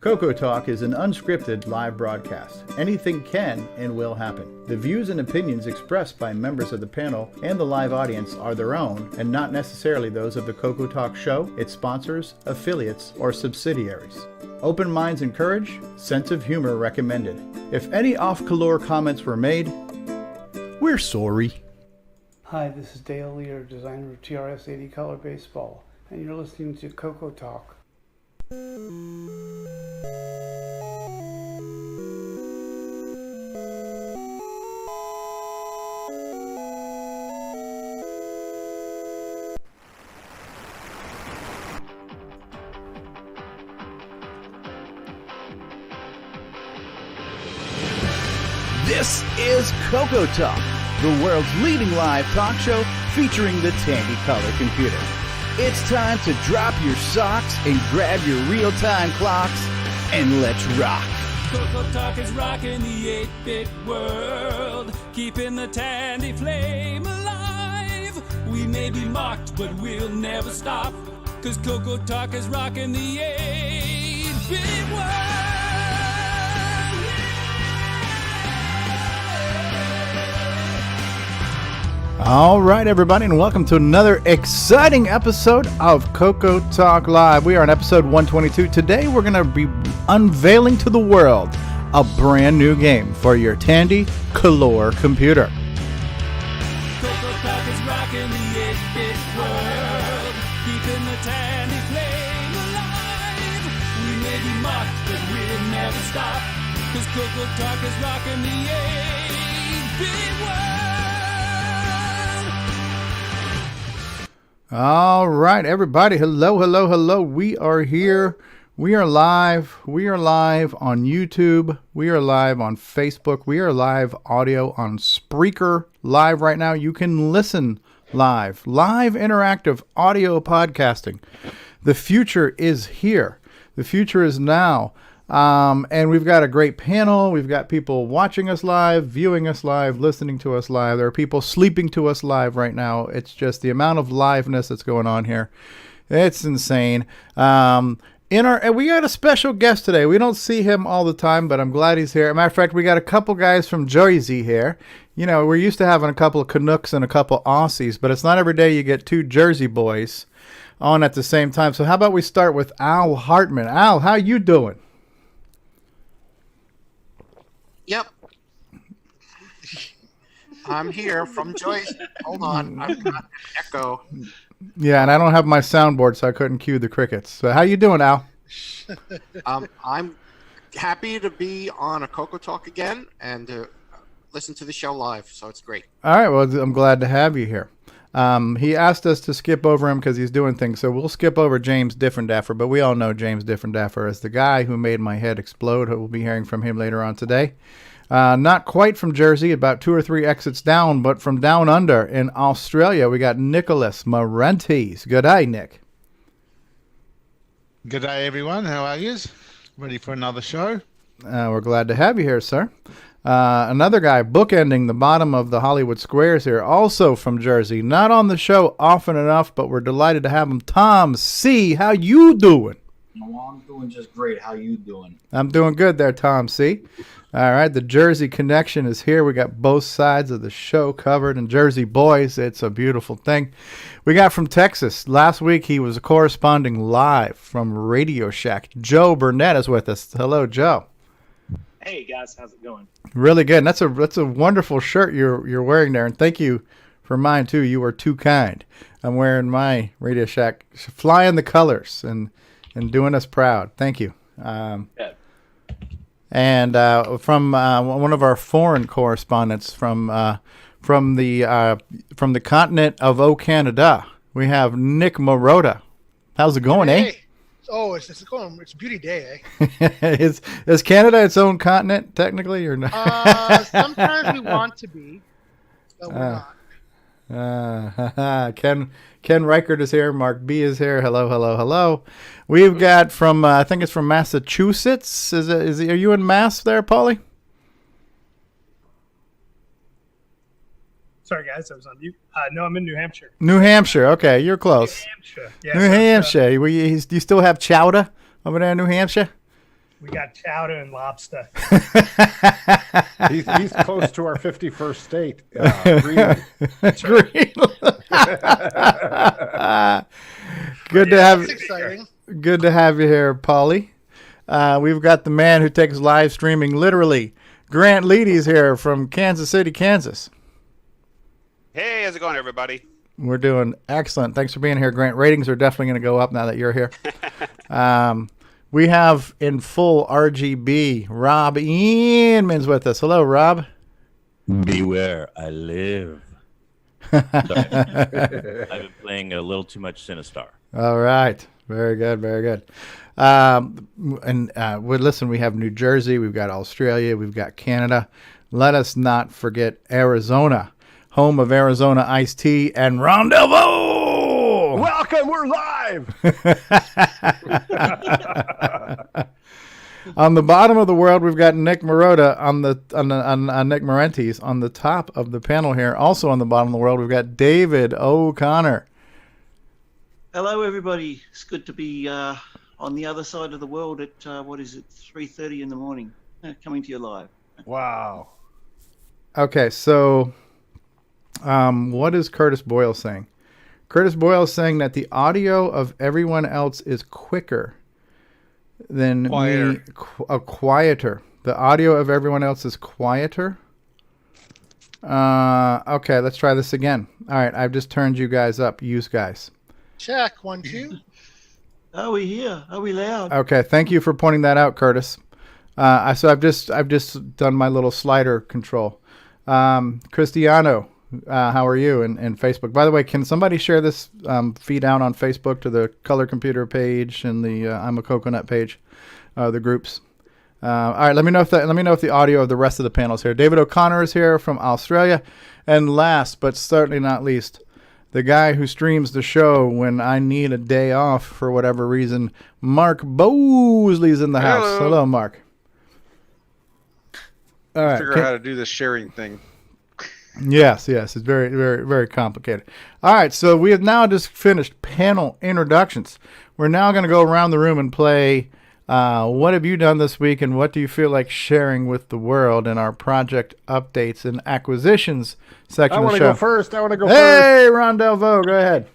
CoCoTALK is an unscripted live broadcast. Anything can and will happen. The views and opinions expressed by members of the panel and the live audience are their own and not necessarily those of the CoCoTALK show, its sponsors, affiliates, or subsidiaries. Open minds encouraged, sense of humor recommended. If any off-color comments were made, we're sorry. Hi, this is Dale Lear, designer of TRS 80 Color Baseball, and you're listening to CoCoTALK. This is CoCoTALK, the world's leading live talk show featuring the Tandy Color computer. It's time to drop your socks and grab your real-time clocks, and let's rock. CoCoTALK is rocking the 8-bit world, keeping the Tandy flame alive. We may be mocked, but we'll never stop, 'cause CoCoTALK is rocking the 8-bit world. All right, everybody, and welcome to another exciting episode of CoCoTALK Live. We are on episode 122. Today, we're going to be unveiling to the world a brand new game for your Tandy Color computer. CoCoTALK is rocking the 8-bit world, keeping the Tandy flame alive. We may be mocked, but we'll never stop, 'cause CoCoTALK is rocking the 8-bit world. All right, everybody. Hello, hello, hello. We are here. We are live. We are live on YouTube. We are live on Facebook. We are live audio on Spreaker live right now. You can listen live interactive audio podcasting. The future is here. The future is now. And we've got a great panel. We've got people watching us live, viewing us live, listening to us live. There are people sleeping to us live right now. It's just the amount of liveness that's going on here. It's insane. We got a special guest today. We don't see him all the time, but I'm glad he's here. As a matter of fact, we got a couple guys from Jersey here. You know, we're used to having a couple of Canucks and a couple Aussies, but it's not every day you get two Jersey boys on at the same time. So how about we start with Al Hartman. Al, how you doing? Yep. I'm here from Joyce. Hold on. I've got an echo. Yeah, and I don't have my soundboard, so I couldn't cue the crickets. So how you doing, Al? I'm happy to be on a CoCoTALK again and to listen to the show live, so it's great. All right, well, I'm glad to have you here. He asked us to skip over him because he's doing things, so we'll skip over James Differendaffer, but we all know James Differendaffer as the guy who made my head explode. We'll be hearing from him later on today. Not quite from Jersey, about 2 or 3 exits down, but from down under in Australia, we got Nicholas Marentes. Good day, Nick. Good day, everyone. How are you? Ready for another show? We're glad to have you here, sir. Another guy bookending the bottom of the Hollywood Squares here, also from Jersey. Not on the show often enough, but we're delighted to have him. Tom C., how you doing? No, I'm doing just great. How you doing? I'm doing good there, Tom C. All right, the Jersey connection is here. We got both sides of the show covered, and Jersey boys, it's a beautiful thing. We got from Texas. Last week, he was corresponding live from Radio Shack. Joe Burnett is with us. Hello, Joe. Hey guys, how's it going? Really good. And that's a wonderful shirt you're wearing there, and thank you for mine too. You are too kind. I'm wearing my Radio Shack, flying the colors and doing us proud. Thank you. Yeah. And from one of our foreign correspondents from the continent of Canada, we have Nick Marotta. How's it going, hey. eh? Oh, it's going. It's a beauty day, eh? Is Canada its own continent technically, or no? Sometimes we want to be, but we're not. Ken Reichert is here. Mark B is here. Hello, hello, hello. We've got from I think it's from Massachusetts. Are you in Mass there, Paulie? Sorry, guys, I was on mute. No, I'm in New Hampshire. New Hampshire. Okay, you're close. New Hampshire. Yes, New Hampshire. Do you still have chowder over there in New Hampshire? We got chowder and lobster. He's close to our 51st state. Greenland. Good to have That's exciting. Good to have you here, Paulie. We've got the man who takes live streaming literally. Grant Leedy's here from Kansas City, Kansas. Hey, how's it going, everybody? We're doing excellent. Thanks for being here, Grant. Ratings are definitely going to go up now that you're here. We have in full RGB Rob Inman's with us. Hello, Rob. Beware, I live. Sorry. I've been playing a little too much Sinistar. All right. Very good. Very good. Listen, we have New Jersey. We've got Australia. We've got Canada. Let us not forget Arizona, home of Arizona iced tea and Ron Delvaux. Welcome, we're live. On the bottom of the world, we've got Nick Marotta on Nick Marentes on the top of the panel here. Also on the bottom of the world, we've got David O'Connor. Hello, everybody. It's good to be on the other side of the world at 3:30 in the morning, coming to you live. Wow. Okay, so what is Curtis Boyle saying? Curtis Boyle is saying that the audio of everyone else is quicker than me. Quieter. The audio of everyone else is quieter. Okay, let's try this again. All right, I've just turned you guys up. Use guys. Check 1, 2. Are we here? Are we loud? Okay, thank you for pointing that out, Curtis. So I've just done my little slider control. Cristiano, how are you? And Facebook. By the way, can somebody share this feed out on Facebook to the Color Computer page and the I'm a Coconut page, the groups. All right, let me know if the audio of the rest of the panel is here. David O'Connor is here from Australia, and last but certainly not least, the guy who streams the show when I need a day off for whatever reason, Mark Bosley's in the house. Hello, Mark. All right. Figure out how to do this sharing thing. Yes. It's very, very, very complicated. All right, so we have now just finished panel introductions. We're now going to go around the room and play what have you done this week and what do you feel like sharing with the world in our project updates and acquisitions section of the show. I want to go first. Hey, Ron Delvaux, go ahead.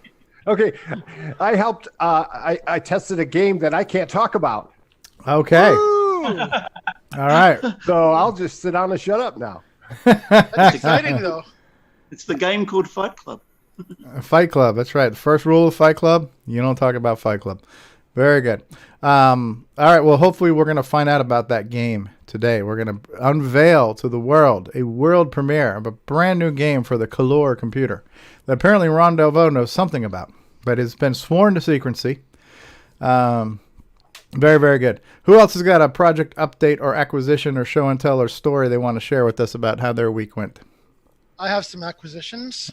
Okay. I helped, I tested a game that I can't talk about. Okay. All right. So I'll just sit down and shut up now. That's exciting, though. It's the game called Fight Club. Fight Club, that's right. The first rule of Fight Club, you don't talk about Fight Club. Very good. All right, well, hopefully we're going to find out about that game today. We're going to unveil to the world a world premiere of a brand new game for the Color computer that apparently Ron Delvaux knows something about, but it's been sworn to secrecy. Very, very good. Who else has got a project update or acquisition or show and tell or story they want to share with us about how their week went? I have some acquisitions.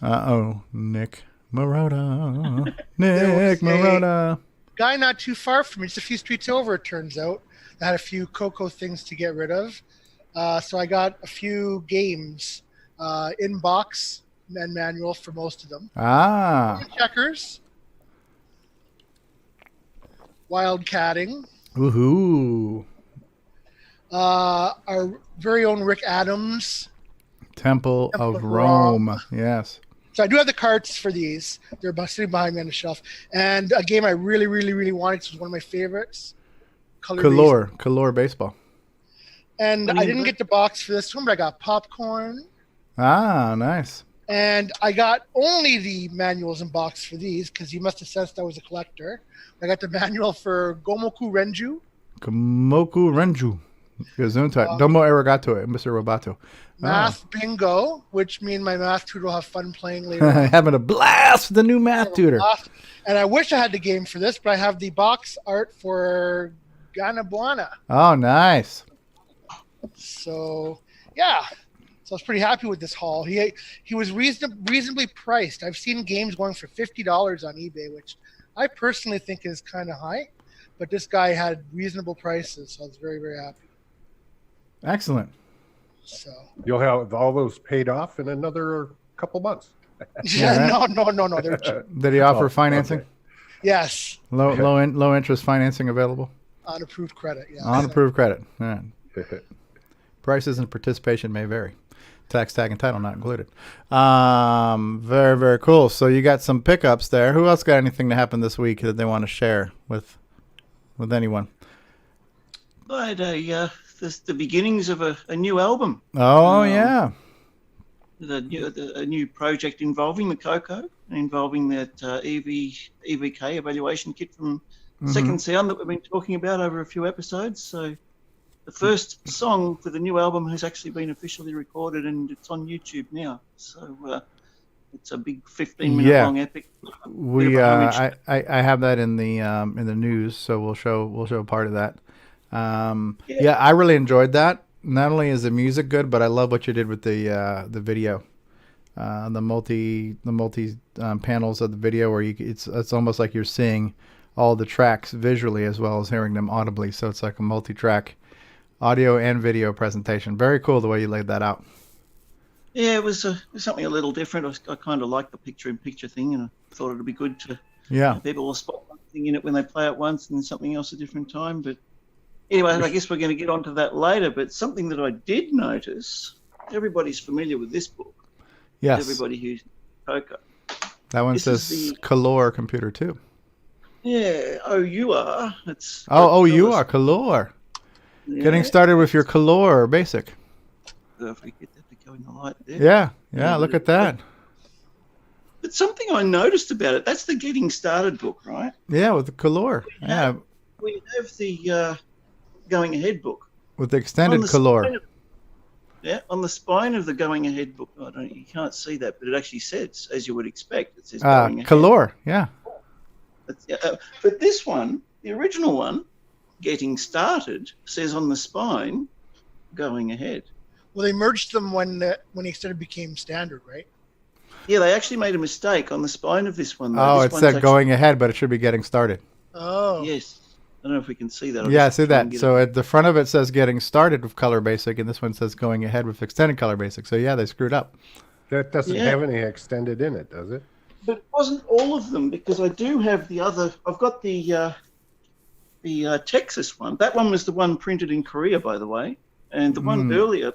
Nick Marotta. Nick Marotta. Guy not too far from me, just a few streets over, it turns out. I had a few CoCo things to get rid of. So I got a few games in box and manual for most of them. Checkers. Wildcatting. Woohoo. Our very own Rick Adams. Temple of Rome. Yes. So I do have the cards for these. They're sitting behind me on the shelf. And a game I really, really, really wanted, which was one of my favorites. Color Baseball. And I didn't get the box for this one, but I got Popcorn. Nice. And I got only the manuals in box for these because you must have sensed I was a collector. I got the manual for Gomoku Renju. Gesundheit. Domo arigato, Mr. Roboto. Math Bingo, which means my math tutor will have fun playing later. Having a blast with the new math tutor. And I wish I had the game for this, but I have the box art for Ganabuana. Oh, nice. So, yeah. So I was pretty happy with this haul. He was reasonably priced. I've seen games going for $50 on eBay, which I personally think is kind of high. But this guy had reasonable prices, so I was very, very happy. Excellent. So you'll have all those paid off in another couple months. No. Did he offer financing? Okay. Yes. Low interest financing available. Unapproved credit, yeah. Unapproved credit. Yeah. Prices and participation may vary. Tax, tag, and title not included. Very, very cool. So you got some pickups there. Who else got anything to happen this week that they want to share with anyone? I had the beginnings of a new album. Oh, yeah. A new project involving the CoCo, involving that EVK evaluation kit from Second Sound that we've been talking about over a few episodes. So the first song for the new album has actually been officially recorded, and it's on YouTube now. So it's a big 15-minute long epic. I have that in the news, so we'll show part of that. I really enjoyed that. Not only is the music good, but I love what you did with the video, the multi panels of the video where it's almost like you're seeing all the tracks visually as well as hearing them audibly. So it's like a multi-track audio and video presentation. Very cool the way you laid that out. Yeah, it was something a little different. I kind of like the picture-in-picture thing, and I thought it would be good to people will spot one thing in it when they play it once and then something else a different time. But anyway, I guess we're going to get onto that later. But something that I did notice, everybody's familiar with this book. Yes. Everybody who's CoCo. That one says Color Computer 2. Yeah. Oh, you are. It's. You are Color. Yeah. Getting started with your Color Basic. If we get that to go in the light there. Yeah. Look at that. But something I noticed about it, that's the Getting Started book, right? Yeah, with the Color. We have the Going Ahead book. With the extended Color. On the spine of the Going Ahead book, you can't see that, but it actually says, as you would expect, it says Going Ahead. Color, yeah. But this one, the original one, Getting Started, says on the spine, Going Ahead. Well, they merged them when the extended became standard, right? Yeah, they actually made a mistake on the spine of this one. Oh, it said Going Ahead, but it should be Getting Started. Oh. Yes. I don't know if we can see that. I see that. So at the front of it says Getting Started with Color Basic, and this one says Going Ahead with Extended Color Basic. So they screwed up. That doesn't have any extended in it, does it? But it wasn't all of them, because I do have the other. I've got the Texas one. That one was the one printed in Korea, by the way, and the one earlier,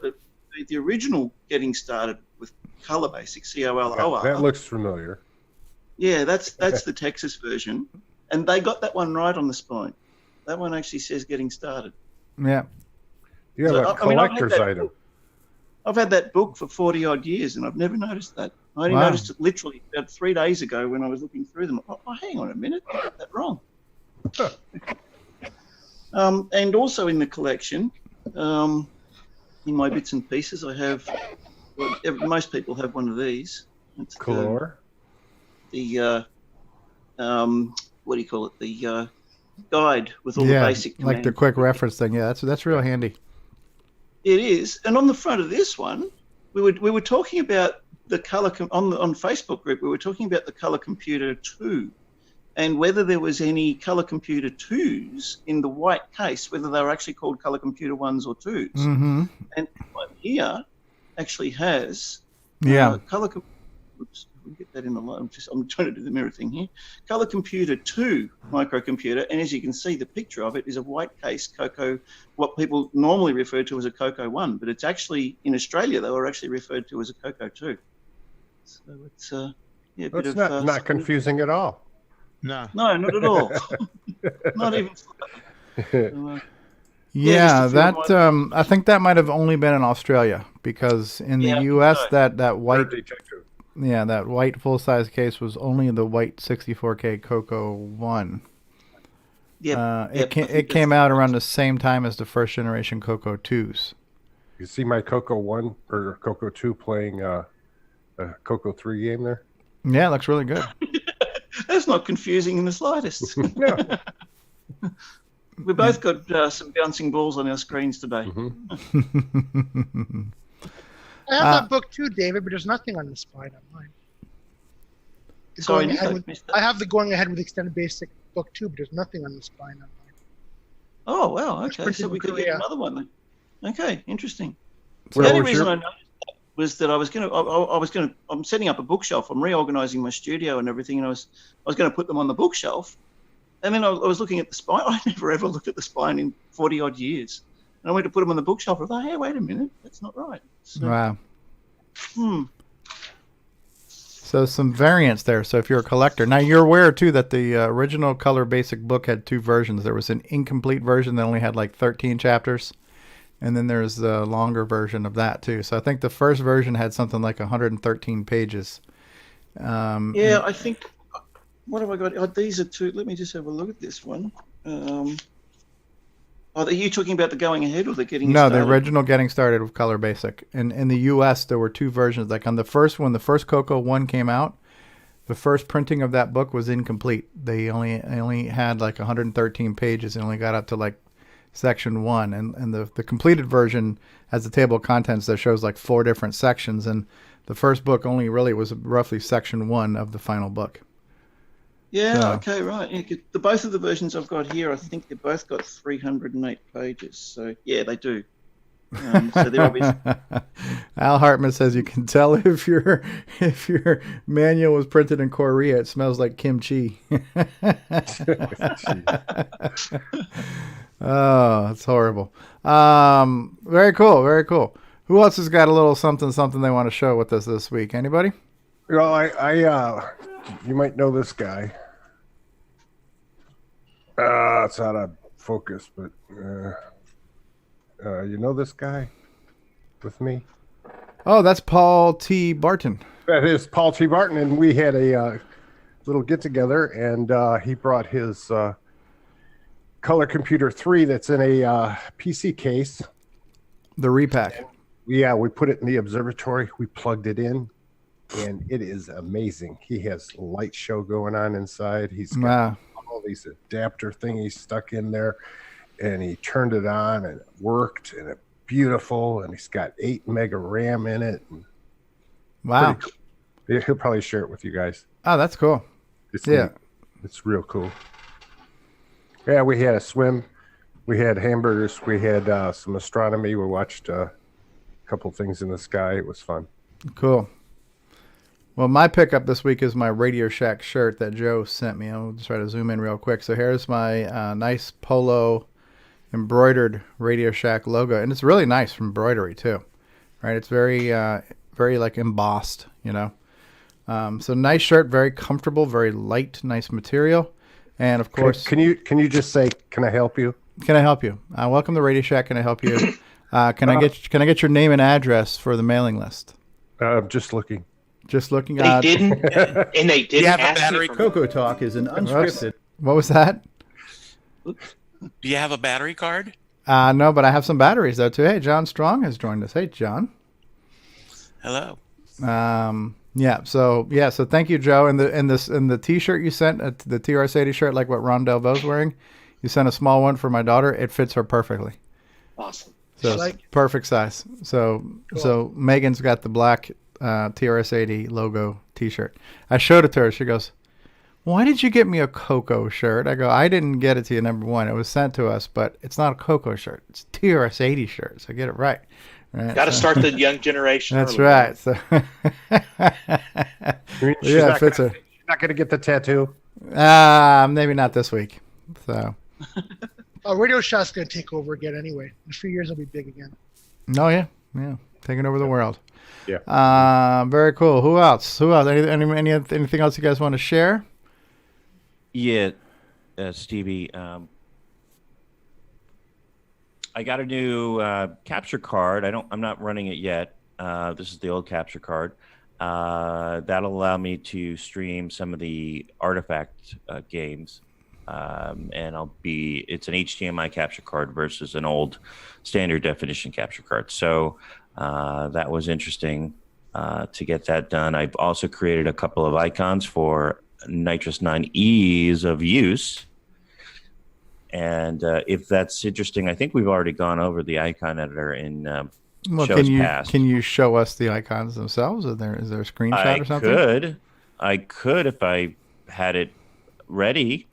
the original Getting Started with Color Basic, COLOR. That looks familiar. Yeah, that's the Texas version, and they got that one right on the spine. That one actually says Getting Started. Yeah. You have a collector's item. I've had that book for 40-odd years, and I've never noticed that. I only noticed it literally about 3 days ago when I was looking through them. Oh, hang on a minute. I got that wrong. And also in the collection, in my bits and pieces, I have... most people have one of these. It's Color? What do you call it? The guide with all the basic commands. Like the quick reference thing. Yeah, that's real handy. It is. And on the front of this one, we were talking about the color on Facebook group. We were talking about the Color Computer 2 and whether there was any Color Computer 2s in the white case, whether they were actually called Color Computer 1s or 2s. Mm-hmm. And this one here actually has Color. Oops. Get that in the light. I'm trying to do the mirror thing here. Color Computer 2 microcomputer, and as you can see, the picture of it is a white case CoCo, what people normally refer to as a CoCo 1, but it's actually in Australia they were actually referred to as a CoCo 2. So it's it's not confusing at all. No, not at all. Not even. I think that might have only been in Australia, because in the U.S. that white. Yeah, that white full-size case was only the white 64K CoCo 1. It came out around the same time as the first generation CoCo 2s. You see my CoCo 1 or CoCo 2 playing a CoCo 3 game there? Yeah, it looks really good. That's not confusing in the slightest. No. We both got some bouncing balls on our screens today. Mm-hmm. I have that book too, David, but there's nothing on the spine on mine. I have the Going Ahead with Extended Basic book too, but there's nothing on the spine on mine. Oh, wow. Okay, so we could get another one then. Okay, interesting. So the only reason I noticed that was that I'm setting up a bookshelf. I'm reorganizing my studio and everything, and I was going to put them on the bookshelf. And then I was looking at the spine. I never ever looked at the spine in 40 odd years. And I went to put them on the bookshelf. I thought, hey, wait a minute, that's not right. So, Wow. Hmm. So some variants there. So if you're a collector, now you're aware too that the original Color Basic book had two versions. There was an incomplete version that only had like 13 chapters, and then there's the longer version of that too. So I think the first version had something like 113 pages. Yeah, I think. What have I got? Oh, these are two. Let me just have a look at this one. Are you talking about the going ahead or the getting No, started? the original Getting Started with Color Basic. In the U.S., there were two versions. Like on the first one, the first CoCo 1 came out, the first printing of that book was incomplete. They only had like 113 pages and only got up to like section 1. And the completed version has a table of contents that shows like 4 different sections. And the first book only really was roughly section 1 of the final book. Yeah, So- okay, right. Yeah, both of the versions I've got here, I think they've both got 308 pages. So, yeah, they do. So they're obviously... Al Hartman says you can tell if your manual was printed in Korea, it smells like kimchi. Oh, that's horrible. Very cool, very cool. Who else has got a little something they want to show with us this week? Anybody? Well, I you might know this guy. It's out of focus, but you know this guy with me? Oh, that's Paul T. Barton. That is Paul T. Barton, and we had a little get together, and he brought his Color Computer 3 that's in a PC case. The repack. Yeah, we put it in the observatory. We plugged it in, and it is amazing. He has a light show going on inside. He's got all these adapter thingies stuck in there, and he turned it on, and it worked, and it's beautiful, and he's got 8 mega RAM in it. And wow. cool. He'll probably share it with you guys. Oh, that's cool. It's yeah. neat. It's real cool. Yeah, we had a swim. We had hamburgers. We had some astronomy. We watched a couple things in the sky. It was fun. Cool. Well, my pickup this week is my Radio Shack shirt that Joe sent me. I'll just try to zoom in real quick. So here's my nice polo embroidered Radio Shack logo. And it's really nice embroidery too, right? It's very, very like embossed, you know. So nice shirt, very comfortable, very light, nice material. And of course, can you just say, can I help you? Can I help you? Welcome to Radio Shack. Can I help you? Can I get your name and address for the mailing list? Just looking. Just looking. They didn't, and they didn't. You have a ask battery. me for CoCoTALK is an unscripted. What was that? Do you have a battery card? No, but I have some batteries though too. Hey, John Strong has joined us. Hey, John. Hello. Yeah. So thank you, Joe. And the T-shirt you sent, the TRS-80 shirt, like what Ron Delvaux's wearing, you sent a small one for my daughter. It fits her perfectly. Awesome. So it's perfect size. So Megan's got the black TRS-80 logo T-shirt. I showed it to her. She goes, "Why did you get me a CoCo shirt?" I go, "I didn't get it to you. Number one, it was sent to us, but it's not a CoCo shirt. It's a TRS-80 shirt. So get it right." Right, got to start the young generation. That's early. right. So Yeah, it fits her. You're not going to get the tattoo? Maybe not this week. So. Radio Shack's going to take over again anyway. In a few years, it'll be big again. Oh, yeah. Taking over the world. Yeah. Very cool. Who else? Anything else you guys want to share? Yeah, Stevie. I got a new capture card. I'm not running it yet. This is the old capture card. That'll allow me to stream some of the Artifact games. And it's an HDMI capture card versus an old standard definition capture card. So that was interesting to get that done. I've also created a couple of icons for Nitrous 9 ease of use. And if that's interesting, I think we've already gone over the icon editor in shows past. Can you show us the icons themselves? Is there a screenshot or something? I could if I had it ready.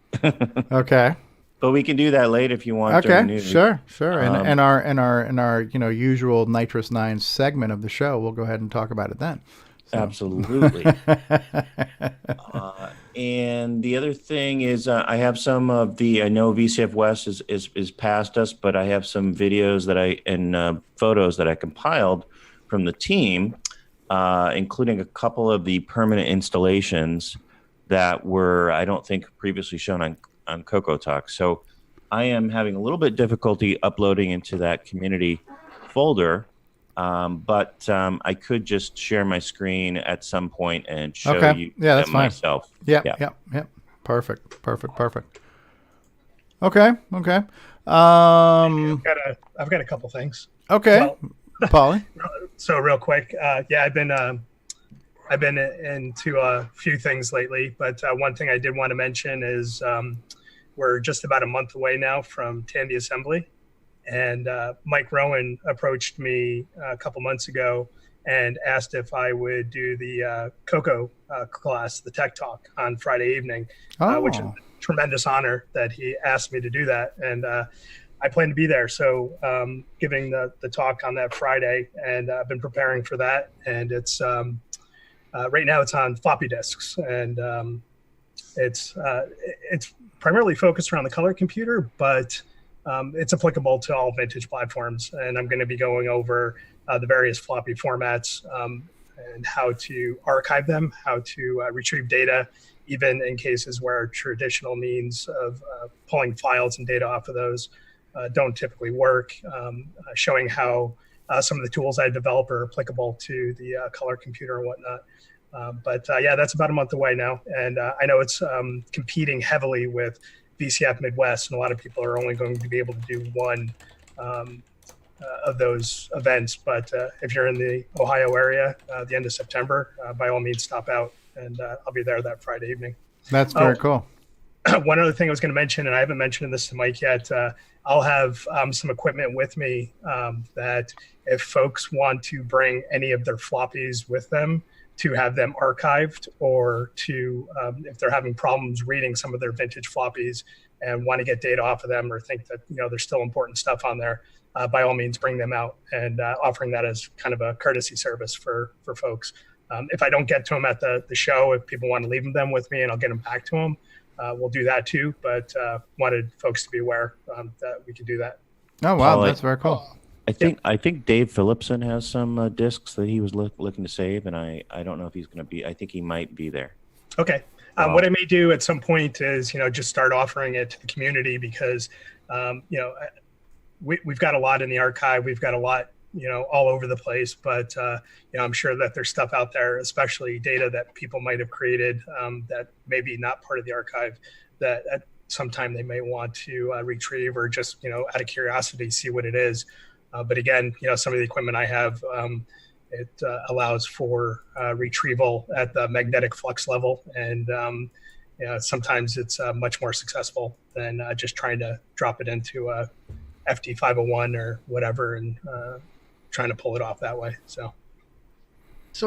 Okay. But we can do that later if you want. Okay, sure. And our usual Nitrous 9 segment of the show, we'll go ahead and talk about it then. Absolutely. And the other thing is, I have some of the. I know VCF West is past us, but I have some videos and photos that I compiled from the team, including a couple of the permanent installations that were, I don't think, previously shown on CoCoTALK. So I am having a little bit difficulty uploading into that community folder. But I could just share my screen at some point and show you that's fine. myself. Yep. Perfect. Okay. I've got a couple things. Okay. Well, Polly. So real quick, I've been into a few things lately, but one thing I did want to mention is we're just about a month away now from Tandy Assembly. And Mike Rowan approached me a couple months ago and asked if I would do the CoCo class, the Tech Talk, on Friday evening, which is a tremendous honor that he asked me to do that. And I plan to be there. So giving the talk on that Friday, and I've been preparing for that. And it's right now it's on floppy disks, and it's primarily focused around the color computer, but it's applicable to all vintage platforms, and I'm going to be going over the various floppy formats and how to archive them, how to retrieve data, even in cases where traditional means of pulling files and data off of those don't typically work, showing how some of the tools I develop are applicable to the color computer and whatnot. But that's about a month away now, and I know it's competing heavily with VCF Midwest, and a lot of people are only going to be able to do one of those events. But if you're in the Ohio area, the end of September, by all means, stop out, and I'll be there that Friday evening. That's very cool. One other thing I was going to mention, and I haven't mentioned this to Mike yet, I'll have some equipment with me that if folks want to bring any of their floppies with them, to have them archived, or to if they're having problems reading some of their vintage floppies and want to get data off of them, or think that there's still important stuff on there, by all means bring them out, and offering that as kind of a courtesy service for folks. If I don't get to them at the show, if people want to leave them with me and I'll get them back to them, we'll do that too. But wanted folks to be aware that we can do that. Oh wow, that's very cool. I think Dave Phillipson has some discs that he was looking to save, and I don't know if he's going to be. I think he might be there. Okay. What I may do at some point is just start offering it to the community, because we've got a lot in the archive. We've got a lot all over the place, but I'm sure that there's stuff out there, especially data that people might have created that maybe not part of the archive, that at some time they may want to retrieve, or just out of curiosity see what it is. But again, some of the equipment I have, it allows for retrieval at the magnetic flux level, and sometimes it's much more successful than just trying to drop it into a FT501 or whatever and trying to pull it off that way. So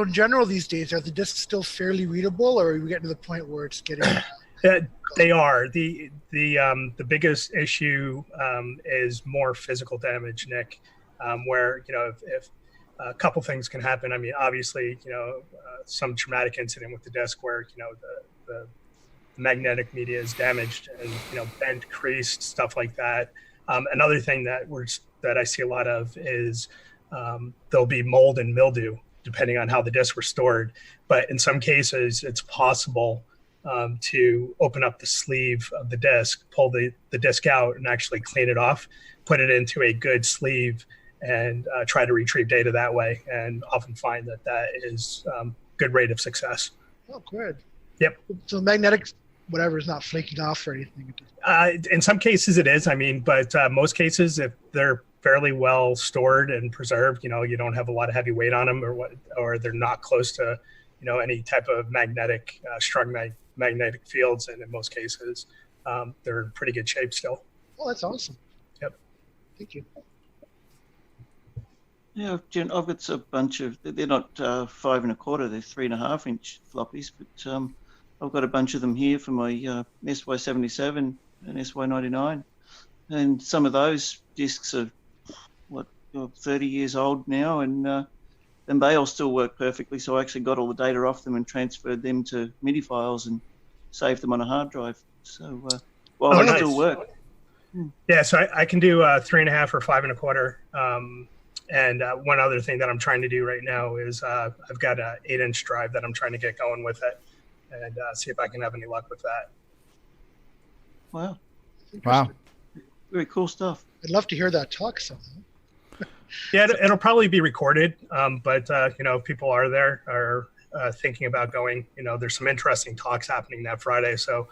in general these days, are the discs still fairly readable, or are we getting to the point where it's getting? They are. The biggest issue is more physical damage, Nick, where if a couple things can happen. I mean, obviously, some traumatic incident with the disc where the magnetic media is damaged and bent, creased, stuff like that. Another thing that I see a lot of is there'll be mold and mildew depending on how the discs were stored. But in some cases, it's possible to open up the sleeve of the disc, pull the disc out, and actually clean it off, put it into a good sleeve, and try to retrieve data that way, and often find that is good rate of success. Oh, good. Yep. So magnetic, whatever, is not flaking off or anything. In some cases it is, but most cases, if they're fairly well stored and preserved, you don't have a lot of heavy weight on them, or they're not close to, any type of magnetic, strong magnetic fields, and in most cases, they're in pretty good shape still. Oh, that's awesome. Yep. Thank you. Yeah, I've got a bunch of. They're not 5 1/4; they're 3 1/2 inch floppies. But I've got a bunch of them here for my SY77 and SY99, and some of those discs are 30 years old now, and unveil still worked perfectly. So I actually got all the data off them and transferred them to MIDI files and saved them on a hard drive. So while they still work. Yeah, so I can do 3.5 or 5 1/4. And one other thing that I'm trying to do right now is I've got an 8-inch drive that I'm trying to get going with it, and see if I can have any luck with that. Wow. Wow. Very cool stuff. I'd love to hear that talk somehow. Yeah, it'll probably be recorded, but if people are there or thinking about going, there's some interesting talks happening that Friday, so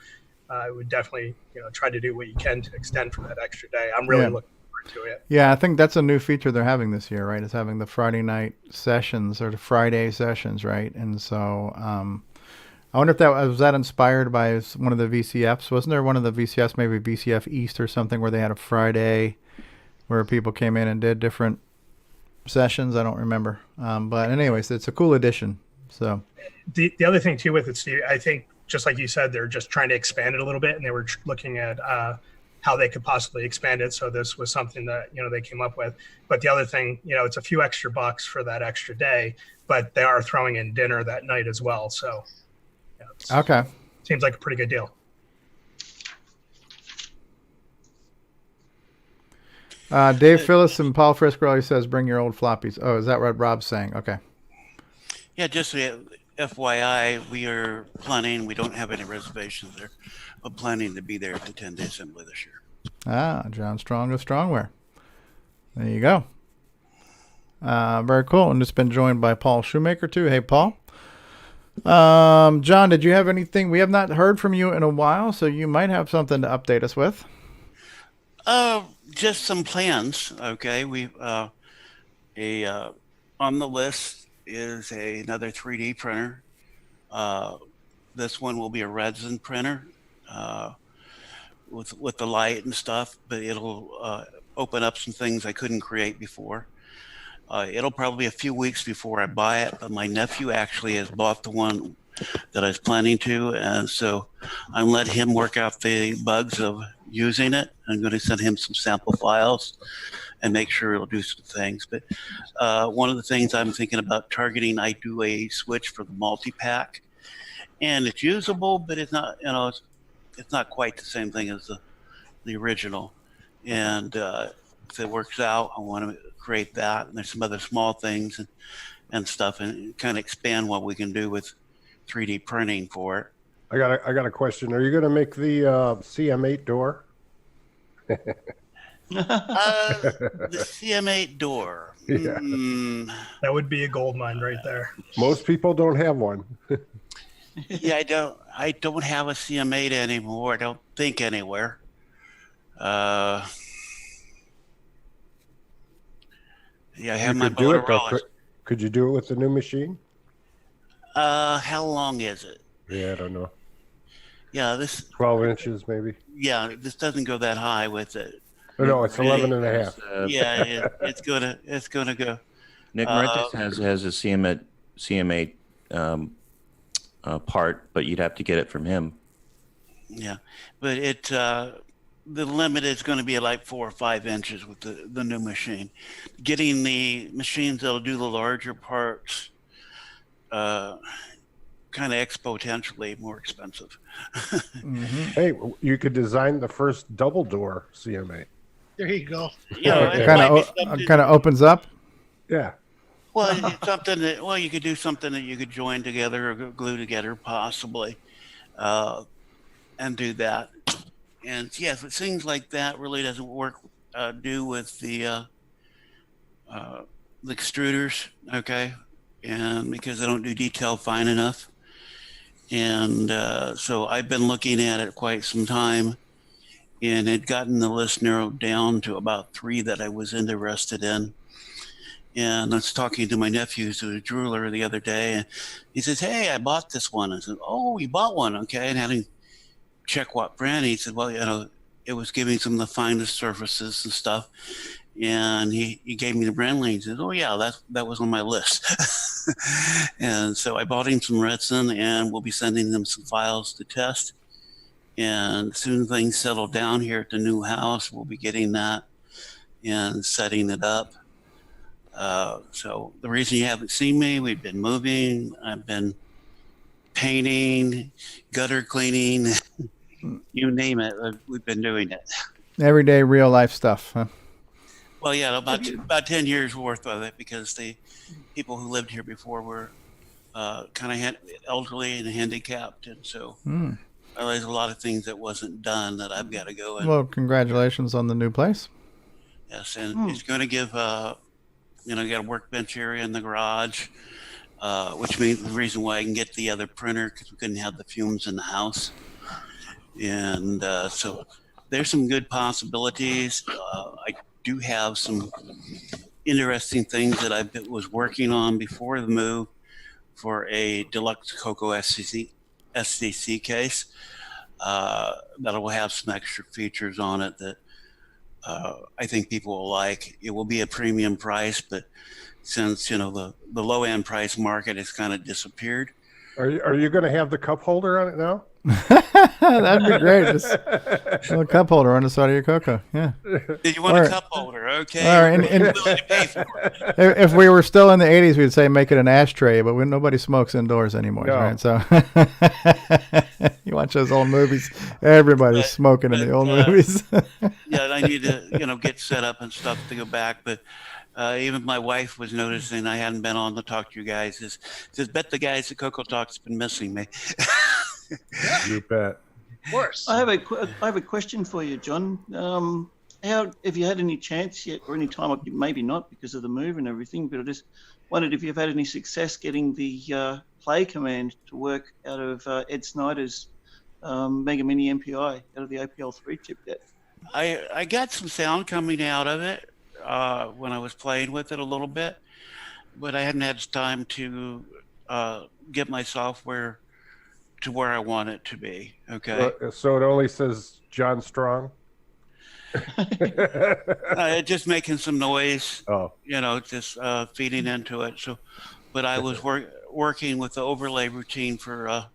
I would definitely try to do what you can to extend for that extra day. I'm really looking forward to it. Yeah, I think that's a new feature they're having this year, right? Is having the Friday night sessions or the Friday sessions, right? And so I wonder if that was that inspired by one of the VCFs. Wasn't there one of the VCFs, maybe VCF East or something, where they had a Friday where people came in and did different sessions? I don't remember. But anyways, it's a cool addition. So the other thing too with it, Steve, I think just like you said, they're just trying to expand it a little bit, and they were looking at how they could possibly expand it. So this was something that they came up with. But the other thing, it's a few extra bucks for that extra day, but they are throwing in dinner that night as well. So okay, seems like a pretty good deal. Dave Phillips and Paul Friscarelli says, bring your old floppies. Oh, is that what Rob's saying? Okay. Yeah, just FYI, we are planning, we don't have any reservations there, but planning to be there at the 10-day assembly this year. John Strong of Strongwear. There you go. Very cool. And it's been joined by Paul Shoemaker too. Hey, Paul. John, did you have anything? We have not heard from you in a while, so you might have something to update us with. Just some plans. Okay, we on the list is another 3D printer. This one will be a resin printer with the light and stuff, but it'll open up some things I couldn't create before. It'll probably be a few weeks before I buy it, but my nephew actually has bought the one that I was planning to, and so I'm letting him work out the bugs of using it. I'm going to send him some sample files and make sure it'll do some things. But one of the things I'm thinking about targeting, I do a switch for the multi-pack, and it's usable, but it's not, it's not quite the same thing as the original. And if it works out, I want to create that. And there's some other small things and stuff, and kind of expand what we can do with 3D printing for it. I got a question. Are you going to make the CM8 door? The CM8 door. Yeah. That would be a gold mine right there. Most people don't have one. Yeah, I don't have a CM8 anymore. I don't think anywhere. Yeah, I have my Motorola. Could you do it with the new machine? How long is it? Yeah, I don't know. Yeah, this 12 inches maybe. Yeah, this doesn't go that high with it. No, it's 11 and a half. Yeah, it's gonna go. Nick Rentis has a CM8 part, but you'd have to get it from him. Yeah, but the limit is going to be like 4 or 5 inches with the new machine. Getting the machines that'll do the larger parts kind of exponentially more expensive. Hey, you could design the first double door CM8. There you go. Yeah, it kind of opens up. Yeah. Well, it's something that you could do something that you could join together or glue together possibly, and do that. And yes, it seems like that really doesn't work do with the extruders, okay, and because they don't do detail fine enough. And so I've been looking at it quite some time, and had gotten the list narrowed down to about 3 that I was interested in. And I was talking to my nephew, who's a jeweler, the other day, and he says, "Hey, I bought this one." I said, "Oh, you bought one, okay?" And had him check what brand. He said, "Well, it was giving some of the finest surfaces and stuff." And he gave me the brand name. He said, "Oh yeah, that was on my list." And so I bought him some resin, and we'll be sending them some files to test. And as soon as things settle down here at the new house, we'll be getting that and setting it up. So the reason you haven't seen me, we've been moving. I've been painting, gutter cleaning, you name it. We've been doing it. Everyday real life stuff. Huh? Well, yeah, about 10 years worth of it, because the people who lived here before were kind of elderly and handicapped, and so there's a lot of things that wasn't done that I've got to go and. Well, congratulations on the new place. Yes, and it's going to give got a workbench area in the garage, which means the reason why I can get the other printer, because we couldn't have the fumes in the house, and so there's some good possibilities. I do have some interesting things that I was working on before the move for a deluxe CoCo SDC case that will have some extra features on it that I think people will like. It will be a premium price, but since the low end price market has kind of disappeared. Are you going to have the cup holder on it now? That'd be great. Just a little cup holder on the side of your CoCo. Yeah. You want a cup holder? Okay. Willing to pay for it. If we were still in the 80s, we'd say make it an ashtray, but nobody smokes indoors anymore, right? So you watch those old movies, everybody's smoking in the old movies. Yeah, I need to get set up and stuff to go back, but even my wife was noticing I hadn't been on to talk to you guys. Says, bet the guys at CoCoTALK's been missing me. You bet. Of course. I have a question for you, John. Have you had any chance yet, or any time? Maybe not because of the move and everything, but I just wondered if you've had any success getting the play command to work out of Ed Snyder's Mega Mini MPI out of the APL3 chip yet. I got some sound coming out of it when I was playing with it a little bit, but I hadn't had time to get my software to where I want it to be. Okay. So it only says John Strong. Just making some noise. Oh. Just feeding into it. So, but I was working with the overlay routine for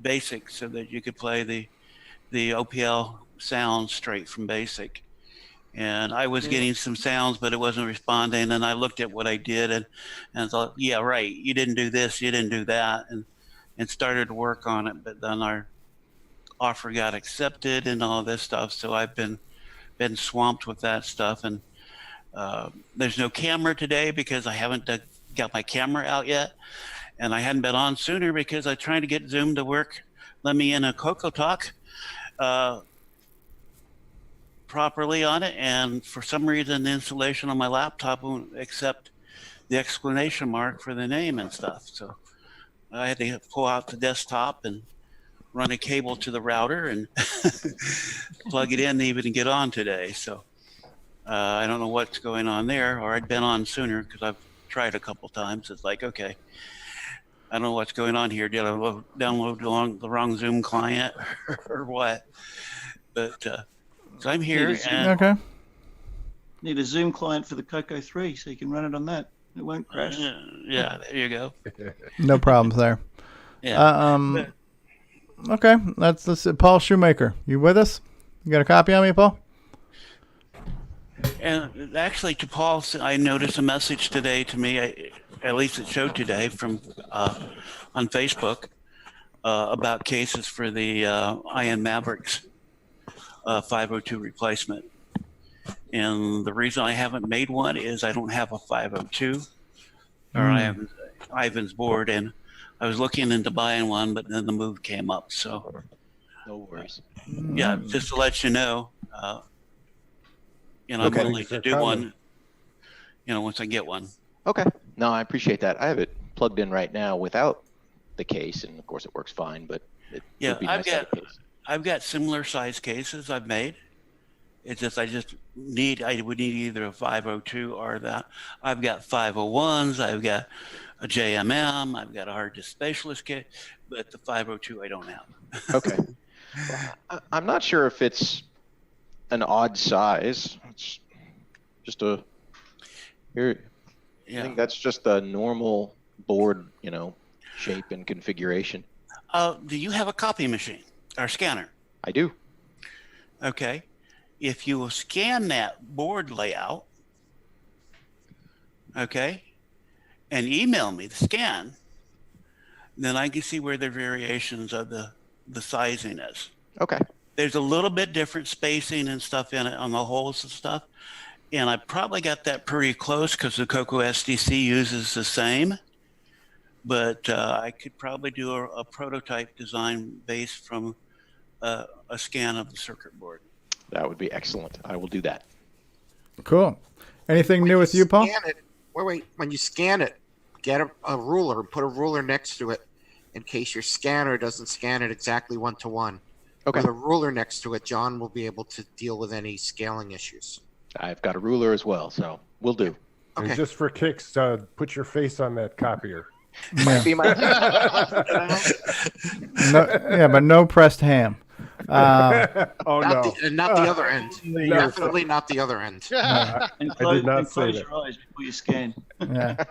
BASIC so that you could play the OPL sounds straight from BASIC. And I was getting some sounds, but it wasn't responding. And I looked at what I did and thought, yeah, right. You didn't do this. You didn't do that. And started to work on it. But then our offer got accepted and all this stuff. So I've been swamped with that stuff. And there's no camera today because I haven't got my camera out yet. And I hadn't been on sooner because I tried to get Zoom to work. Let me in a CoCoTALK properly on it, and for some reason the installation on my laptop won't accept the exclamation mark for the name and stuff. So I had to pull out the desktop and run a cable to the router and plug it in to even get on today. So I don't know what's going on there, or I'd been on sooner because I've tried a couple times. It's like, okay, I don't know what's going on here. Did I download the wrong Zoom client or what? But so I'm here. Okay. Need a Zoom client for the CoCo 3 so you can run it on that. It won't crash. Yeah, there you go. No problems there. Yeah. Okay, let's Paul Shoemaker. You with us? You got a copy on me, Paul? And actually, to Paul, I noticed a message today to me. At least it showed today from on Facebook about cases for the Iron Mavericks 502 replacement. And the reason I haven't made one is I don't have a 502, or I have Ivan's board, and I was looking into buying one, but then the move came up. So no worries. Yeah, just to let you know, I'm willing to do one, once I get one. Okay. No, I appreciate that. I have it plugged in right now without the case, and of course it works fine, but it would be nice to have a case. I've got similar size cases I've made. It's just I would need either a 502 or that. I've got 501s, I've got a JMM, I've got a hard disk specialist kit, but the 502 I don't have. Okay. Well, I'm not sure if it's an odd size. It's just I think that's just a normal board, shape and configuration. Do you have a copy machine or scanner? I do. Okay. If you will scan that board layout, okay, and email me the scan, then I can see where the variations of the sizing is. Okay. There's a little bit different spacing and stuff in it on the holes and stuff. And I probably got that pretty close because the CoCo SDC uses the same. But I could probably do a prototype design based from a scan of the circuit board. That would be excellent. I will do that. Cool. Anything new with you, Paul? Wait. When you scan it, get a ruler and put a ruler next to it in case your scanner doesn't scan it exactly 1-to-1. Okay. With a ruler next to it, John will be able to deal with any scaling issues. I've got a ruler as well, so we'll do. And Okay. just for kicks, put your face on that copier. Might be my- but no pressed ham. Not the other end. Definitely not the other end. And I did not say close that. your eyes before you scan. Yeah.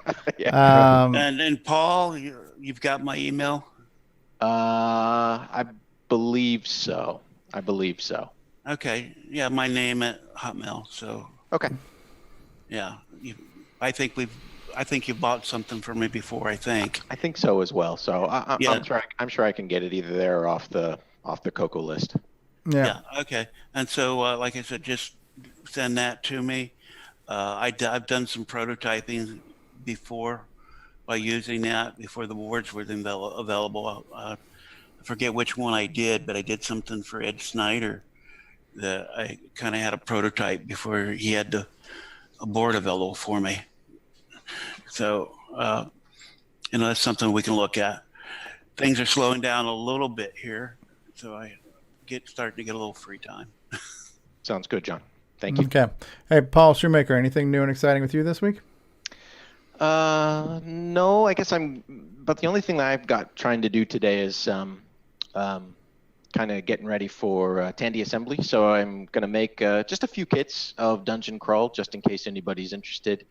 And Paul, you've got my email? I believe so. Okay. Yeah, my name at Hotmail. So. Okay. Yeah, I think you bought something for me before. I think so as well. So Yeah. I'm sure I can get it either there or off the CoCo list. Yeah. Okay. And so, like I said, just send that to me. I've done some prototyping before by using that before the boards were available. I forget which one I did, but I did something for Ed Snyder that I kind of had a prototype before he had a board available for me. So, that's something we can look at. Things are slowing down a little bit here, so I starting to get a little free time. Sounds good, John. Thank you. Okay. Hey, Paul Shoemaker, anything new and exciting with you this week? No, I guess but the only thing that I've got trying to do today is kind of getting ready for Tandy Assembly. So I'm going to make just a few kits of Dungeon Crawl, just in case anybody's interested.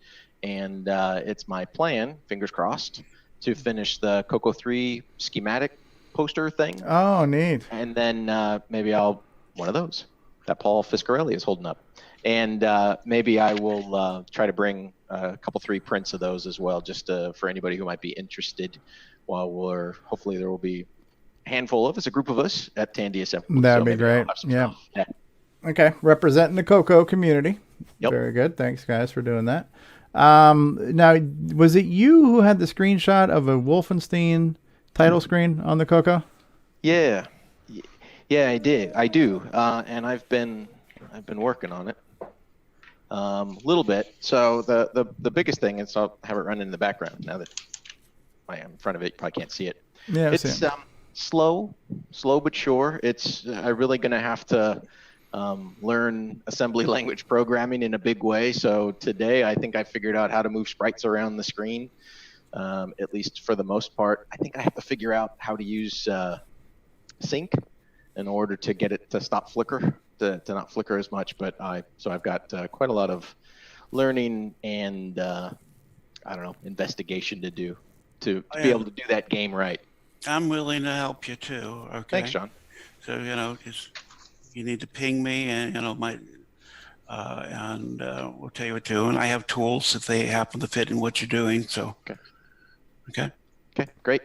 And it's my plan, fingers crossed, to finish the CoCo 3 schematic poster thing. Oh, neat. And then maybe one of those that Paul Fiscarelli is holding up. And maybe I will try to bring a couple 3 prints of those as well, just for anybody who might be interested. While hopefully there will be a handful of us, a group of us at Tandy Assembly. That'd be great. Yeah. Okay. Representing the CoCo community. Yep. Very good. Thanks, guys, for doing that. Now, was it you who had the screenshot of a Wolfenstein title screen on the CoCo? Yeah, I do, and I've been working on it a little bit. So the biggest thing is I'll have it run in the background now that I am in front of it. You probably can't see it. Yeah, it's slow but sure. I'm really gonna have to learn assembly language programming in a big way. So today I think I figured out how to move sprites around the screen, at least for the most part. I think I have to figure out how to use sync in order to get it to stop flicker, to not flicker as much. But so I've got quite a lot of learning and investigation to do to be able to do that game right. I'm willing to help you too. Okay. Thanks, John. So just you need to ping me, and we'll tell you what to do. And I have tools if they happen to fit in what you're doing. So okay, great.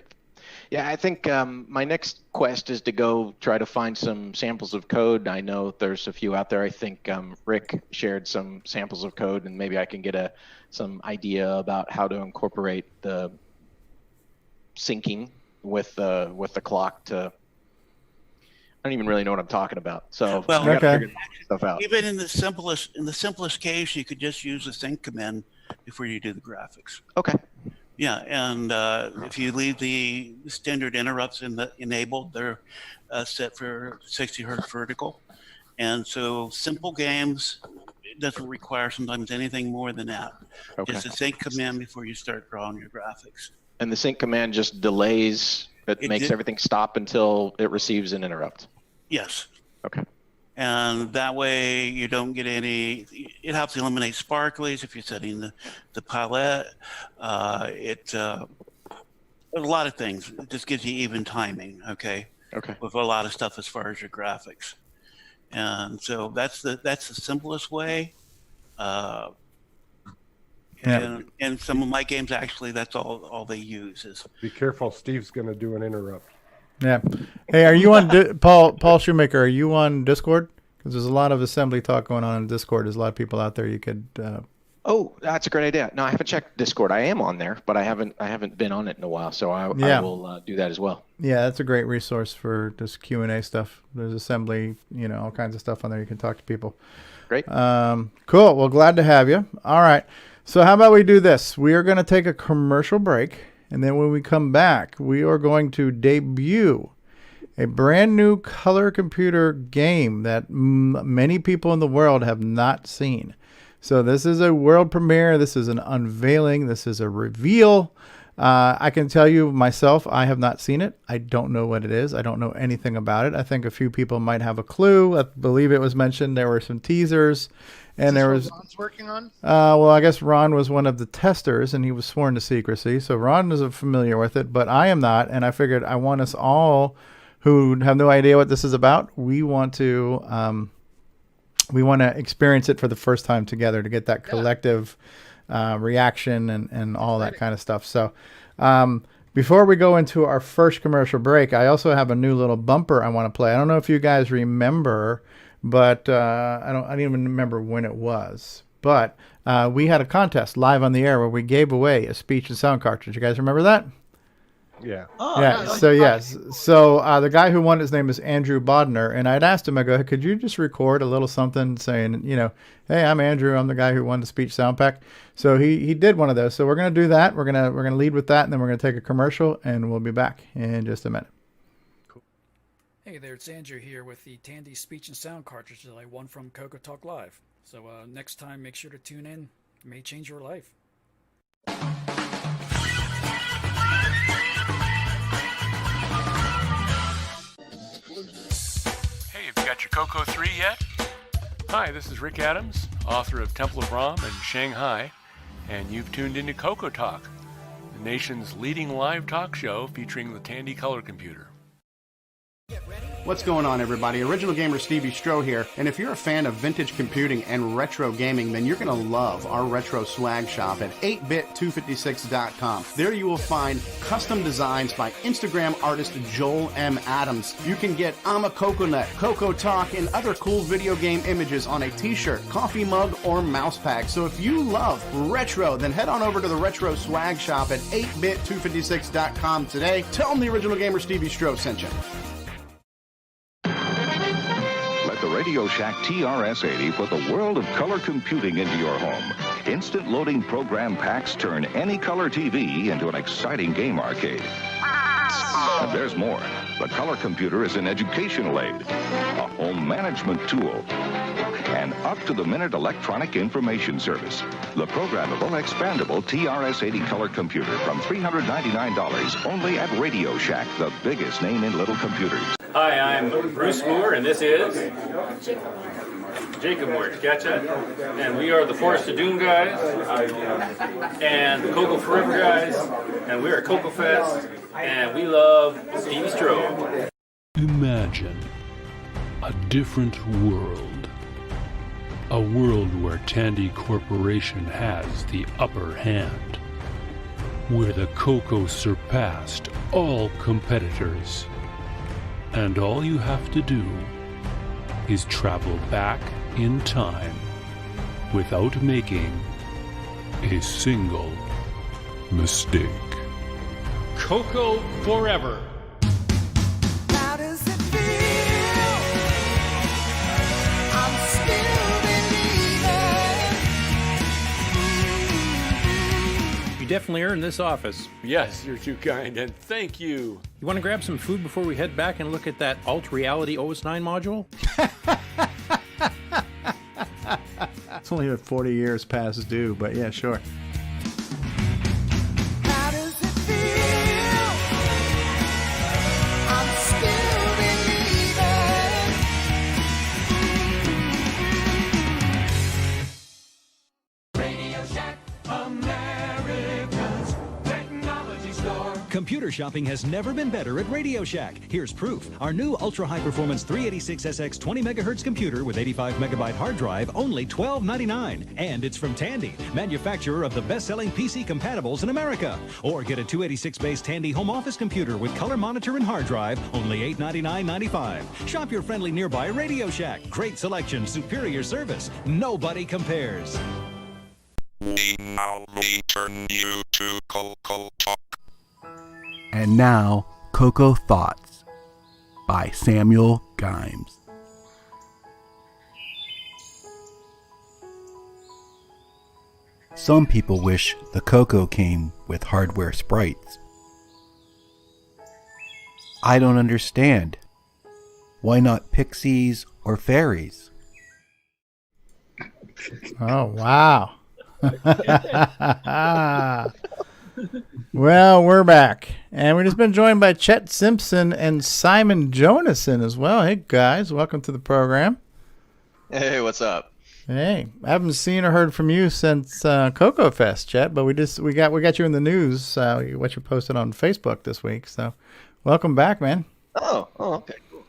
Yeah, I think my next quest is to go try to find some samples of code. I know there's a few out there. I think Rick shared some samples of code, and maybe I can get some idea about how to incorporate the syncing with the clock to. I don't even really know what I'm talking about. So I gotta figure that stuff out. Even in the simplest case, you could just use the sync command before you do the graphics. Okay. Yeah, and if you leave the standard interrupts enabled, they're set for 60 hertz vertical. And so simple games, it doesn't require sometimes anything more than that. Okay. Just a sync command before you start drawing your graphics. And the sync command just delays, it makes everything stop until it receives an interrupt. Yes. Okay. And that way you don't get any, it helps eliminate sparklies if you're setting the palette. A lot of things. It just gives you even timing, okay? Okay. With a lot of stuff as far as your graphics. And so that's the simplest way. And some of my games, actually, that's all they use is. Be careful, Steve's going to do an interrupt. Yeah. Hey, are you on Paul Shoemaker? Are you on Discord? Because there's a lot of assembly talk going on in Discord. There's a lot of people out there you could. Oh, that's a great idea. No, I haven't checked Discord. I am on there, but I haven't been on it in a while, so I will do that as well. Yeah, that's a great resource for just Q&A stuff. There's assembly, all kinds of stuff on there. You can talk to people. Great. Cool. Well, glad to have you. All right. So how about we do this? We are going to take a commercial break, and then when we come back, we are going to debut a brand new color computer game that many people in the world have not seen. So this is a world premiere. This is an unveiling. This is a reveal. I can tell you myself, I have not seen it. I don't know what it is. I don't know anything about it. I think a few people might have a clue. I believe it was mentioned there were some teasers. And there was Ron's working on? Well, I guess Ron was one of the testers, and he was sworn to secrecy. So Ron is familiar with it, but I am not. And I figured I want us all who have no idea what this is about, we want to experience it for the first time together to get that collective reaction and all that kind of stuff. So before we go into our first commercial break, I also have a new little bumper I want to play. I don't know if you guys remember, but I didn't even remember when it was. But we had a contest live on the air where we gave away a speech and sound cartridge. You guys remember that? Yeah. Oh, yeah. So yes. So the guy who won, his name is Andrew Bodner, and I'd asked him, I go, could you just record a little something saying, hey, I'm Andrew. I'm the guy who won the speech sound pack. So he did one of those. So we're gonna do that. We're gonna lead with that, and then we're gonna take a commercial, and we'll be back in just a minute. Hey there, it's Andrew here with the Tandy speech and sound cartridge that I won from CoCoTALK Live. So next time, make sure to tune in. It may change your life. Hey, have you got your CoCo 3 yet? Hi, this is Rick Adams, author of Temple of Ram and Shanghai, and you've tuned into CoCoTALK, the nation's leading live talk show featuring the Tandy color computer. What's going on, everybody? Original Gamer Stevie Stroh here, and if you're a fan of vintage computing and retro gaming, then you're going to love our retro swag shop at 8bit256.com. There you will find custom designs by Instagram artist Joel M. Adams. You can get I'm a Coconut, CoCoTALK, and other cool video game images on a t-shirt, coffee mug, or mouse pad. So if you love retro, then head on over to the retro swag shop at 8bit256.com today. Tell them the Original Gamer Stevie Stroh sent you. The Radio Shack TRS-80 put the world of color computing into your home. Instant loading program packs turn any color TV into an exciting game arcade. And there's more. The color computer is an educational aid, a home management tool, an up-to-the-minute electronic information service. The programmable, expandable TRS-80 color computer from $399 only at Radio Shack, the biggest name in little computers. Hi, I'm Bruce Moore, and this is Jacob Moore. Gotcha. And we are the Forest of Doom guys, and the CoCo Forever guys, and we are CoCo Fest, and we love Stevie Stroh. Imagine a different world. A world where Tandy Corporation has the upper hand. Where the CoCo surpassed all competitors. And all you have to do is travel back in time without making a single mistake. CoCo Forever. How does it feel? I'm still believing. You definitely earned this office. Yes, you're too kind, and thank you. You want to grab some food before we head back and look at that Alt Reality OS9 module? It's only 40 years past due, but yeah, sure. How does it feel? I'm still believing. Radio Shack, America's technology store. Computer shopping has never been better at Radio Shack. Here's proof. Our new ultra-high-performance 386SX 20 megahertz computer with 85 megabyte hard drive, only $12.99. And it's from Tandy, manufacturer of the best-selling PC compatibles in America. Or get a 286-based Tandy home office computer with color monitor and hard drive, only $899.95. Shop your friendly nearby Radio Shack. Great selection, superior service. Nobody compares. We now return you to CoCoTALK. And now, Coco Thoughts by Samuel Gimes. Some people wish the CoCo came with hardware sprites. I don't understand. Why not pixies or fairies? Oh, wow. Well, we're back. And we've just been joined by Chet Simpson and Simon Jonason as well. Hey, guys. Welcome to the program. Hey, what's up? Hey, I haven't seen or heard from you since CoCo Fest, Chet, but we got you in the news, what you posted on Facebook this week. So welcome back, man. Oh, okay, cool.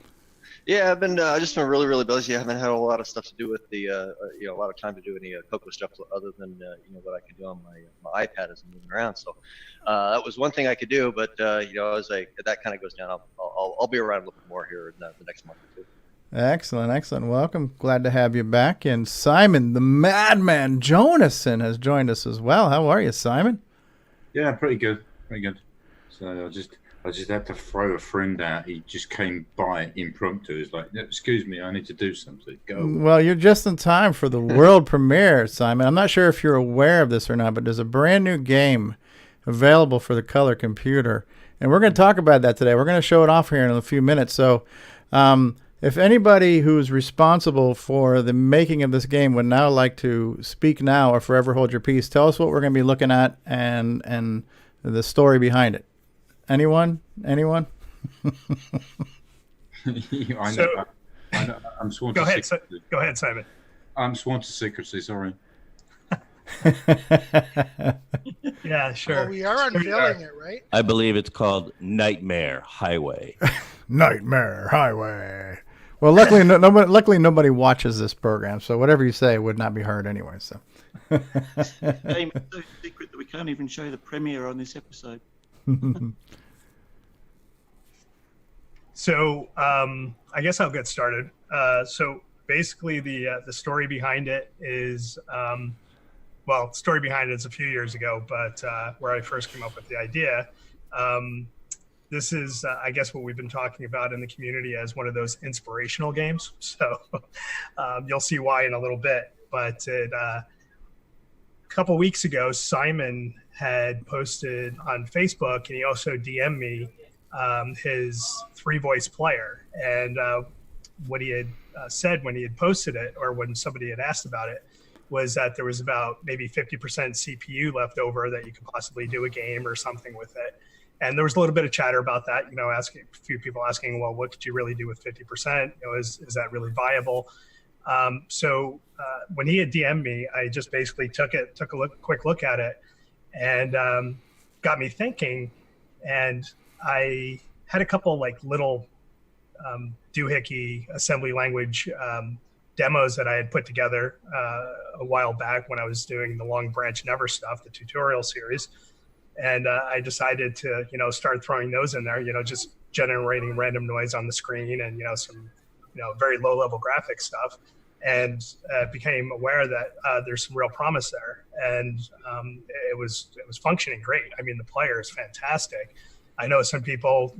Yeah, I've been just been really busy. I haven't had a lot of stuff to do with the a lot of time to do any CoCo stuff other than what I could do on my iPad as I'm moving around. So that was one thing I could do, but as that kind of goes down, I'll be around a little bit more here in the next month or two. Excellent. Welcome. Glad to have you back. And Simon, the Madman Jonason, has joined us as well. How are you, Simon? Yeah, pretty good. So I just had to throw a friend out. He just came by impromptu. He's like, excuse me, I need to do something. Go. Well, you're just in time for the world premiere, Simon. I'm not sure if you're aware of this or not, but there's a brand new game available for the color computer. And we're going to talk about that today. We're going to show it off here in a few minutes. So if anybody who's responsible for the making of this game would now like to speak now or forever hold your peace, tell us what we're going to be looking at and the story behind it. Anyone? I know, I'm sworn Go to ahead, secrecy. go ahead, Simon. I'm sworn to secrecy, sorry. Yeah, sure. Well, we are unveiling it, right? I believe it's called Nightmare Highway. Nightmare Highway. Well, luckily nobody watches this program, so whatever you say would not be heard anyway. So. Game is so secret that we can't even show the premiere on this episode. So I guess I'll get started. So basically, the story behind it is story behind it is a few years ago, but where I first came up with the idea. This is, I guess, what we've been talking about in the community as one of those inspirational games. So you'll see why in a little bit. But a couple weeks ago, Simon had posted on Facebook, and he also DM'd me his 3-voice player. And what he had said when he had posted it, or when somebody had asked about it, was that there was about maybe 50% CPU left over that you could possibly do a game or something with it. And there was a little bit of chatter about that, asking a few people asking, well, what could you really do with 50%? Is that really viable? So when he had DM'd me, I just basically took a quick look at it, and got me thinking. And I had a couple little doohickey assembly language demos that I had put together a while back when I was doing the Long Branch Never stuff, the tutorial series. And I decided to, start throwing those in there, just generating random noise on the screen and, some, very low level graphic stuff. And became aware that there's some real promise there. And it was functioning great. I mean, the player is fantastic. I know some people,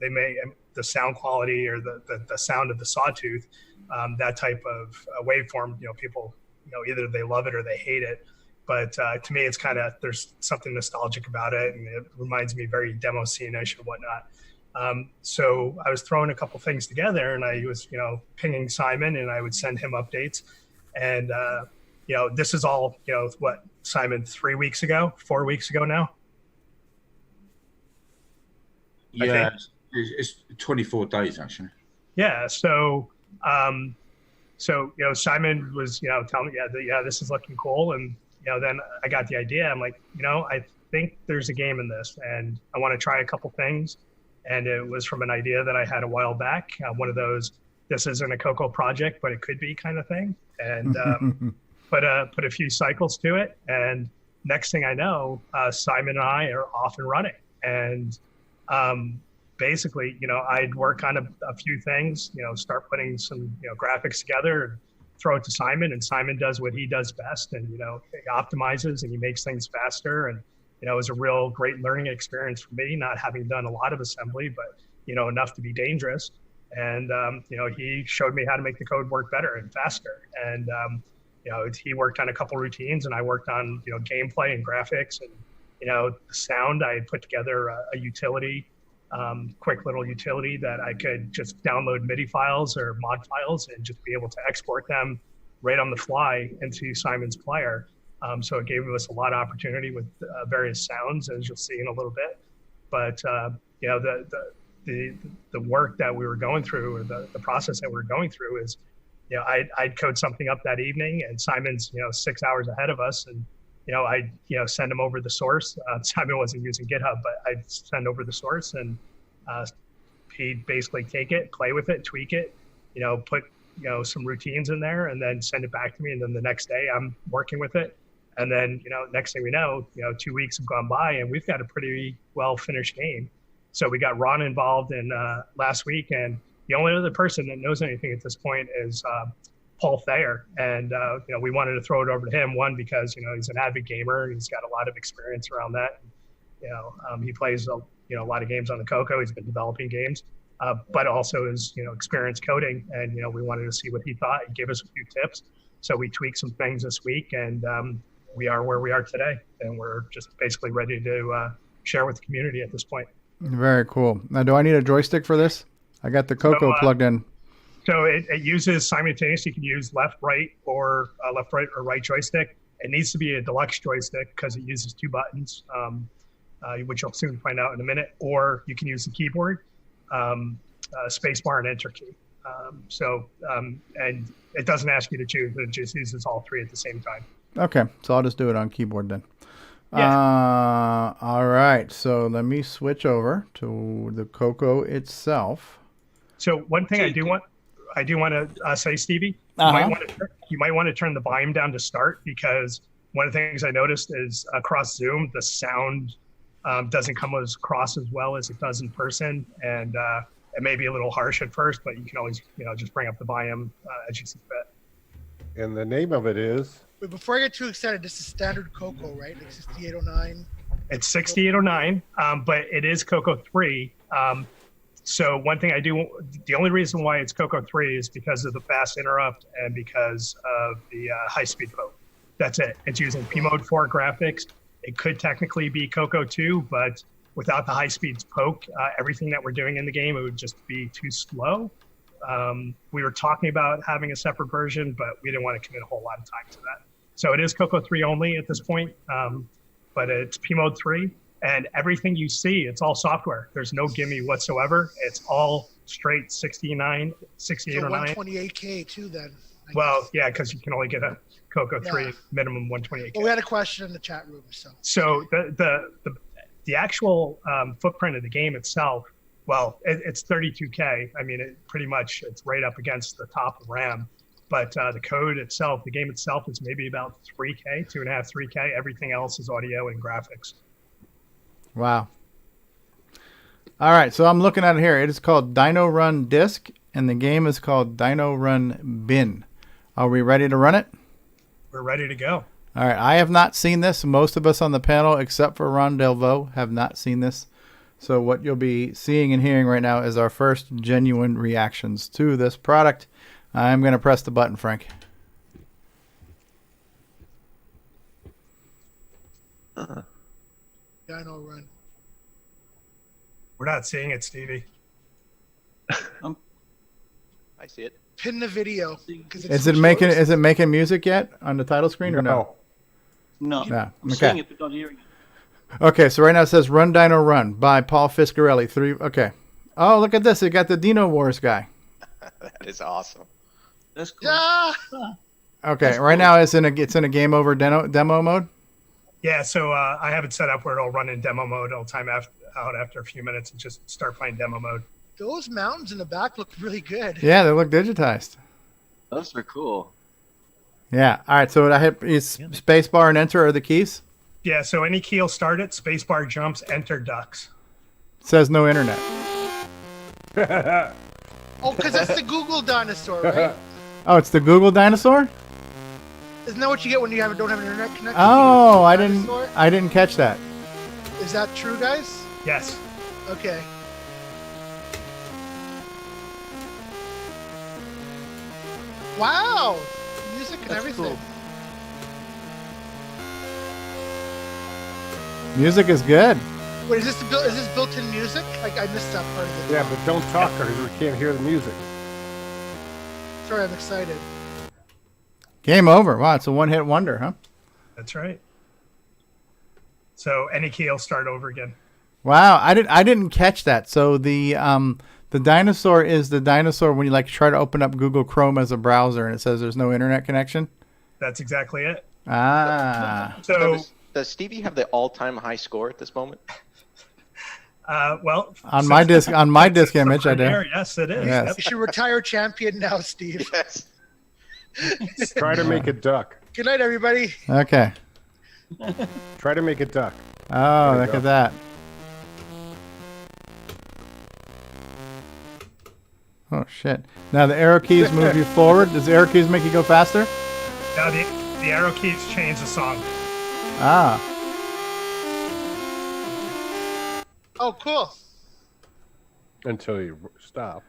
they may, the sound quality or the sound of the sawtooth, that type of waveform, people, either they love it or they hate it. But to me, it's kind of, there's something nostalgic about it, and it reminds me very demo scene-ish and whatnot. So I was throwing a couple things together, and I was, pinging Simon, and I would send him updates. And, this is all, what, Simon, 4 weeks ago now? Yeah, it's 24 days, actually. Yeah, so Simon was, telling me, yeah, this is looking cool. And, then I got the idea. I'm like, I think there's a game in this, and I want to try a couple things. And it was from an idea that I had a while back, one of those, this isn't a CoCo project, but it could be kind of thing. And put a few cycles to it. And next thing I know, Simon and I are off and running. And basically, I'd work on a few things, start putting some, graphics together and throw it to Simon, and Simon does what he does best. And, he optimizes and he makes things faster. And, it was a real great learning experience for me, not having done a lot of assembly, but, enough to be dangerous. And, he showed me how to make the code work better and faster. And, he worked on a couple routines, and I worked on, gameplay and graphics and, the sound. I had put together a utility, quick little utility that I could just download MIDI files or mod files and just be able to export them right on the fly into Simon's player. So it gave us a lot of opportunity with various sounds, as you'll see in a little bit. But the work that we were going through, or the process that we were going through, is I'd code something up that evening, and Simon's 6 hours ahead of us, and I'd send him over the source. Simon wasn't using GitHub, but I'd send over the source, and he'd basically take it, play with it, tweak it, put some routines in there, and then send it back to me. And then the next day I'm working with it. And then, next thing we know, 2 weeks have gone by, and we've got a pretty well finished game. So we got Ron involved in last week, and the only other person that knows anything at this point is Paul Thayer. And, we wanted to throw it over to him, one, because, he's an avid gamer. He's got a lot of experience around that. He plays, a lot of games on the CoCo. He's been developing games, but also is, experience coding. And, we wanted to see what he thought and give us a few tips. So we tweaked some things this week, and we are where we are today. And we're just basically ready to share with the community at this point. Very cool. Now, do I need a joystick for this? I got the CoCo plugged in. So it uses simultaneously. You can use left, right, or right joystick. It needs to be a deluxe joystick because it uses 2 buttons, which you'll soon find out in a minute. Or you can use the keyboard, spacebar, and enter key. And it doesn't ask you to choose. It just uses all 3 at the same time. Okay, so I'll just do it on keyboard then. Yeah. All right, so let me switch over to the CoCo itself. So one thing I do want to say, Stevie, you might want to turn the volume down to start, because one of the things I noticed is across Zoom, the sound doesn't come across as well as it does in person. And it may be a little harsh at first, but you can always, just bring up the volume as you see fit. And the name of it is? Wait, before I get too excited, this is standard CoCo, right? Like 6809? It's 6809, but it is CoCo 3. So one thing the only reason why it's CoCo 3 is because of the fast interrupt and because of the high-speed poke. That's it. It's using P Mode 4 graphics. It could technically be CoCo 2, but without the high-speed poke, everything that we're doing in the game, it would just be too slow. We were talking about having a separate version, but we didn't want to commit a whole lot of time to that. So it is CoCo 3 only at this point, but it's P Mode 3. And everything you see, it's all software. There's no gimme whatsoever. It's all straight 6809. So 128K too then. Well, yeah, because you can only get a CoCo 3 minimum 128K. Well, we had a question in the chat room. So the actual footprint of the game itself, well, it's 32K. I mean, it's right up against the top of RAM. But the code itself, the game itself, is maybe about 3K, 2.5, 3K. Everything else is audio and graphics. Wow. All right, so I'm looking at it here. It is called Dino Run Disc, and the game is called Dino Run Bin. Are we ready to run it? We're ready to go. All right, I have not seen this. Most of us on the panel, except for Ron Delvaux, have not seen this. So what you'll be seeing and hearing right now is our first genuine reactions to this product. I'm going to press the button, Frank. Dino Run. We're not seeing it, Stevie. I see it. Pin the video. Is it making music yet on the title screen or no? No. No. I'm Okay. seeing it, but not hearing it. Okay, so right now it says Run Dino Run by Paul Fiscarelli. 3. Okay. Oh, look at this. It got the Dino Wars guy. That is awesome. That's cool. Yeah. Okay, right now it's in a game over demo mode. Yeah, so I have it set up where it'll run in demo mode. It'll time out after a few minutes and just start playing demo mode. Those mountains in the back look really good. Yeah, they look digitized. Those are cool. Yeah. All right. So what I hit is spacebar and enter are the keys. Yeah. So any key will start it. Spacebar jumps. Enter ducks. It says no internet. Oh, because that's the Google dinosaur, right? Oh, it's the Google dinosaur. Isn't that what you get when you don't have an internet connection? Oh, I didn't catch that. Is that true, guys? Yes. Okay. Wow, music and everything. Cool. Music is good. Wait, is this built-in music? Like I missed that part of it. Yeah, but don't talk or we can't hear the music. Sorry, I'm excited. Game over. Wow, it's a one-hit wonder, huh? That's right. So any key will start over again. Wow, I didn't catch that. So the dinosaur is the dinosaur when you like try to open up Google Chrome as a browser and it says there's no internet connection. That's exactly it. Ah. So does Stevie have the all-time high score at this moment? Well, on my disc image, I do. Yes, it is. Yes. You should retire champion now, Steve. Yes. Try to make a duck. Good night, everybody. Okay. Try to make a duck. Oh, look at that. Oh shit! Now the arrow keys move you forward. Does the arrow keys make you go faster? Now the arrow keys change the song. Ah. Oh, cool. Until you stop.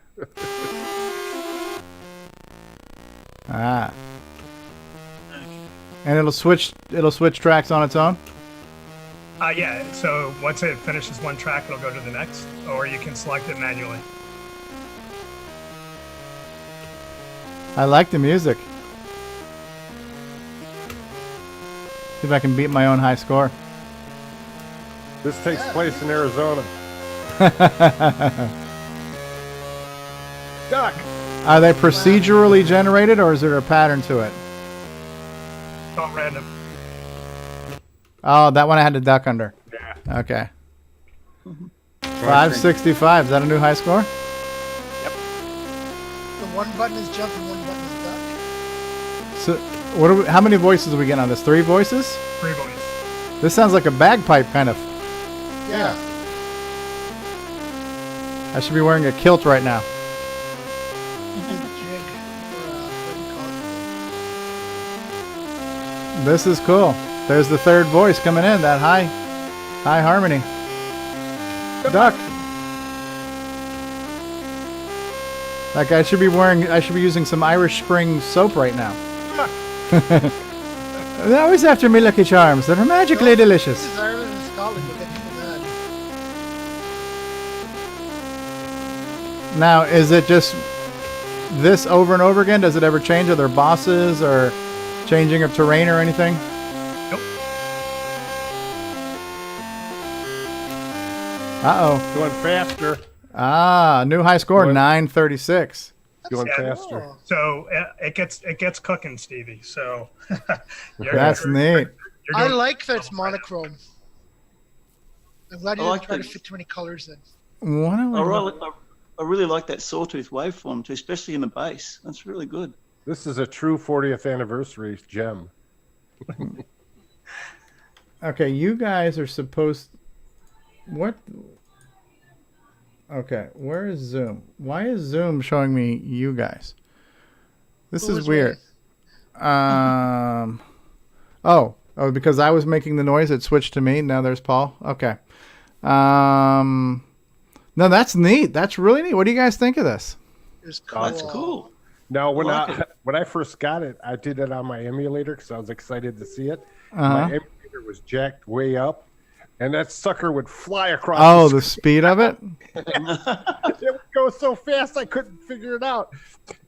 Ah. And it'll switch tracks on its own? Yeah, so once it finishes one track, it'll go to the next, or you can select it manually. I like the music. See if I can beat my own high score. This takes place in Arizona. Duck! Are they procedurally generated, or is there a pattern to it? It's all random. Oh, that one I had to duck under. Yeah. Okay. 565. Is that a new high score? The one button is jump and one button is duck. So, how many voices are we getting on this? 3 voices? 3 voices. This sounds like a bagpipe kind of. Yeah. I should be wearing a kilt right now. This is cool. There's the third voice coming in, that high harmony. Duck. Like I should be using some Irish Spring soap right now. They're always after me Lucky Charms. They're magically delicious. This is Ireland and Scotland. You'll get people mad. Now, is it just this over and over again? Does it ever change? Are there bosses or changing of terrain or anything? Nope. Uh-oh. Going faster. Ah, new high score, 936. Going faster. So it gets cooking, Stevie. So That's neat. I like that it's monochrome. I'm glad you I didn't like try to that. fit too many colors in. I really like that sawtooth waveform too, especially in the bass. That's really good. This is a true 40th anniversary gem. Okay, you guys are supposed... What? Okay, where is Zoom? Why is Zoom showing me you guys? This is weird. Oh, because I was making the noise, it switched to me. Now there's Paul. Okay. No, that's neat. That's really neat. What do you guys think of this? It's cool. That's cool. No, when I like it. when I first got it, I did it on my emulator because I was excited to see it. Uh-huh. My emulator was jacked way up, and that sucker would fly across. Oh, the speed of it? It would go so fast I couldn't figure it out,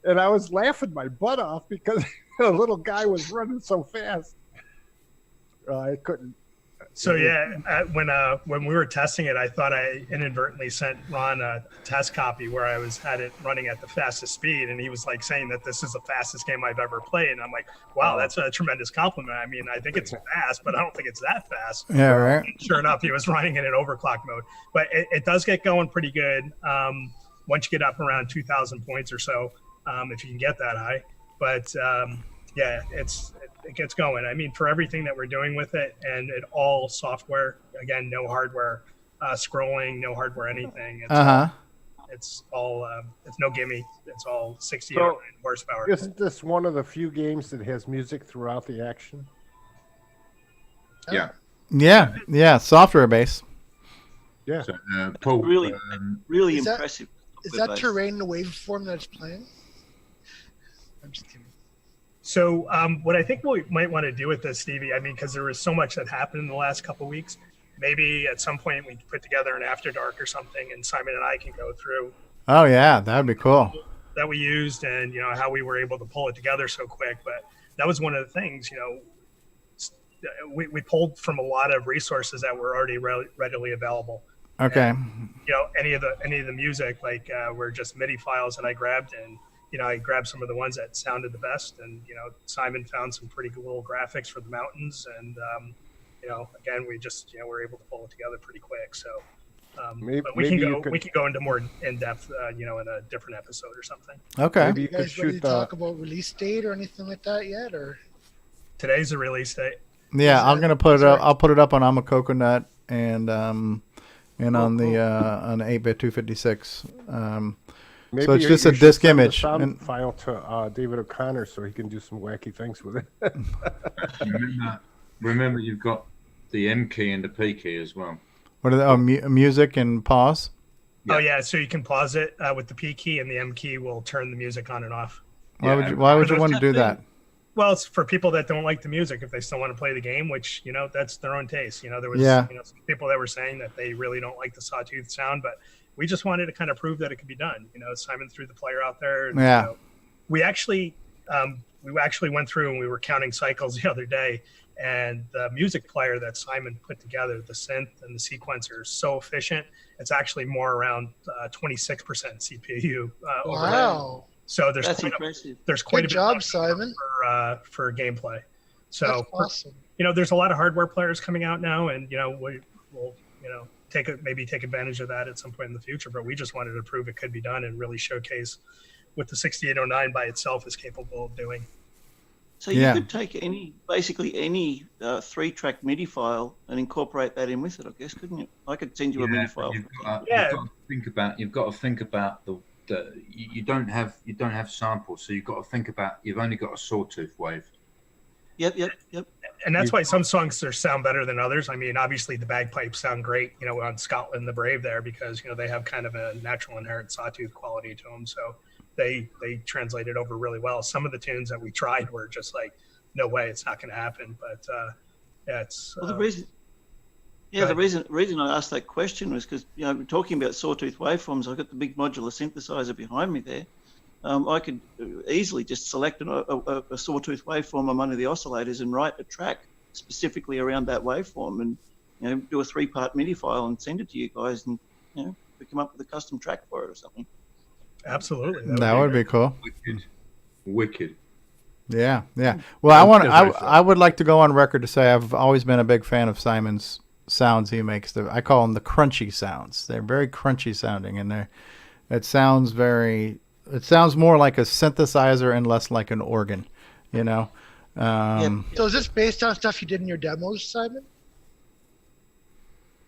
and I was laughing my butt off because the little guy was running so fast. I couldn't. So when we were testing it, I thought I inadvertently sent Ron a test copy where I had it running at the fastest speed, and he was like saying that this is the fastest game I've ever played. And I'm like, wow, that's a tremendous compliment. I mean, I think it's fast, but I don't think it's that fast. Yeah, right. And sure enough, he was running it in overclock mode, but it does get going pretty good once you get up around 2,000 points or so, if you can get that high. But yeah, it gets going. I mean, for everything that we're doing with it, and it all software, again, no hardware scrolling, no hardware anything. It's all it's no gimme. It's all 60 horsepower. Isn't this one of the few games that has music throughout the action? Yeah, software based. Yeah. So, Paul, really impressive. Is that terrain the waveform that it's playing? I'm just kidding. So what I think we might want to do with this, Stevie, I mean, because there was so much that happened in the last couple of weeks, maybe at some point we can put together an after dark or something, and Simon and I can go through. Oh yeah, that would be cool. That we used, and how we were able to pull it together so quick. But that was one of the things, we pulled from a lot of resources that were already readily available. Okay. And, any of the music were just MIDI files that I grabbed, and I grabbed some of the ones that sounded the best, and Simon found some pretty cool graphics for the mountains, and again, we just were able to pull it together pretty quick. So, but we can go into more in depth, in a different episode or something. Okay. Maybe you guys ready to talk about release date or anything like that yet, or today's the release date? Yeah, I'm gonna put it up. I'll put it up on I'm a Coconut and on the on 8-bit 256. Maybe so it's just you a should disk send the image. sound file to David O'Connor so he can do some wacky things with it. remember, you've got the M key and the P key as well. What are they? Music and pause? Yeah. Oh yeah, so you can pause it with the P key, and the M key will turn the music on and off. Why would you want to do that? Well, it's for people that don't like the music, if they still want to play the game, which, that's their own taste. There was some people that were saying that they really don't like the sawtooth sound, but we just wanted to kind of prove that it could be done. Simon threw the player out there. And, we actually went through and we were counting cycles the other day, and the music player that Simon put together, the synth and the sequencer, is so efficient. It's actually more around 26% CPU. Wow. So there's quite a job, Simon, for gameplay. So that's awesome. There's a lot of hardware players coming out now, and we'll take advantage of that at some point in the future. But we just wanted to prove it could be done and really showcase what the 6809 by itself is capable of doing. So you could take basically any 3-track MIDI file and incorporate that in with it, I guess, couldn't you? I could send you a MIDI file. You've got to think about you don't have samples, so you've got to think about you've only got a sawtooth wave. Yep. And that's why some songs sound better than others. I mean, obviously the bagpipes sound great, on Scotland the Brave there, because they have kind of a natural inherent sawtooth quality to them. So they translated over really well. Some of the tunes that we tried were just like, no way, it's not going to happen. But it's the reason I asked that question was because we're talking about sawtooth waveforms. I've got the big modular synthesizer behind me there. I could easily just select a sawtooth waveform on one of the oscillators and write a track specifically around that waveform, and do a 3-part MIDI file and send it to you guys, and we come up with a custom track for it or something. Absolutely, that would be cool. Wicked. Yeah. Well, I would like to go on record to say I've always been a big fan of Simon's sounds he makes. I call them the crunchy sounds. They're very crunchy sounding, and it sounds more like a synthesizer and less like an organ, So is this based on stuff you did in your demos, Simon?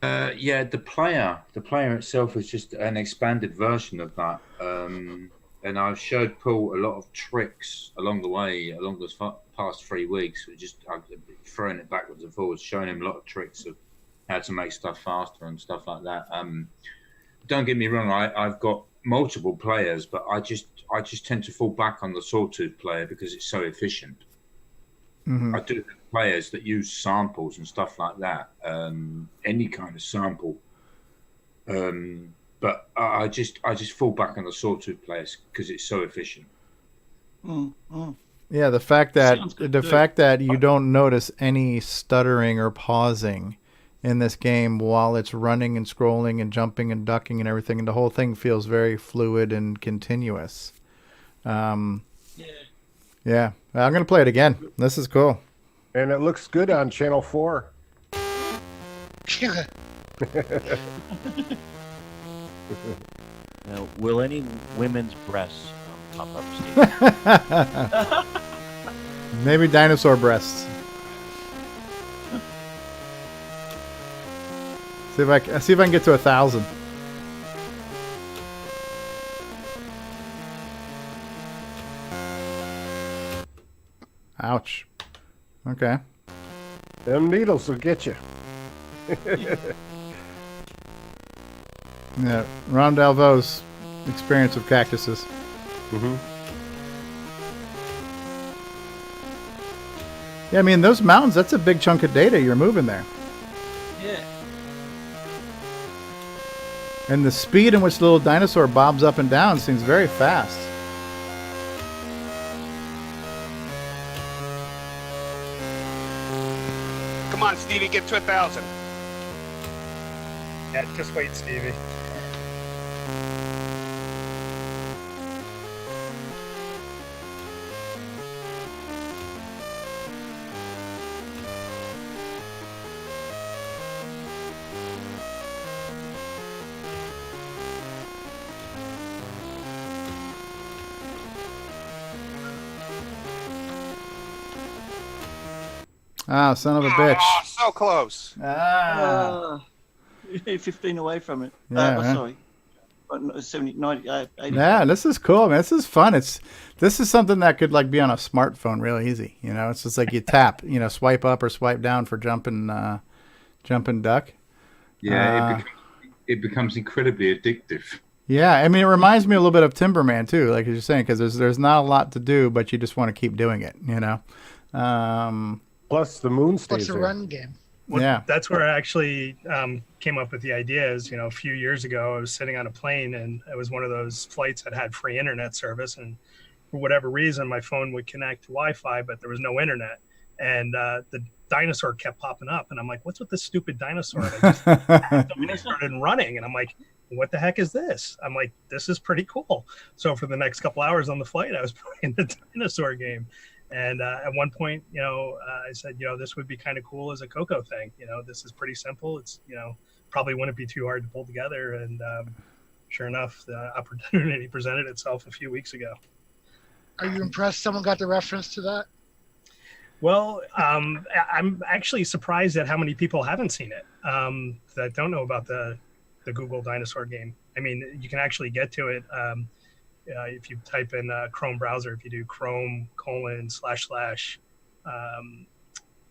The player itself is just an expanded version of that. And I've showed Paul a lot of tricks along the way, along those past 3 weeks. I've thrown it backwards and forwards, showing him a lot of tricks of how to make stuff faster and stuff like that. Don't get me wrong, I've got multiple players, but I just tend to fall back on the sawtooth player because it's so efficient. Mm-hmm. I do have players that use samples and stuff like that, any kind of sample. But I just fall back on the sawtooth players because it's so efficient. Yeah, the fact that you don't notice any stuttering or pausing in this game while it's running and scrolling and jumping and ducking and everything, and the whole thing feels very fluid and continuous. Yeah, I'm gonna play it again. This is cool, and it looks good on Channel 4. Now, will any women's breasts pop up, Steve? Maybe dinosaur breasts. See if I can get to 1,000. Ouch. Okay. Them needles will get you. Yeah, Ron Dalvo's experience with cactuses. Mm-hmm. Yeah, I mean, those mountains, that's a big chunk of data you're moving there. Yeah. And the speed in which the little dinosaur bobs up and down seems very fast. Come on, Stevie, get to 1,000. Yeah, just wait, Stevie. Ah, son of a bitch. Oh, so close. Ah. 15 away from it. Yeah, man. Sorry. 70, 90, 80. Yeah, this is cool, man. This is fun. This is something that could like be on a smartphone real easy. You know, it's just like you tap, swipe up or swipe down for jump and duck. Yeah, it becomes incredibly addictive. Yeah, I mean, it reminds me a little bit of Timberman too, like you're saying, because there's not a lot to do, but you just want to keep doing it. Plus the moon stays What's a there. run game? Well, yeah, that's where I actually came up with the idea. Is a few years ago, I was sitting on a plane, and it was one of those flights that had free internet service, and for whatever reason, my phone would connect to Wi-Fi, but there was no internet, and the dinosaur kept popping up, and I'm like, "What's with this stupid dinosaur?" And I started running, and I'm like, "What the heck is this?" I'm like, "This is pretty cool." So for the next couple hours on the flight, I was playing the dinosaur game. And at one point, I said, this would be kind of cool as a CoCo thing. This is pretty simple. It's, probably wouldn't be too hard to pull together. And sure enough, the opportunity presented itself a few weeks ago. Are you impressed someone got the reference to that? Well, I'm actually surprised at how many people haven't seen it that don't know about the Google dinosaur game. I mean, you can actually get to it. If you type in Chrome browser, if you do Chrome : /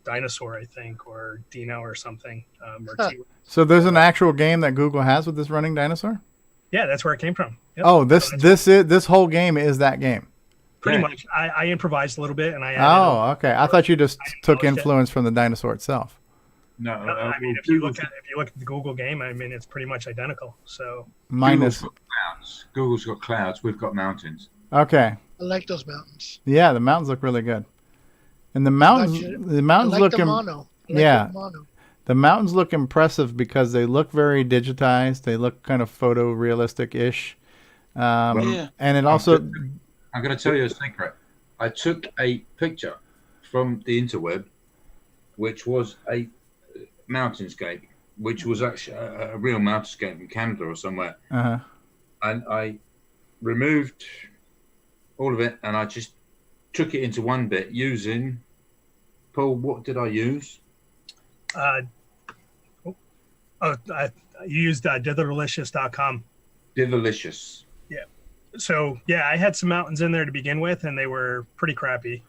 dinosaur, I think, or Dino or something. So there's an actual game that Google has with this running dinosaur? Yeah, that's where it came from. Yep. Oh, this whole game is that game. Pretty much. I improvised a little bit, and I added okay. I thought you just took influence from the dinosaur itself. No, I mean, if you look at the Google game, I mean, it's pretty much identical. So minus Google's got clouds. We've got mountains. Okay. I like those mountains. Yeah, the mountains look really good, and the mountains look the mountains look impressive because they look very digitized. They look kind of photorealistic-ish, and it also. I'm going to tell you a secret. I took a picture from the interweb, which was a mountainscape, which was actually a real mountainscape in Canada or somewhere. Uh-huh. And I removed all of it, and I just took it into one bit using, Paul, what did I use? I used ditherlicious.com. Ditherlicious. Yeah. So yeah, I had some mountains in there to begin with, and they were pretty crappy.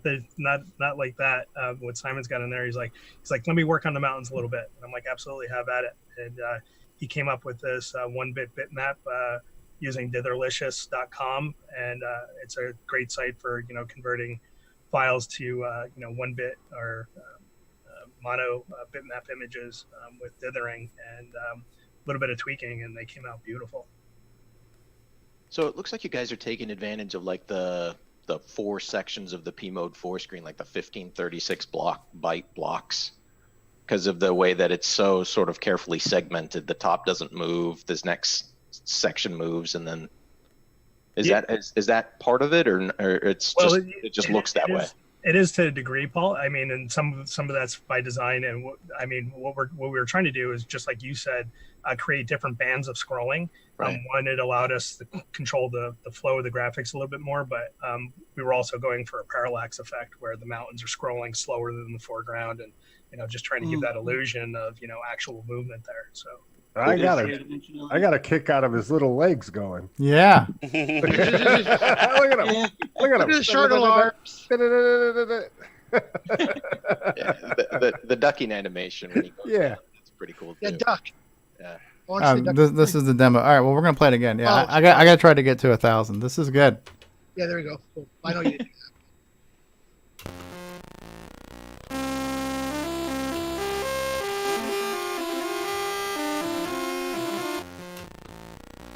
They're not like that. What Simon's got in there, he's like, let me work on the mountains a little bit. And I'm like, absolutely, have at it. And he came up with this 1-bit bitmap using ditherlicious.com, and it's a great site for converting files to 1-bit or mono bitmap images with dithering and a little bit of tweaking, and they came out beautiful. So it looks like you guys are taking advantage of like the 4 sections of the P mode 4 screen, like the 1536 byte blocks. because of the way that it's so sort of carefully segmented. The top doesn't move, this next section moves, and then is that part of it, or it's just it just looks that way? It is to a degree, Paul. I mean, and some of that's by design. And what we were trying to do is, just like you said, create different bands of scrolling. Right. One, it allowed us to control the flow of the graphics a little bit more, but we were also going for a parallax effect where the mountains are scrolling slower than the foreground, and just trying to give that illusion of actual movement there. So I got a kick out of his little legs going. Yeah. Look at him. Look at him. His short arms. The ducking animation when he goes down, that's pretty cool too. Yeah, duck. Yeah. This is the demo. All right, well, we're gonna play it again. Yeah, I got to try to get to 1,000. This is good. Yeah, there we go. Cool. I know you did.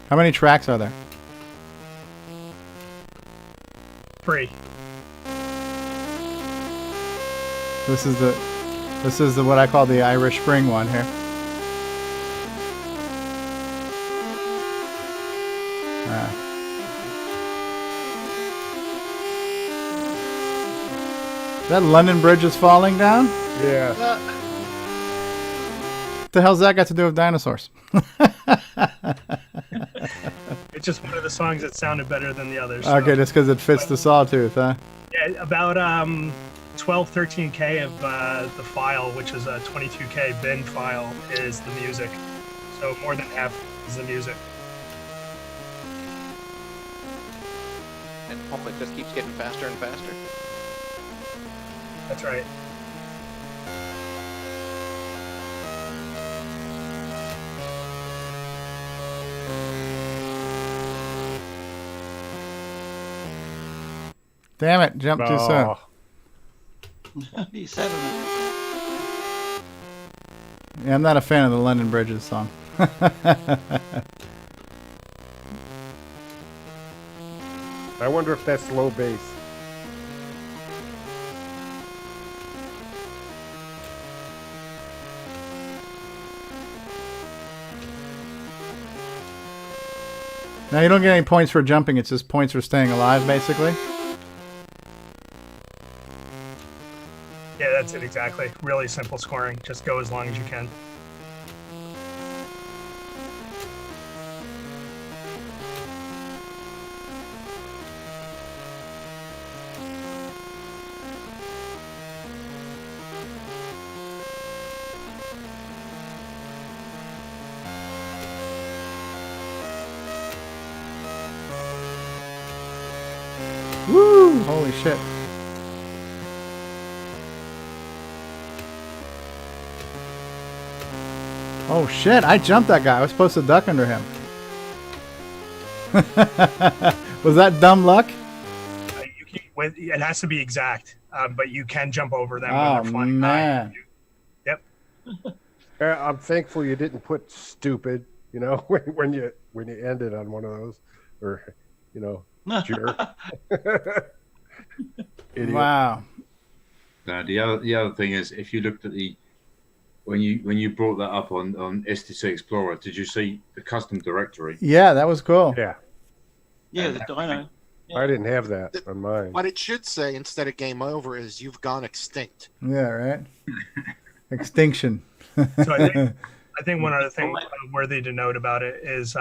How many tracks are there? 3. This is the what I call the Irish Spring one here. That London Bridge is falling down? Yeah. What the hell's that got to do with dinosaurs? it's just one of the songs that sounded better than the others. Okay, just because it fits the sawtooth, huh? Yeah, about 13K of the file, which is a 22K bin file, is the music. So more than half is the music. And it just keeps getting faster and faster. That's right. Damn it, jump too soon. He said Yeah, I'm not a fan of the London Bridges song. I wonder if that's low bass. Now you don't get any points for jumping, it's just points for staying alive, basically. Yeah, that's it exactly. Really simple scoring. Just go as long as you can. Woo! Holy shit. Oh shit, I jumped that guy. I was supposed to duck under him. Was that dumb luck? It has to be exact, but you can jump over them when Oh, they're flying man. high. Yep. I'm thankful you didn't put stupid, when you ended on one of those, or jerk. Idiot. Wow. Now, the other thing is, if you looked at when you brought that up on STC Explorer, did you see the custom directory? Yeah, that was cool. Yeah. Yeah, the dino. Yeah. I didn't have that on mine. What it should say instead of game over is you've gone extinct. Yeah, right? Extinction. So I think one other thing worthy to note about it is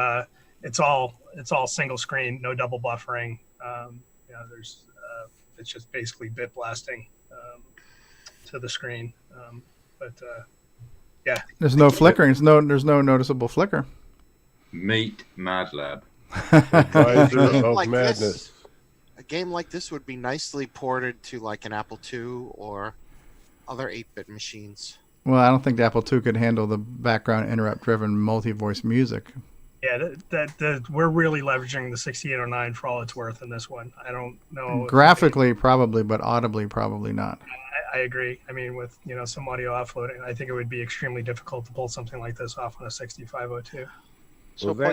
it's all single screen, no double buffering. It's just basically bit blasting to the screen. Yeah. There's no flickering. There's no noticeable flicker. Meet Mad Lab. A game like this would be nicely ported to like an Apple II or other 8-bit machines. Well, I don't think the Apple II could handle the background interrupt-driven multi-voice music. Yeah, we're really leveraging the 6809 for all it's worth in this one. I don't know. Graphically, probably, but audibly, probably not. I agree. I mean, with some audio offloading, I think it would be extremely difficult to pull something like this off on a 6502. So, Paul,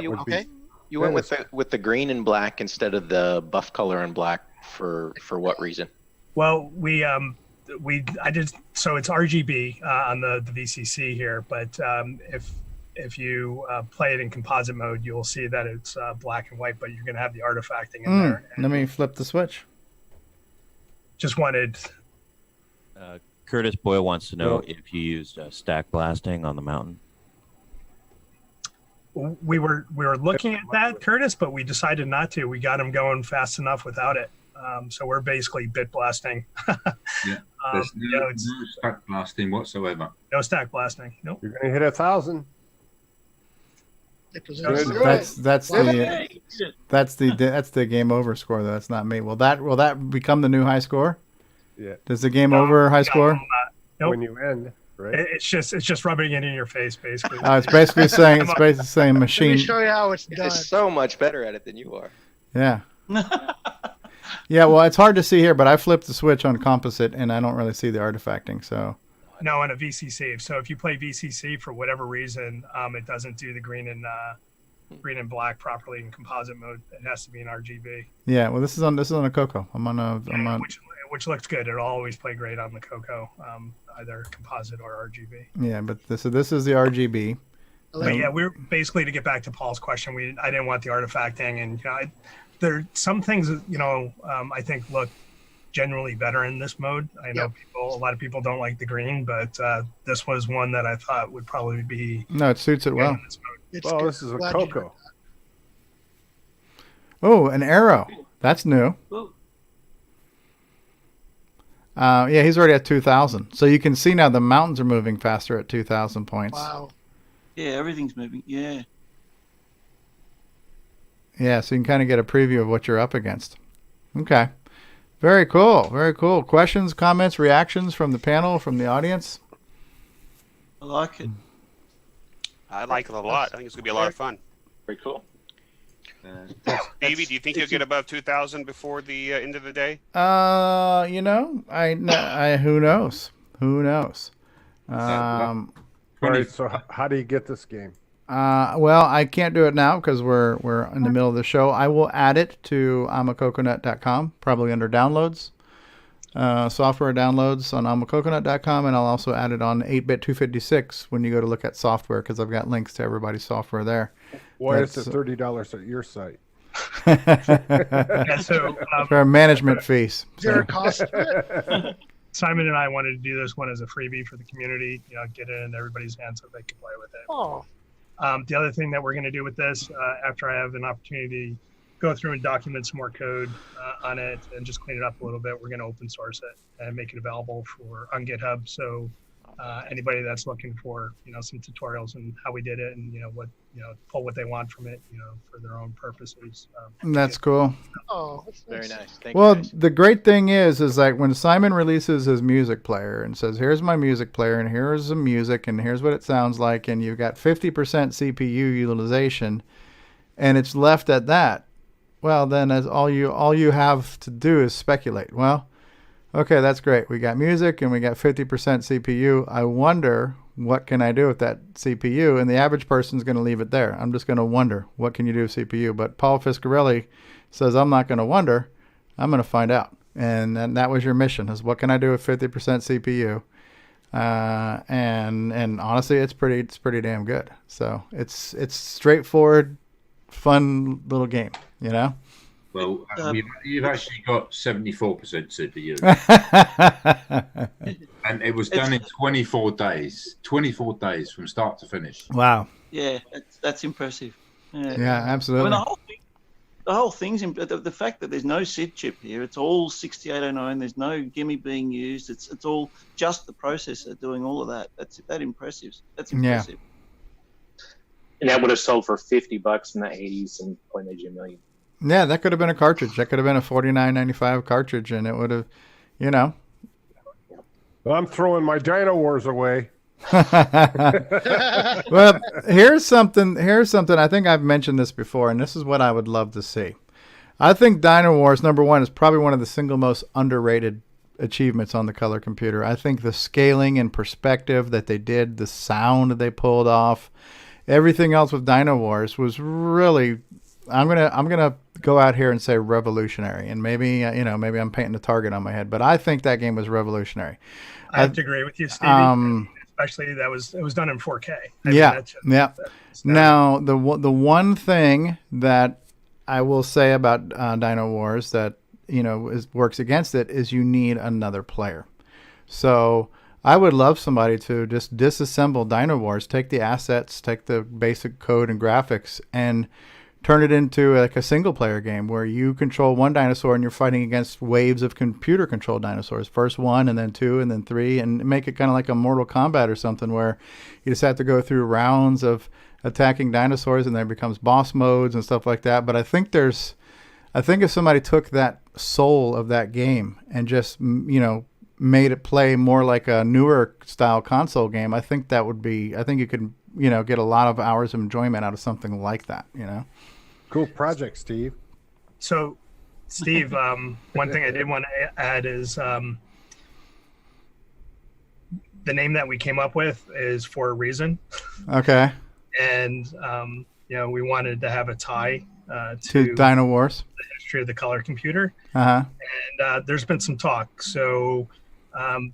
you went with the green and black instead of the buff color and black for what reason? Well, we I did, so it's RGB on the VCC here, but if you play it in composite mode, you'll see that it's black and white, but you're going to have the artifacting in there. Let me flip the switch. Just wanted. Curtis Boyle wants to know if you used stack blasting on the mountain. We were looking at that, Curtis, but we decided not to. We got him going fast enough without it. So we're basically bit blasting. Yeah, there's no stack blasting whatsoever. No stack blasting. Nope. You're going to hit 1,000. That's the game over score though. That's not me. Will that become the new high score? Yeah. Does the game over high score? Nope. When you end, right? It's just rubbing it in your face, basically. It's basically saying machine. Let me show you how it's You're done. just so much better at it than you are. Yeah. Yeah, well, it's hard to see here, but I flipped the switch on composite, and I don't really see the artifacting. So. No, on a VCC. So if you play VCC for whatever reason, it doesn't do the green and black properly in composite mode. It has to be in RGB. Yeah, well, this is on a CoCo. I'm on. Which looks good. It'll always play great on the CoCo, either composite or RGB. Yeah, but this is the RGB. But yeah, we're basically, to get back to Paul's question, I didn't want the artifacting, and there are some things that I think look generally better in this mode. I know a lot of people don't like the green, but this was one that I thought would probably be. No, it suits it well. Well, this is a CoCo. Oh, an arrow. That's new. Yeah, he's already at 2,000. So you can see now the mountains are moving faster at 2,000 points. Wow. Yeah, everything's moving. Yeah. Yeah, so you can kind of get a preview of what you're up against. Okay. Very cool. Very cool. Questions, comments, reactions from the panel, from the audience? I like it. I like it a lot. I think it's going to be a lot of fun. Very cool. Davey, do you think you'll get above 2,000 before the end of the day? I who knows? Who knows? All right, so how do you get this game? Well, I can't do it now because we're in the middle of the show. I will add it to amacoconut.com, probably under downloads, software downloads on amacoconut.com, and I'll also add it on 8-bit 256 when you go to look at software because I've got links to everybody's software there. Why is it $30 at your site? For management fees. Is there a cost to it? Simon and I wanted to do this one as a freebie for the community, get it in everybody's hands so they can play with it. Oh. The other thing that we're going to do with this, after I have an opportunity to go through and document some more code on it and just clean it up a little bit, we're going to open source it and make it available on GitHub. So anybody that's looking for, some tutorials and how we did it and, pull what they want from it, for their own purposes. That's cool. Oh, that's very nice. Thank Well, you guys. the great thing is like when Simon releases his music player and says, here's my music player and here's the music and here's what it sounds like, and you've got 50% CPU utilization and it's left at that, well, then all you have to do is speculate. Well, okay, that's great. We got music and we got 50% CPU. I wonder, what can I do with that CPU? And the average person's going to leave it there. I'm just going to wonder, what can you do with CPU? But Paul Fiscarelli says, I'm not going to wonder. I'm going to find out. And that was your mission, is what can I do with 50% CPU? And honestly, it's pretty damn good. So it's straightforward, fun little game, Well, you've actually got 74% CPU. And it was done in 24 days. 24 days from start to finish. Wow. Yeah, that's impressive. Yeah, absolutely. Well, the whole thing's the fact that there's no SID chip here. It's all 6809. There's no gimme being used. It's all just the processor doing all of that. That's impressive. That's impressive. Yeah. And that would have sold for $50 in the 80s and probably made you $1 million. Yeah, that could have been a cartridge. That could have been a $49.95 cartridge, and it would have, Well, I'm throwing my Dino Wars away. Well, here's something. I think I've mentioned this before, and this is what I would love to see. I think Dino Wars, number one, is probably one of the single most underrated achievements on the color computer. I think the scaling and perspective that they did, the sound that they pulled off, everything else with Dino Wars was really. I'm gonna go out here and say revolutionary, and maybe maybe I'm painting a target on my head, but I think that game was revolutionary. I have to agree with you, Stevie. Especially it was done in 4K. Now the one thing that I will say about Dino Wars that works against it is you need another player. So I would love somebody to just disassemble Dino Wars, take the assets, take the basic code and graphics, and turn it into like a single player game where you control one dinosaur and you're fighting against waves of computer controlled dinosaurs. First 1 and then 2 and then 3, and make it kind of like a Mortal Kombat or something where you just have to go through rounds of attacking dinosaurs and then it becomes boss modes and stuff like that. But I think if somebody took that soul of that game and just, made it play more like a newer style console game, I think you could, get a lot of hours of enjoyment out of something like that, Cool project, Steve. So, Steve, one thing I did want to add is the name that we came up with is for a reason. Okay. And, we wanted to have a tie to Dino Wars, the history of the color computer. Uh-huh. And there's been some talk. So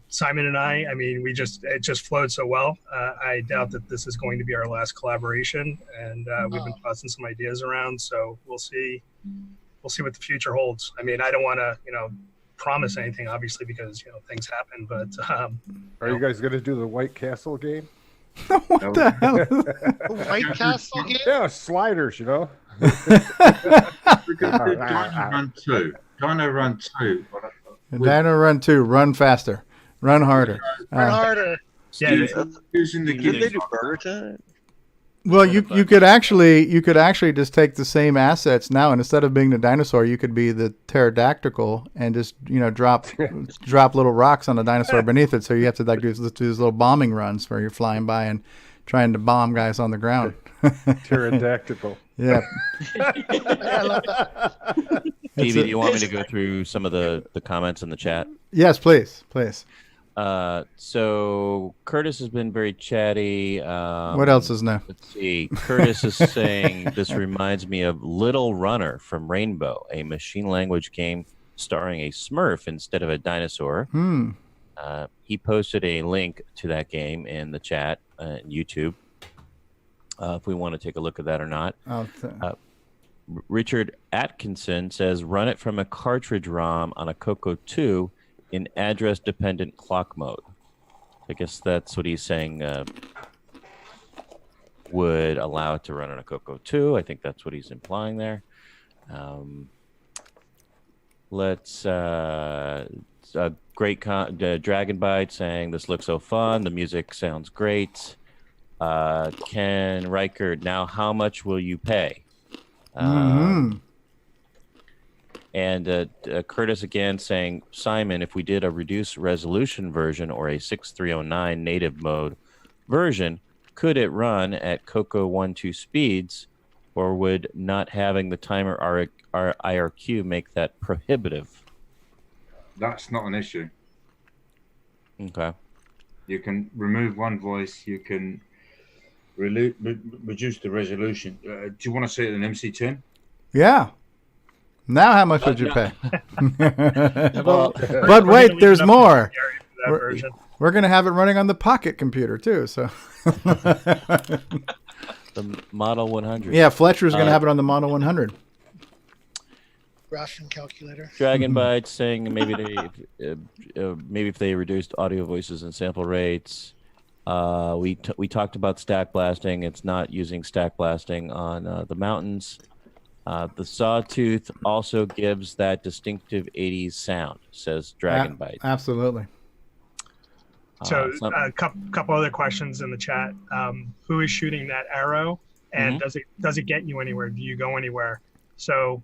Simon and I mean, it just flowed so well. I doubt that this is going to be our last collaboration, and we've been tossing some ideas around. So we'll see what the future holds. I mean, I don't want to, promise anything, obviously, because things happen. But are you guys going to do the White Castle game? What the hell? The White Castle game? Yeah, sliders. We're going to do Dino Run 2. Dino Run 2. Dino Run 2. Run faster. Run harder. Run harder. Yeah. Using the Did they do Burger Time? Well, you could actually just take the same assets now, and instead of being the dinosaur, you could be the pterodactyl and just drop little rocks on the dinosaur beneath it. So you have to do these little bombing runs where you're flying by and trying to bomb guys on the ground. Pterodactyl. Yeah. I love that. Stevie, do you want me to go through some of the comments in the chat? Yes, please. So Curtis has been very chatty. What else is new? Let's see. Curtis is saying this reminds me of Little Runner from Rainbow, a machine language game starring a Smurf instead of a dinosaur. He posted a link to that game in the chat on YouTube. If we want to take a look at that or not. Richard Atkinson says, run it from a cartridge ROM on a CoCo 2 in address-dependent clock mode. I guess that's what he's saying would allow it to run on a CoCo 2. I think that's what he's implying there. Let's Dragon Bite saying, this looks so fun. The music sounds great. Ken Reichert, now how much will you pay? And Curtis again saying, Simon, if we did a reduced resolution version or a 6309 native mode version, could it run at CoCo 1.2 speeds, or would not having the timer IRQ make that prohibitive? That's not an issue. Okay. You can remove one voice. You can reduce the resolution. Do you want to see it in MC10? Yeah. Now how much would you pay? But wait, there's more. We're going to have it running on the pocket computer too. So the Model 100. Yeah, Fletcher's going to have it on the Model 100. Ration calculator. Dragon Bite saying maybe if they reduced audio voices and sample rates. We talked about stack blasting. It's not using stack blasting on the mountains. The Sawtooth also gives that distinctive 80s sound, says Dragon Bite. Absolutely. So a couple other questions in the chat. Who is shooting that arrow, and does it get you anywhere? Do you go anywhere? So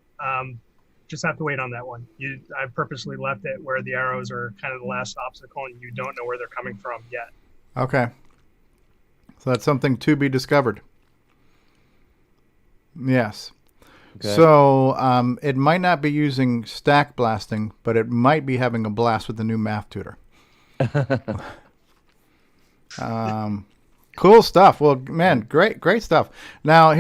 just have to wait on that one. I purposely left it where the arrows are kind of the last obstacle, and you don't know where they're coming from yet. Okay. So that's something to be discovered. Yes. Okay. So it might not be using stack blasting, but it might be having a blast with the new math tutor. Cool stuff. Well, man, great stuff. Now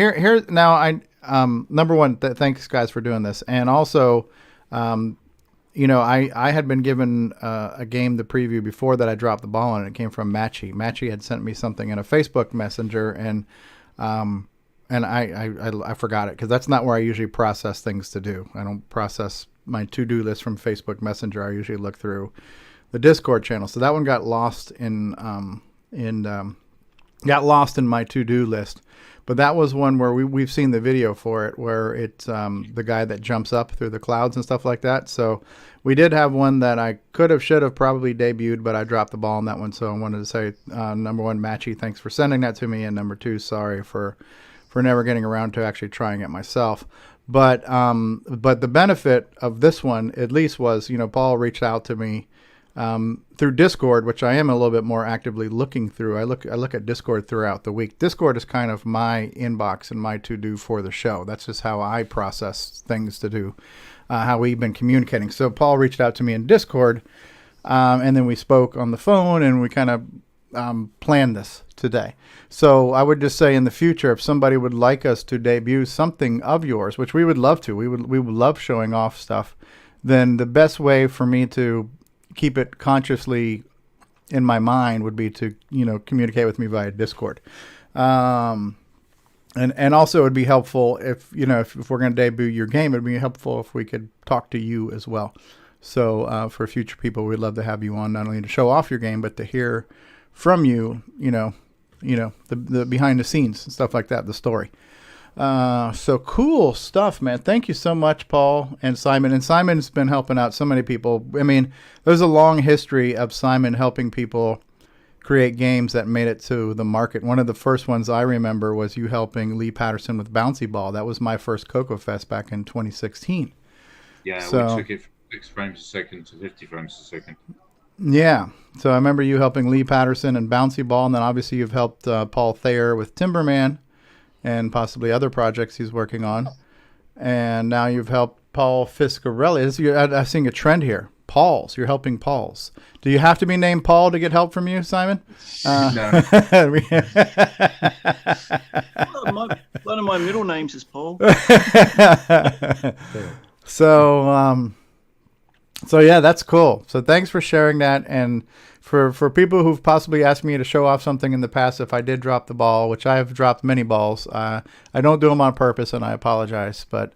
number one, thanks guys for doing this, and also, I had been given a game to preview before that I dropped the ball on. It came from Matchy. Matchy had sent me something in a Facebook Messenger, and I forgot it because that's not where I usually process things to do. I don't process my to-do list from Facebook Messenger. I usually look through the Discord channel. So that one got lost in my to-do list. But that was one where we've seen the video for it, where it's the guy that jumps up through the clouds and stuff like that. So we did have one that I should have probably debuted, but I dropped the ball on that one. So I wanted to say, number one, Matchy, thanks for sending that to me, and number two, sorry for never getting around to actually trying it myself. But the benefit of this one, at least, was Paul reached out to me through Discord, which I am a little bit more actively looking through. I look at Discord throughout the week. Discord is kind of my inbox and my to-do for the show. That's just how I process things to do, how we've been communicating. So Paul reached out to me in Discord, and then we spoke on the phone, and we kind of planned this today. So I would just say in the future, if somebody would like us to debut something of yours, which we would love to, we would love showing off stuff, then the best way for me to keep it consciously in my mind would be to communicate with me via Discord, and also it would be helpful if we're going to debut your game, it'd be helpful if we could talk to you as well. So for future people, we'd love to have you on, not only to show off your game, but to hear from you, the behind the scenes and stuff like that, the story. So cool stuff, man. Thank you so much, Paul and Simon. And Simon's been helping out so many people. I mean, there's a long history of Simon helping people create games that made it to the market. One of the first ones I remember was you helping Lee Patterson with Bouncy Ball. That was my first CoCo Fest back in 2016. Yeah, so, we took it from 6 frames a second to 50 frames a second. Yeah. So I remember you helping Lee Patterson and Bouncy Ball, and then obviously you've helped Paul Thayer with Timberman and possibly other projects he's working on. And now you've helped Paul Fiscarelli. I'm seeing a trend here. Pauls. You're helping Pauls. Do you have to be named Paul to get help from you, Simon? No. One of my middle names is Paul. So yeah, that's cool. So thanks for sharing that. And for people who've possibly asked me to show off something in the past, if I did drop the ball, which I have dropped many balls, I don't do them on purpose, and I apologize. But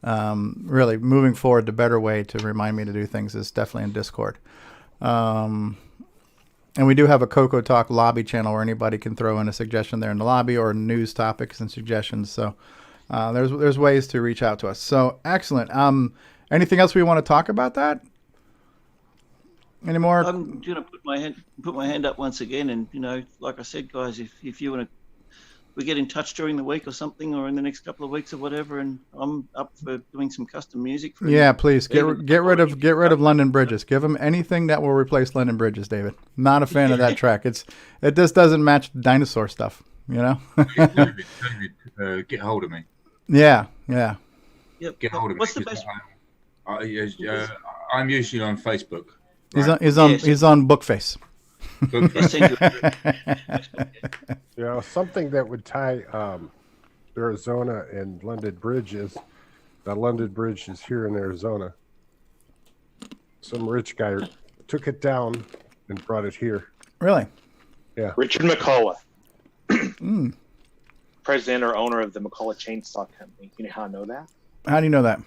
really, moving forward, the better way to remind me to do things is definitely in Discord. And we do have a CoCoTALK lobby channel where anybody can throw in a suggestion there in the lobby, or news topics and suggestions. So there's ways to reach out to us. So excellent. Anything else we want to talk about that? Any more? I'm going to put my hand up once again, and like I said, guys, if you want to, we get in touch during the week or something, or in the next couple of weeks or whatever, and I'm up for doing some custom music. Yeah, please get rid of London Bridges. Give them anything that will replace London Bridges, David. Not a fan of that track. It just doesn't match dinosaur stuff. David, get hold of me. Yeah. Yep. Get hold of me. What's the best? I'm usually on Facebook. He's right? He's on Bookface. Something that would tie Arizona and London Bridge is the London Bridge is here in Arizona. Some rich guy took it down and brought it here. Really? Yeah. Richard McCullough, president or owner of the McCullough Chainsaw Company. You know how I know that? How do you know that?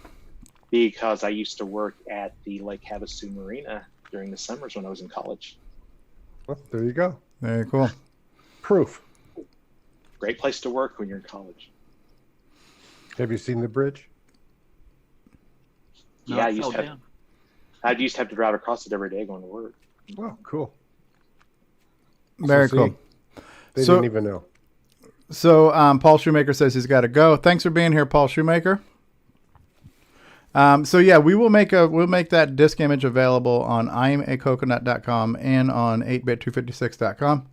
Because I used to work at the Lake Havasu Marina during the summers when I was in college. Well, there you go. Very cool. Proof. Great place to work when you're in college. Have you seen the bridge? No, I used to have to drive across it every day going to work. Oh, cool. Very cool. They didn't even know. So Paul Shoemaker says he's got to go. Thanks for being here, Paul Shoemaker. So yeah, we'll make that disk image available on iamacoconut.com and on 8bit256.com.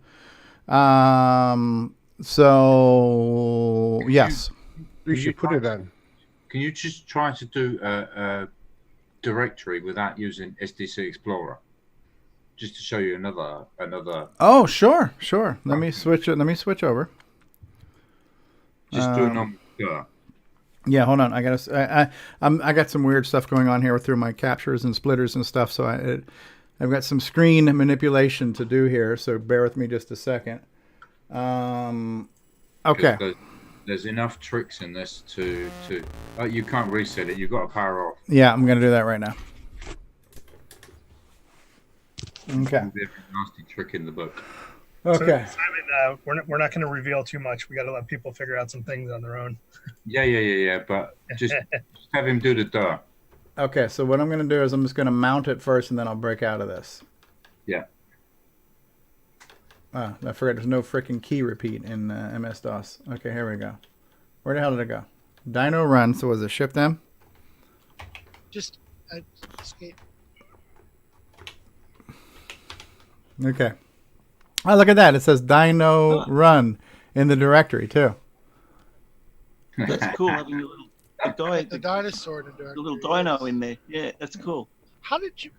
So yes, you should put it on. Can you just try to do a directory without using SDC Explorer, just to show you another? Oh, sure. Let me switch it. Let me switch over. Just do a number. Yeah, hold on. I got some weird stuff going on here through my captures and splitters and stuff. So I've got some screen manipulation to do here. So bear with me just a second. Okay. There's enough tricks in this to you can't reset it. You've got to power off. Yeah, I'm gonna do that right now. Okay. Every nasty trick in the book. Okay. So, Simon, we're not going to reveal too much. We got to let people figure out some things on their own. Yeah. But just have him do the dirt. Okay, so what I'm going to do is I'm just going to mount it first, and then I'll break out of this. Yeah. Ah, I forgot there's no freaking key repeat in MS-DOS. Okay, here we go. Where the hell did it go? Dino run. So was it Shift M? Just escape. Okay. Oh, look at that. It says Dino run in the directory, too. That's cool having a little the dinosaur in the directory. The little dino in there. Yeah, that's cool. How did you?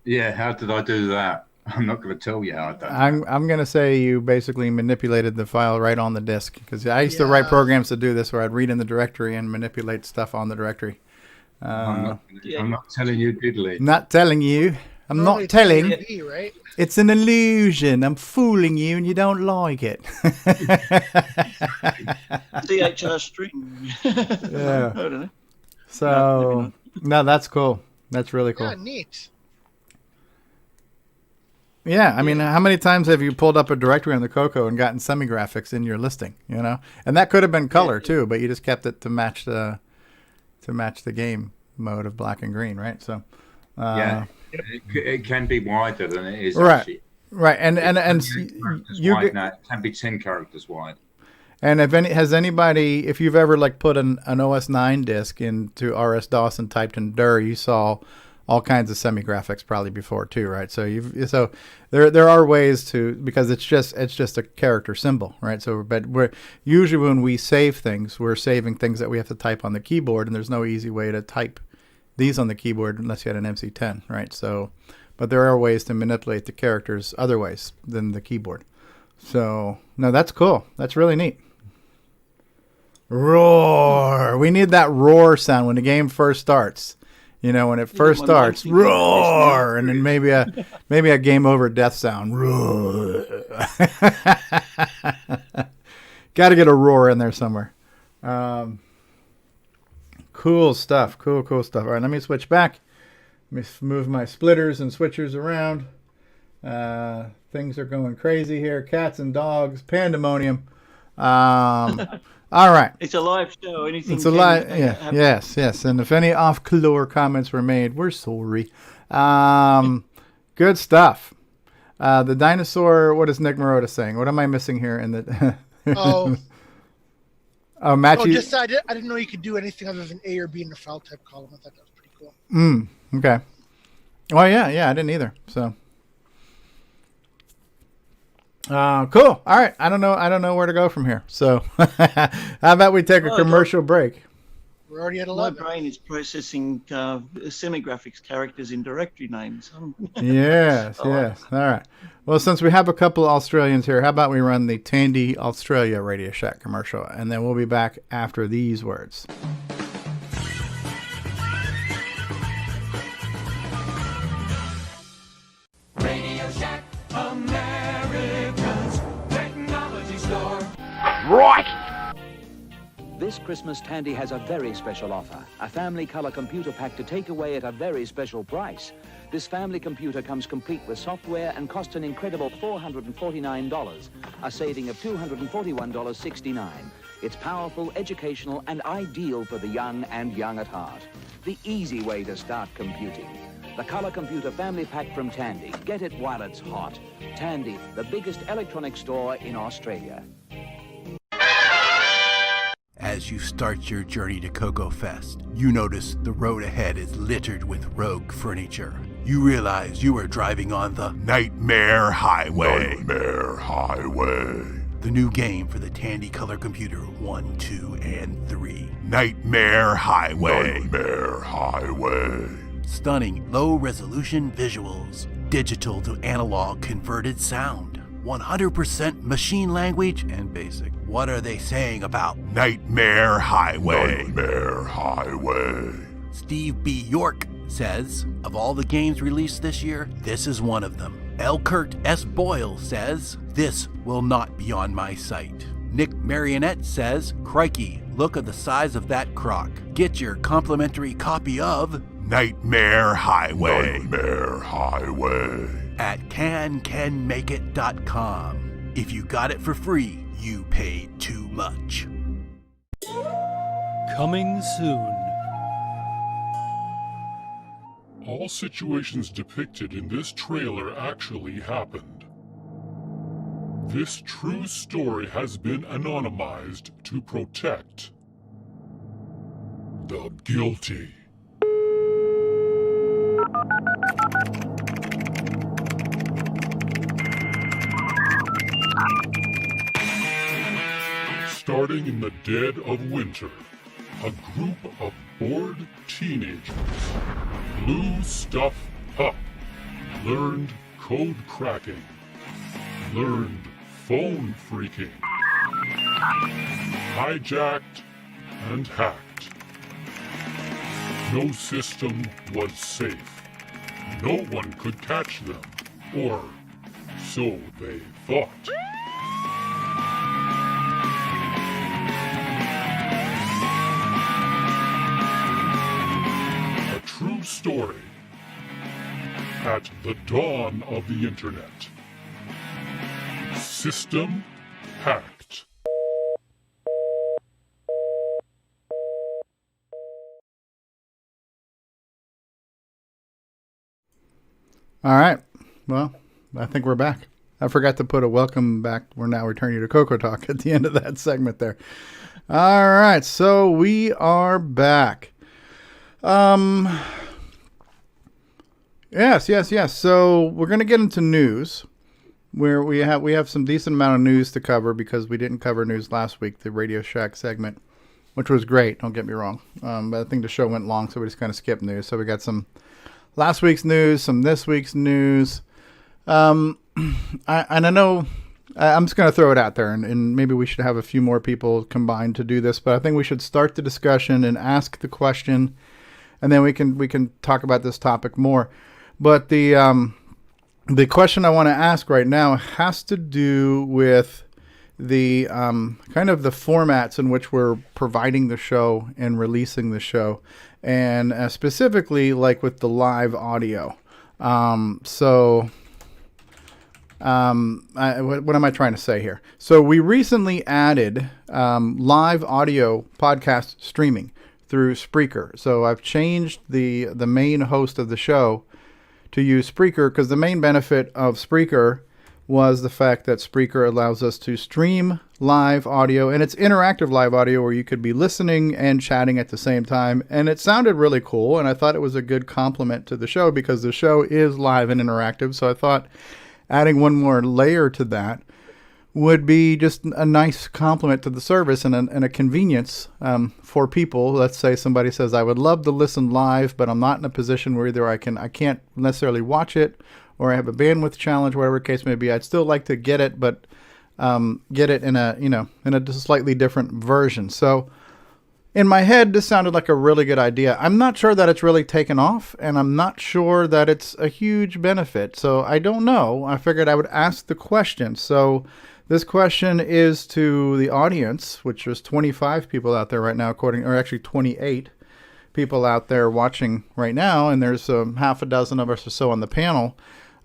Yeah, how did I do that? I'm not going to tell you how I done that. I'm going to say you basically manipulated the file right on the disk, because I used to write programs to do this where I'd read in the directory and manipulate stuff on the directory. I'm not telling you, diddly. Not telling you. I'm not telling. Right? It's an illusion. I'm fooling you, and you don't like it. CHR string. Yeah. I don't know. So no, that's cool. That's really cool. Yeah, neat. Yeah, I mean, how many times have you pulled up a directory on the CoCo and gotten semi-graphics in your listing? You know, and that could have been color too, but you just kept it to match the game mode of black and green, right? So yeah. It can be wider than it is. Right, actually. right, and you wide now. It can be 10 characters wide. And if you've ever like put an OS 9 disk into RS-DOS and typed in dir, you saw all kinds of semi-graphics probably before too, right? So there are ways to, because it's just a character symbol, right? So but we're usually when we save things, we're saving things that we have to type on the keyboard, and there's no easy way to type these on the keyboard unless you had an MC10, right? So, but there are ways to manipulate the characters other ways than the keyboard. So, no, that's cool. That's really neat. Roar! We need that roar sound when the game first starts. You know, when it first starts, roar, and then maybe a game over death sound. Roar. Got to get a roar in there somewhere. Cool stuff. Cool stuff. All right, let me switch back. Let me move my splitters and switchers around. Things are going crazy here. Cats and dogs. Pandemonium. All right. It's a live show. Anything. It's a live. Yeah. Yes. And if any off-color comments were made, we're sorry. Good stuff. The dinosaur. What is Nick Marotta saying? What am I missing here? In the. Oh, Matthew. Just I didn't know you could do anything other than A or B in the file type column. I thought that was pretty cool. Okay. Well, yeah, I didn't either. So. Cool. All right. I don't know where to go from here. So, how about we take a commercial break? We're already at 11. My brain is processing semi-graphics characters in directory names. Yes. All right. Well, since we have a couple of Australians here, how about we run the Tandy Australia Radio Shack commercial, and then we'll be back after these words. Radio Shack, America's technology store. Right! This Christmas, Tandy has a very special offer. A family color computer pack to take away at a very special price. This family computer comes complete with software and costs an incredible $449, a saving of $241.69. It's powerful, educational, and ideal for the young and young at heart. The easy way to start computing. The Color Computer Family Pack from Tandy. Get it while it's hot. Tandy, the biggest electronics store in Australia. As you start your journey to CoCo Fest, you notice the road ahead is littered with rogue furniture. You realize you are driving on the Nightmare Highway. Nightmare Highway. The new game for the Tandy Color Computer 1, 2, and 3. Nightmare Highway. Nightmare Highway. Stunning low-resolution visuals. Digital to analog converted sound. 100% machine language and basic. What are they saying about Nightmare Highway? Nightmare Highway. Steve B. York says, of all the games released this year, this is one of them. L. Kurt S. Boyle says, this will not be on my site. Nick Marionette says, crikey, look at the size of that croc. Get your complimentary copy of Nightmare Highway. Nightmare Highway. At cancanmakeit.com. If you got it for free, you paid too much. Coming soon. All situations depicted in this trailer actually happened. This true story has been anonymized to protect the guilty. Starting in the dead of winter, a group of bored teenagers blew stuff up, learned code cracking, learned phone freaking, hijacked and hacked. No system was safe. No one could catch them, or so they thought. A true story at the dawn of the internet. System hacked. All right. Well, I think we're back. I forgot to put a welcome back. We're now returning to CoCoTALK at the end of that segment there. All right. So we are back. Yes. So we're going to get into news, where we have some decent amount of news to cover because we didn't cover news last week, the Radio Shack segment, which was great. Don't get me wrong. But I think the show went long, so we just kind of skipped news. So we got some last week's news, some this week's news. I know I'm just going to throw it out there, and maybe we should have a few more people combined to do this, but I think we should start the discussion and ask the question, and then we can talk about this topic more. But the question I want to ask right now has to do with the kind of the formats in which we're providing the show and releasing the show, and specifically like with the live audio. What am I trying to say here? So we recently added live audio podcast streaming through Spreaker. So I've changed the main host of the show to use Spreaker, because the main benefit of Spreaker was the fact that Spreaker allows us to stream live audio, and it's interactive live audio where you could be listening and chatting at the same time. And it sounded really cool, and I thought it was a good complement to the show because the show is live and interactive. So I thought adding one more layer to that would be just a nice complement to the service and a convenience for people. Let's say somebody says, I would love to listen live, but I'm not in a position where either I can't necessarily watch it, or I have a bandwidth challenge, whatever the case may be. I'd still like to get it, but get it in a slightly different version. So in my head, this sounded like a really good idea. I'm not sure that it's really taken off, and I'm not sure that it's a huge benefit. So I don't know. I figured I would ask the question. So this question is to the audience, which is 25 people out there right now, or actually 28 people out there watching right now, and there's half a dozen of us or so on the panel.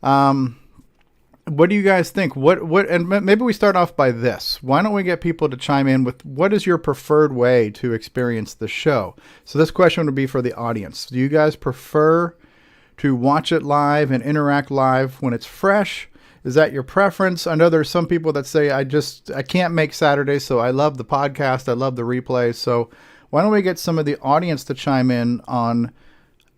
What do you guys think? And maybe we start off by this. Why don't we get people to chime in with what is your preferred way to experience the show? So this question would be for the audience. Do you guys prefer to watch it live and interact live when it's fresh? Is that your preference? I know there's some people that say, I can't make Saturday, so I love the podcast, I love the replays. So why don't we get some of the audience to chime in on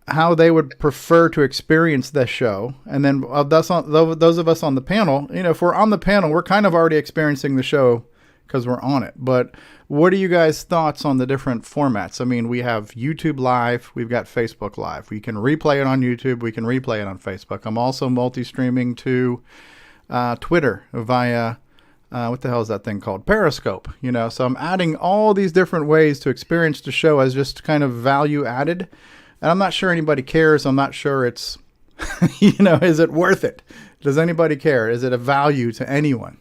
how they would prefer to experience this show? And then those of us on the panel, if we're on the panel, we're kind of already experiencing the show because we're on it. But what are you guys' thoughts on the different formats? I mean, we have YouTube Live, we've got Facebook Live. We can replay it on YouTube, we can replay it on Facebook. I'm also multi-streaming to Twitter via what the hell is that thing called? Periscope. So I'm adding all these different ways to experience the show as just kind of value added. And I'm not sure anybody cares. I'm not sure it's, is it worth it? Does anybody care? Is it a value to anyone?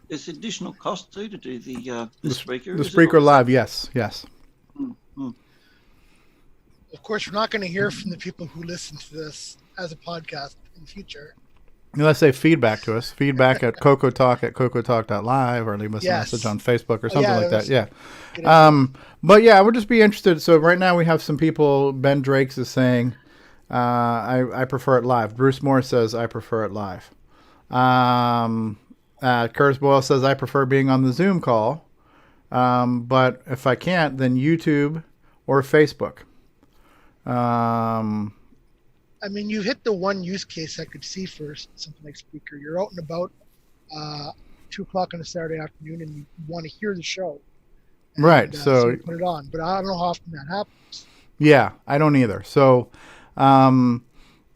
There's additional cost too to do the Spreaker. The Spreaker Live, yes. Mm-hmm. Of course, we're not going to hear from the people who listen to this as a podcast in the future. Let's say feedback to us. Feedback at CoCoTALK at CoCoTALK.live, or leave us a message on Facebook or something like that. Yeah. But yeah, I would just be interested. So right now we have some people. Ben Drakes is saying, I prefer it live. Bruce Moore says, I prefer it live. Curtis Boyle says, I prefer being on the Zoom call. But if I can't, then YouTube or Facebook. I mean, you hit the one use case I could see for something like Spreaker. You're out and about 2 o'clock on a Saturday afternoon, and you want to hear the show. And, right. So you put it on, but I don't know how often that happens. Yeah, I don't either. So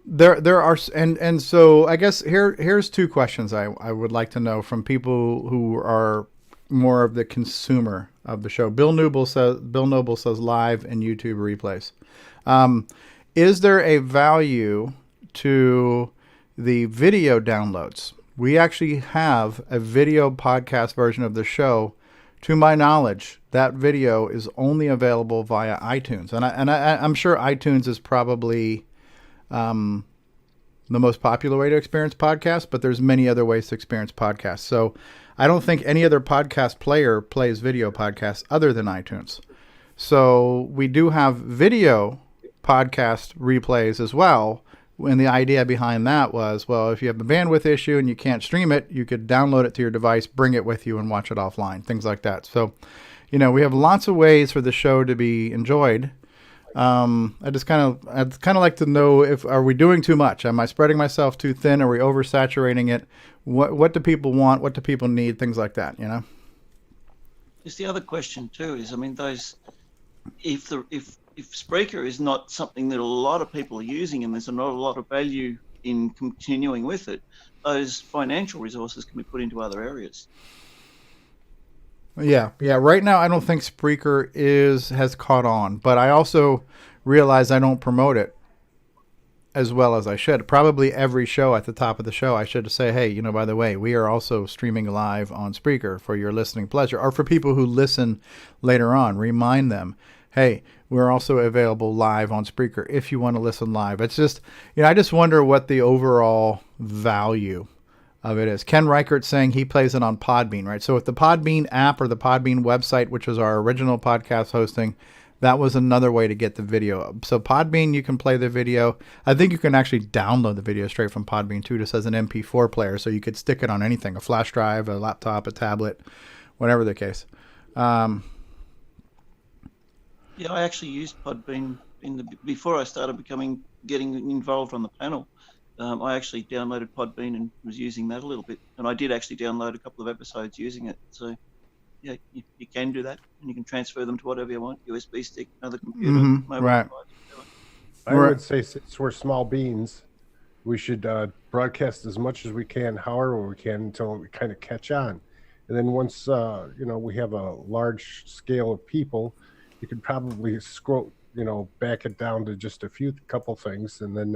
there are, and so I guess here's 2 questions I would like to know from people who are more of the consumer of the show. Bill Noble says live and YouTube replays. Is there a value to the video downloads? We actually have a video podcast version of the show. To my knowledge, that video is only available via iTunes, and I'm sure iTunes is probably the most popular way to experience podcasts, but there's many other ways to experience podcasts. So I don't think any other podcast player plays video podcasts other than iTunes. So we do have video podcast replays as well. And the idea behind that was, well, if you have a bandwidth issue and you can't stream it, you could download it to your device, bring it with you, and watch it offline, things like that. So, we have lots of ways for the show to be enjoyed. I'd kind of like to know, are we doing too much? Am I spreading myself too thin? Are we oversaturating it? What do people want? What do people need? Things like that, It's the other question too. Is if Spreaker is not something that a lot of people are using, and there's not a lot of value in continuing with it, those financial resources can be put into other areas. Yeah. Right now, I don't think Spreaker has caught on, but I also realize I don't promote it as well as I should. Probably every show at the top of the show, I should say, hey, by the way, we are also streaming live on Spreaker for your listening pleasure, or for people who listen later on, remind them, hey, we're also available live on Spreaker if you want to listen live. It's just, I just wonder what the overall value of it is. Ken Reichert saying he plays it on Podbean, right? So with the Podbean app or the Podbean website, which was our original podcast hosting, that was another way to get the video. So Podbean, you can play the video. I think you can actually download the video straight from Podbean too, just as an MP4 player. So you could stick it on anything, a flash drive, a laptop, a tablet, whatever the case. Yeah, I actually used Podbean before I started getting involved on the panel. I actually downloaded Podbean and was using that a little bit, and I did actually download a couple of episodes using it. So, yeah, you can do that, and you can transfer them to whatever you want, USB stick, another computer, mobile right. device, I would say, since we're small beans, we should broadcast as much as we can, however we can, until we kind of catch on. And then once we have a large scale of people, you could probably scroll, back it down to just a couple things, and then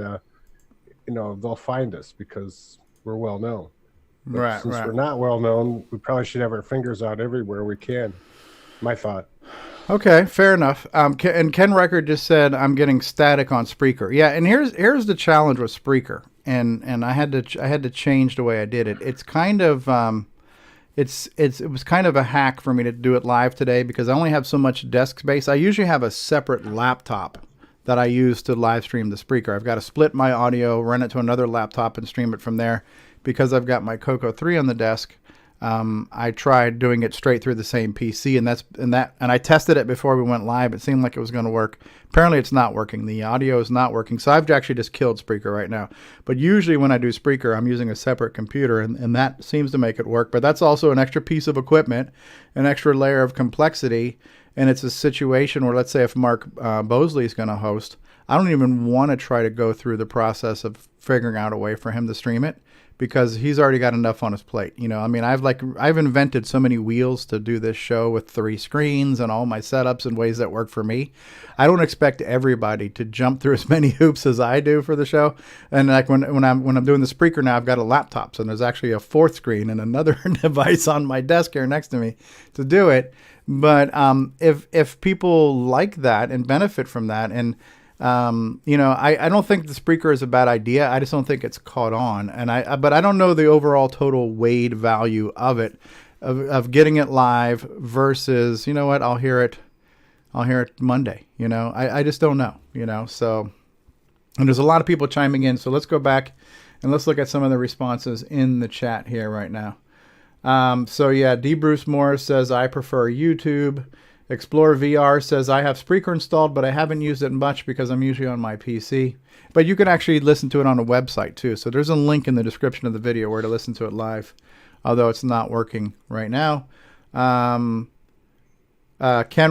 they'll find us because we're well known. But since we're not well known, we probably should have our fingers out everywhere we can. My thought. Okay, fair enough. And Ken Reichert just said, I'm getting static on Spreaker. Yeah, and here's the challenge with Spreaker, and I had to change the way I did it. It's kind of it was kind of a hack for me to do it live today because I only have so much desk space. I usually have a separate laptop that I use to live stream the Spreaker. I've got to split my audio, run it to another laptop, and stream it from there. Because I've got my CoCo 3 on the desk, I tried doing it straight through the same PC, and I tested it before we went live. It seemed like it was going to work. Apparently, it's not working. The audio is not working, so I've actually just killed Spreaker right now. But usually, when I do Spreaker, I'm using a separate computer, and that seems to make it work. But that's also an extra piece of equipment, an extra layer of complexity, and it's a situation where, let's say, if Mark Bosley is going to host, I don't even want to try to go through the process of figuring out a way for him to stream it, because he's already got enough on his plate. You know, I mean, I've invented so many wheels to do this show with 3 screens and all my setups in ways that work for me. I don't expect everybody to jump through as many hoops as I do for the show. And like when I'm doing the Spreaker now, I've got a laptop, so there's actually a 4th screen and another device on my desk here next to me to do it. But if people like that and benefit from that, and you know, I don't think the Spreaker is a bad idea. I just don't think it's caught on. But I don't know the overall total weighed value of it, of getting it live versus, you know what, I'll hear it Monday. You know, I just don't know, you know, so, and there's a lot of people chiming in. So let's go back and let's look at some of the responses in the chat here right now. So yeah, D. Bruce Morris says, I prefer YouTube. Explore VR says, I have Spreaker installed, but I haven't used it much because I'm usually on my PC. But you can actually listen to it on a website too. So there's a link in the description of the video where to listen to it live, although it's not working right now. Ken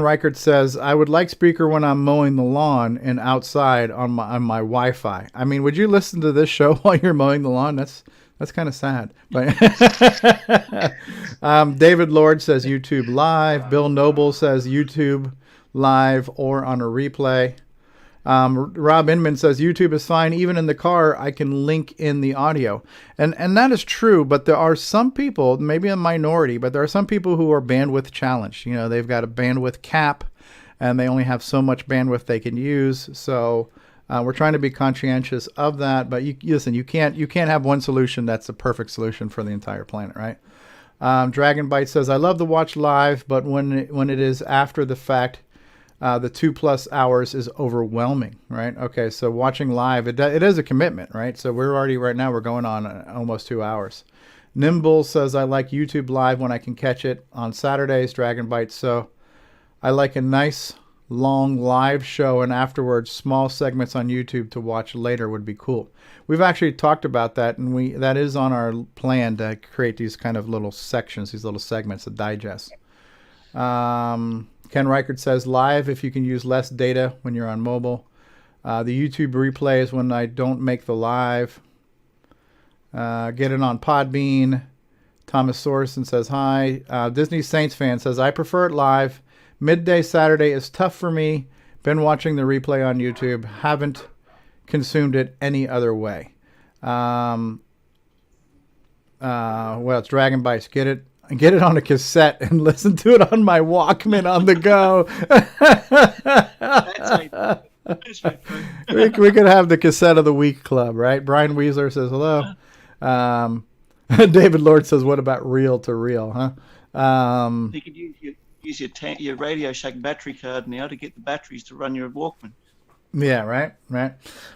Reichert says, I would like Spreaker when I'm mowing the lawn and outside on my Wi-Fi. I mean, would you listen to this show while you're mowing the lawn? That's kind of sad. But David Lord says YouTube Live. Bill Noble says YouTube Live or on a replay. Rob Inman says YouTube is fine. Even in the car, I can link in the audio. And that is true, but there are some people, maybe a minority, but there are some people who are bandwidth challenged. You know, they've got a bandwidth cap and they only have so much bandwidth they can use. So we're trying to be conscientious of that, but listen, you can't have one solution that's the perfect solution for the entire planet, right? Dragon Bite says, I love to watch live, but when it is after the fact, the 2+ hours is overwhelming, right? Okay, so watching live, it is a commitment, right? So right now we're going on almost 2 hours. Nimble says, I like YouTube Live when I can catch it on Saturdays, Dragon Bite. So I like a nice long live show, and afterwards small segments on YouTube to watch later would be cool. We've actually talked about that, and that is on our plan to create these kind of little sections, these little segments, a digest. Ken Reichert says, live if you can use less data when you're on mobile. The YouTube replay is when I don't make the live. Get it on Podbean. Thomas Sorensen says, hi. Disney Saints fan says, I prefer it live. Midday Saturday is tough for me. Been watching the replay on YouTube. Haven't consumed it any other way. Well, it's Dragon Bites. Get it on a cassette and listen to it on my Walkman on the go. we could have the cassette of the week club, right? Brian Weasler says hello. David Lord says, what about reel to reel, huh? You could use your Radio Shack battery card now to get the batteries to run your Walkman. Yeah, right.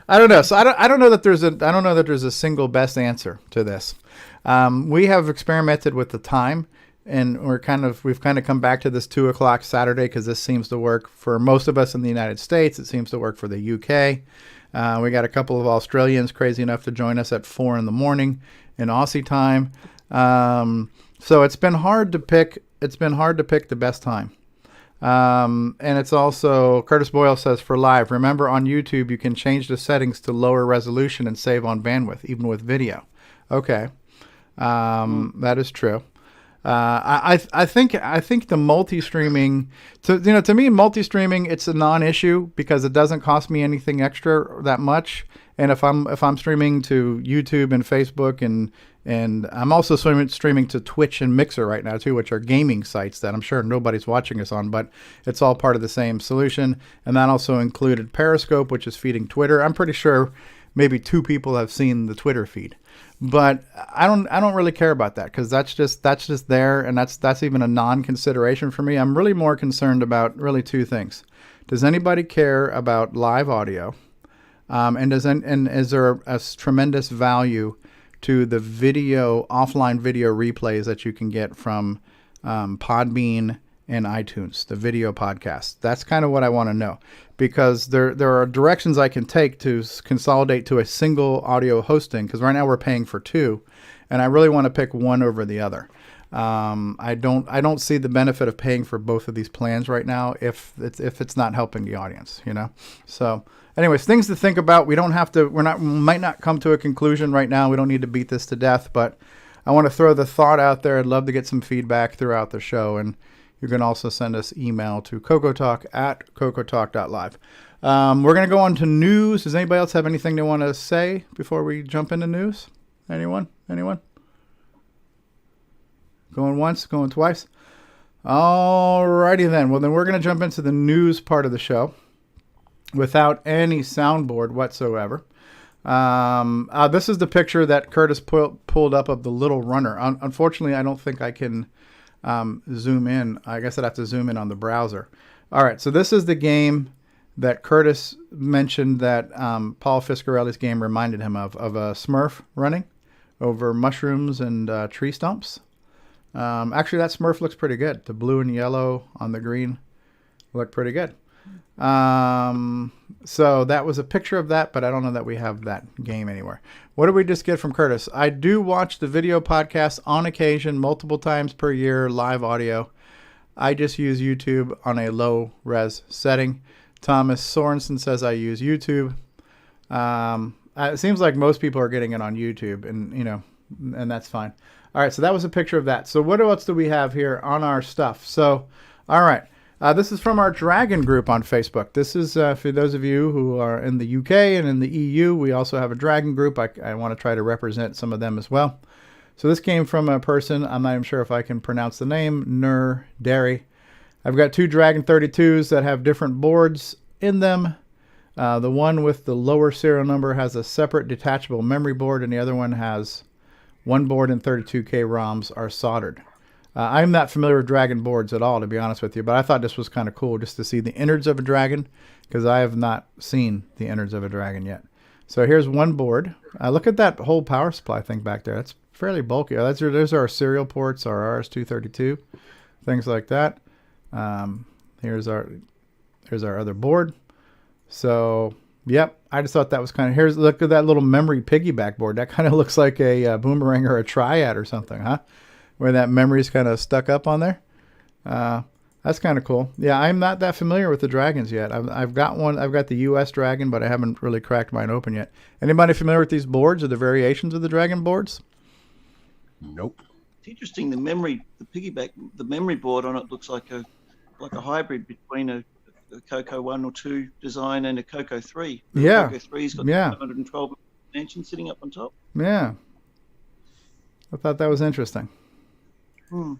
I don't know. So I don't know that there's a single best answer to this. We have experimented with the time, and we've kind of come back to this 2 o'clock Saturday because this seems to work for most of us in the United States. It seems to work for the UK. We got a couple of Australians crazy enough to join us at 4 in the morning in Aussie time. So it's been hard to pick. It's been hard to pick the best time. And it's also, Curtis Boyle says, for live, remember on YouTube you can change the settings to lower resolution and save on bandwidth, even with video. Okay. That is true. I think the multi-streaming, to me, multi-streaming, it's a non-issue because it doesn't cost me anything extra that much. And if I'm streaming to YouTube and Facebook and I'm also streaming to Twitch and Mixer right now too, which are gaming sites that I'm sure nobody's watching us on, but it's all part of the same solution. And that also included Periscope, which is feeding Twitter. I'm pretty sure maybe 2 people have seen the Twitter feed, but I don't really care about that because that's just there, and that's even a non-consideration for me. I'm really more concerned about really 2 things. Does anybody care about live audio? And is there a tremendous value to the offline video replays that you can get from Podbean and iTunes, the video podcast? That's kind of what I want to know, because there are directions I can take to consolidate to a single audio hosting, because right now we're paying for 2, and I really want to pick one over the other. I don't see the benefit of paying for both of these plans right now if it's not helping the audience, you know. So, anyways, things to think about. We might not come to a conclusion right now. We don't need to beat this to death, but I want to throw the thought out there. I'd love to get some feedback throughout the show, and you can also send us email to CoCoTalk@CoCoTalk.live. We're going to go on to news. Does anybody else have anything they want to say before we jump into news? Anyone? Going once, going twice? Alrighty then. Well, then we're going to jump into the news part of the show without any soundboard whatsoever. This is the picture that Curtis pulled up of the little runner. Unfortunately, I don't think I can zoom in. I guess I'd have to zoom in on the browser. All right, so this is the game that Curtis mentioned that Paul Fiscarelli's game reminded him of a Smurf running over mushrooms and tree stumps. Actually, that Smurf looks pretty good. The blue and yellow on the green look pretty good. So that was a picture of that, but I don't know that we have that game anywhere. What did we just get from Curtis? I do watch the video podcast on occasion, multiple times per year, live audio. I just use YouTube on a low res setting. Thomas Sorensen says I use YouTube. It seems like most people are getting it on YouTube, and that's fine. All right, so that was a picture of that. So what else do we have here on our stuff? So, all right, this is from our Dragon group on Facebook. This is for those of you who are in the UK and in the EU. We also have a Dragon group. I want to try to represent some of them as well. So this came from a person, I'm not even sure if I can pronounce the name, Nur Derry. I've got two Dragon 32s that have different boards in them. The one with the lower serial number has a separate detachable memory board, and the other one has one board and 32K ROMs are soldered. I'm not familiar with Dragon boards at all, to be honest with you, but I thought this was kind of cool just to see the innards of a Dragon, because I have not seen the innards of a Dragon yet. So here's one board. Look at that whole power supply thing back there. That's fairly bulky. Those are our serial ports, our RS-232, things like that. Here's our other board. So, yep, I just thought that was kind of, look at that little memory piggyback board. That kind of looks like a Boomerang or a Triad or something, huh? Where that memory's kind of stuck up on there. That's kind of cool. Yeah, I'm not that familiar with the Dragons yet. I've got one. I've got the US Dragon, but I haven't really cracked mine open yet. Anybody familiar with these boards or the variations of the Dragon boards? Nope. It's interesting. The memory board on it looks like a hybrid between a CoCo 1 or 2 design and a CoCo 3. Yeah. CoCo 3's got 512 expansion sitting up on top. Yeah. I thought that was interesting. Hmm.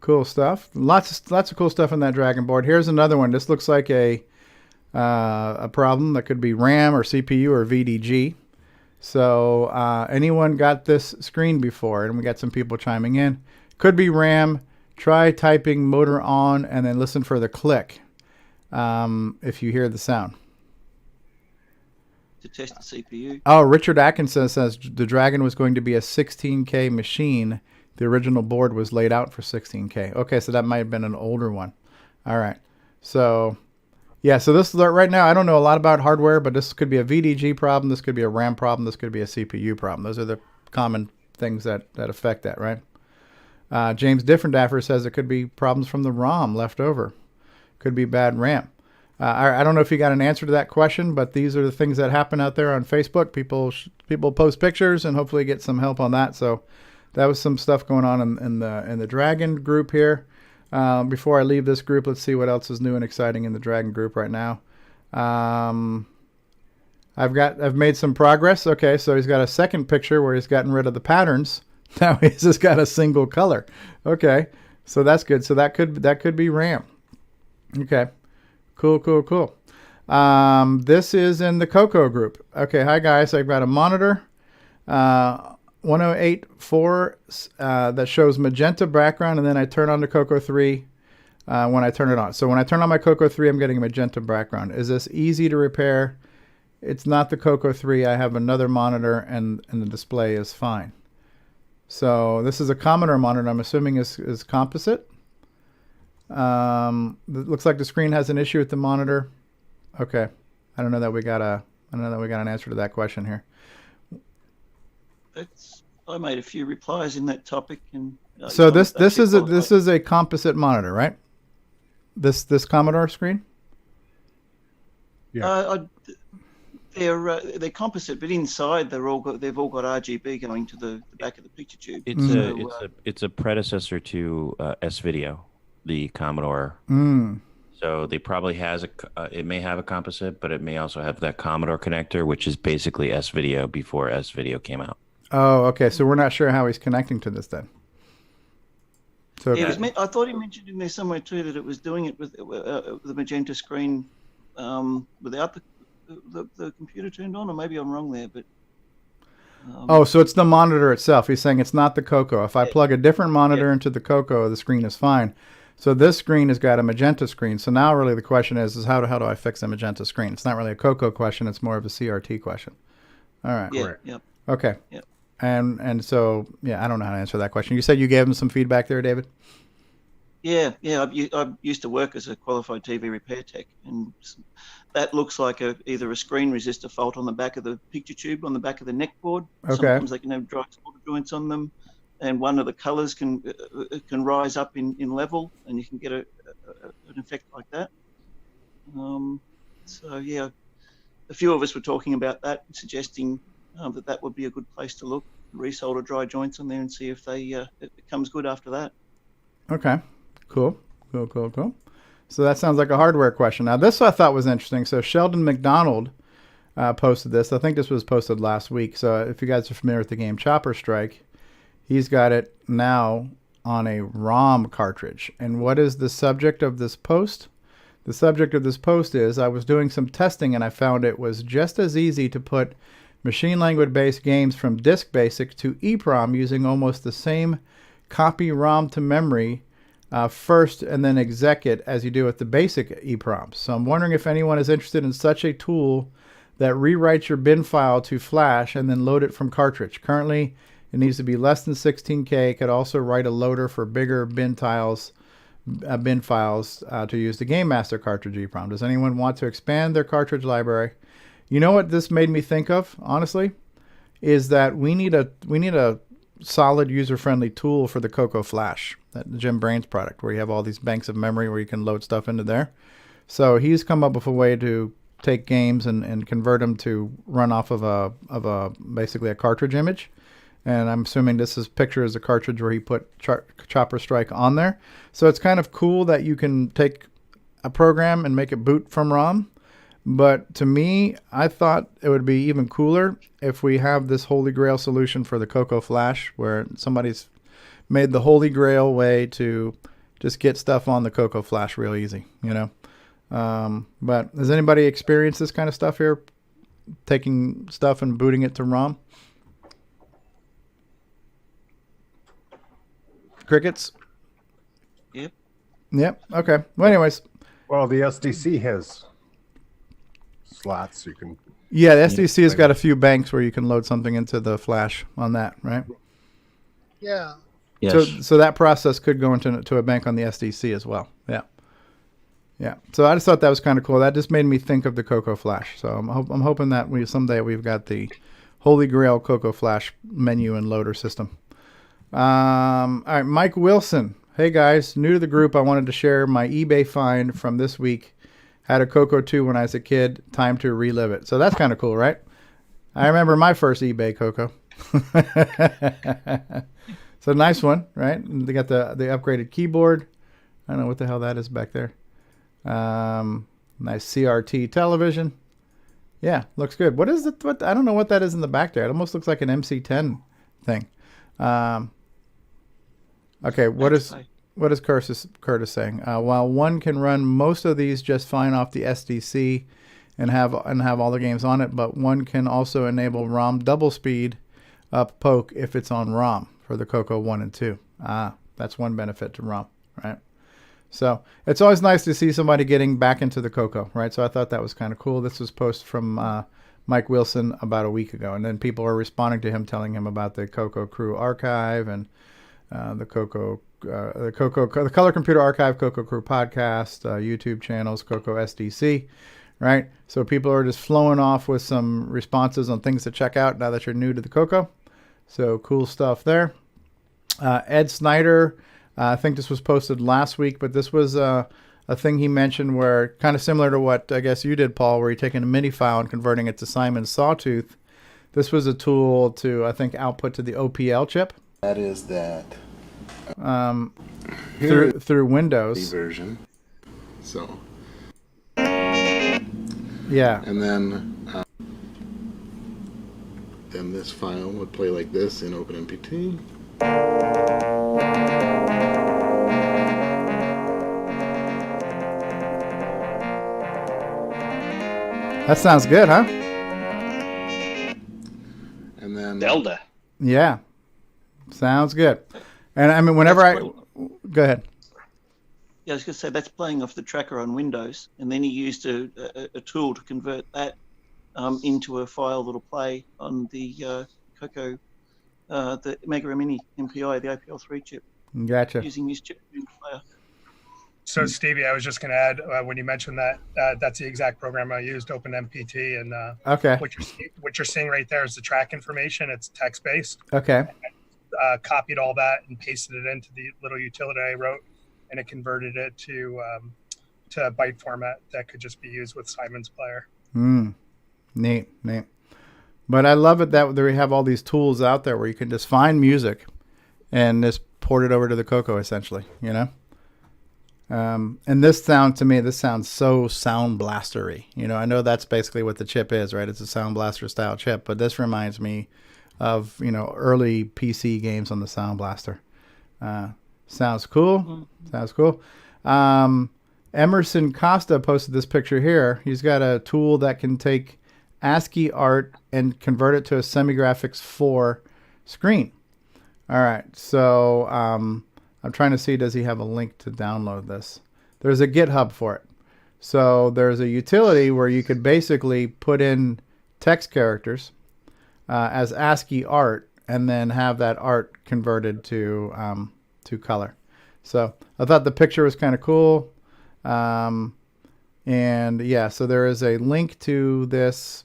Cool stuff. Lots of cool stuff on that Dragon board. Here's another one. This looks like a problem that could be RAM or CPU or VDG. So anyone got this screen before? And we got some people chiming in. Could be RAM. Try typing motor on and then listen for the click if you hear the sound. To test the CPU. Oh, Richard Atkinson says the Dragon was going to be a 16K machine. The original board was laid out for 16K. Okay, so that might have been an older one. All right. So, yeah, so this right now, I don't know a lot about hardware, but this could be a VDG problem. This could be a RAM problem. This could be a CPU problem. Those are the common things that affect that, right? James Differendaffer says it could be problems from the ROM left over. Could be bad RAM. I don't know if you got an answer to that question, but these are the things that happen out there on Facebook. People post pictures and hopefully get some help on that. So that was some stuff going on in the Dragon group here. Before I leave this group, let's see what else is new and exciting in the Dragon group right now. I've made some progress. Okay, so he's got a second picture where he's gotten rid of the patterns. Now he's just got a single color. Okay, so that's good. So that could be RAM. Okay. Cool. This is in the CoCo group. Okay, hi guys. I've got a monitor, 1084 that shows magenta background, and then I turn on the CoCo 3 when I turn it on. So when I turn on my CoCo 3, I'm getting a magenta background. Is this easy to repair? It's not the CoCo 3. I have another monitor, and the display is fine. So this is a Commodore monitor. I'm assuming is composite. It looks like the screen has an issue with the monitor. Okay, I don't know that we got an answer to that question here. I made a few replies in that topic, and So this is qualified. a composite monitor, right? This Commodore screen. They're composite, but inside they've all got RGB going to the back of the picture tube. It's a predecessor to S Video, the Commodore. So they probably has it may have a composite, but it may also have that Commodore connector, which is basically S Video before S Video came out. Oh, okay. So we're not sure how he's connecting to this then. So I thought he mentioned in there somewhere too that it was doing it with the magenta screen without the computer turned on, or maybe I'm wrong there. But so it's the monitor itself. He's saying it's not the CoCo. If I plug a different monitor into the CoCo, the screen is fine. So this screen has got a magenta screen. So now really the question is how do I fix a magenta screen? It's not really a CoCo question. It's more of a CRT question. All right. Yeah. Yep. Okay. Yep. And so, yeah, I don't know how to answer that question. You said you gave him some feedback there, David? Yeah. I used to work as a qualified TV repair tech, and that looks like either a screen resistor fault on the back of the picture tube, on the back of the neck board. Okay. Sometimes they can have dry solder joints on them, and one of the colors can rise up in level, and you can get an effect like that. So yeah, a few of us were talking about that, suggesting that would be a good place to look, resolder dry joints on there, and see if it comes good after that. Okay, cool. So that sounds like a hardware question. Now this I thought was interesting. So Sheldon McDonald posted this. I think this was posted last week. So if you guys are familiar with the game Chopper Strike, he's got it now on a ROM cartridge. And what is the subject of this post? The subject of this post is I was doing some testing and I found it was just as easy to put machine language based games from Disk Basic to EEPROM using almost the same copy ROM to memory first and then exec it as you do with the basic EEPROMs. So I'm wondering if anyone is interested in such a tool that rewrites your bin file to flash and then load it from cartridge. Currently, it needs to be less than 16K. It could also write a loader for bigger bin files to use the Game Master cartridge EEPROM. Does anyone want to expand their cartridge library? You know what this made me think of, honestly, is that we need a solid user-friendly tool for the CoCo Flash, that Jim Brain's product, where you have all these banks of memory where you can load stuff into there. So he's come up with a way to take games and convert them to run off of basically a cartridge image. And I'm assuming this is picture as a cartridge where he put Chopper Strike on there. So it's kind of cool that you can take a program and make it boot from ROM. But to me, I thought it would be even cooler if we have this holy grail solution for the CoCo Flash, where somebody's made the holy grail way to just get stuff on the CoCo Flash real easy, you know. But has anybody experienced this kind of stuff here? Taking stuff and booting it to ROM? Crickets? Yep. Okay. Well, anyways. Well, the SDC has slots you can. Yeah, the SDC has got a few banks where you can load something into the flash on that, right? Yeah. Yes. So that process could go into a bank on the SDC as well. Yeah. Yeah. So I just thought that was kind of cool. That just made me think of the CoCo Flash. So I'm hoping that someday we've got the holy grail CoCo Flash menu and loader system. All right, Mike Wilson. Hey guys, new to the group. I wanted to share my eBay find from this week. Had a CoCo 2 when I was a kid. Time to relive it. So that's kind of cool, right? I remember my first eBay CoCo. It's a nice one, right? And they got the upgraded keyboard. I don't know what the hell that is back there. Nice CRT television. Yeah, looks good. What is it? I don't know what that is in the back there. It almost looks like an MC10 thing. Okay, what is Curtis saying? While one can run most of these just fine off the SDC and have all the games on it, but one can also enable ROM double speed up poke if it's on ROM for the CoCo 1 and 2. That's one benefit to ROM, right? So it's always nice to see somebody getting back into the CoCo, right? So I thought that was kind of cool. This was posted from Mike Wilson about a week ago, and then people are responding to him, telling him about the CoCo Crew Archive and the Color Computer Archive, CoCo Crew podcast, YouTube channels, CoCo SDC, right? So people are just flowing off with some responses on things to check out now that you're new to the CoCo. So cool stuff there. Ed Snyder, I think this was posted last week, but this was a thing he mentioned where kind of similar to what I guess you did, Paul, where you're taking a MIDI file and converting it to Simon's Sawtooth. This was a tool to, I think, output to the OPL chip. That is that. Through Windows. The version. So. Yeah. And then this file would play like this in OpenMPT. That sounds good, huh? And then Zelda. Yeah. Sounds good. And I mean, whenever go ahead. Yeah, I was going to say that's playing off the tracker on Windows, and then he used a tool to convert that into a file that'll play on the CoCo, the Mega Mini MPI, the APL3 chip. Gotcha. Using his chip player. So, Stevie, I was just going to add, when you mentioned that, that's the exact program I used, OpenMPT. And okay. What you're seeing right there is the track information. It's text-based. Okay. Copied all that and pasted it into the little utility I wrote, and it converted it to a byte format that could just be used with Simon's player. Neat. But I love it that we have all these tools out there where you can just find music and just port it over to the CoCo, essentially, you know? And this sound, to me, this sounds so Sound Blastery. You know, I know that's basically what the chip is, right? It's a Sound Blaster style chip, but this reminds me of, you know, early PC games on the Sound Blaster. Sounds cool. Sounds cool. Emerson Costa posted this picture here. He's got a tool that can take ASCII art and convert it to a Semigraphics 4 screen. All right, so I'm trying to see, does he have a link to download this? There's a GitHub for it. So there's a utility where you could basically put in text characters as ASCII art and then have that art converted to color. So I thought the picture was kind of cool. And yeah, so there is a link to this.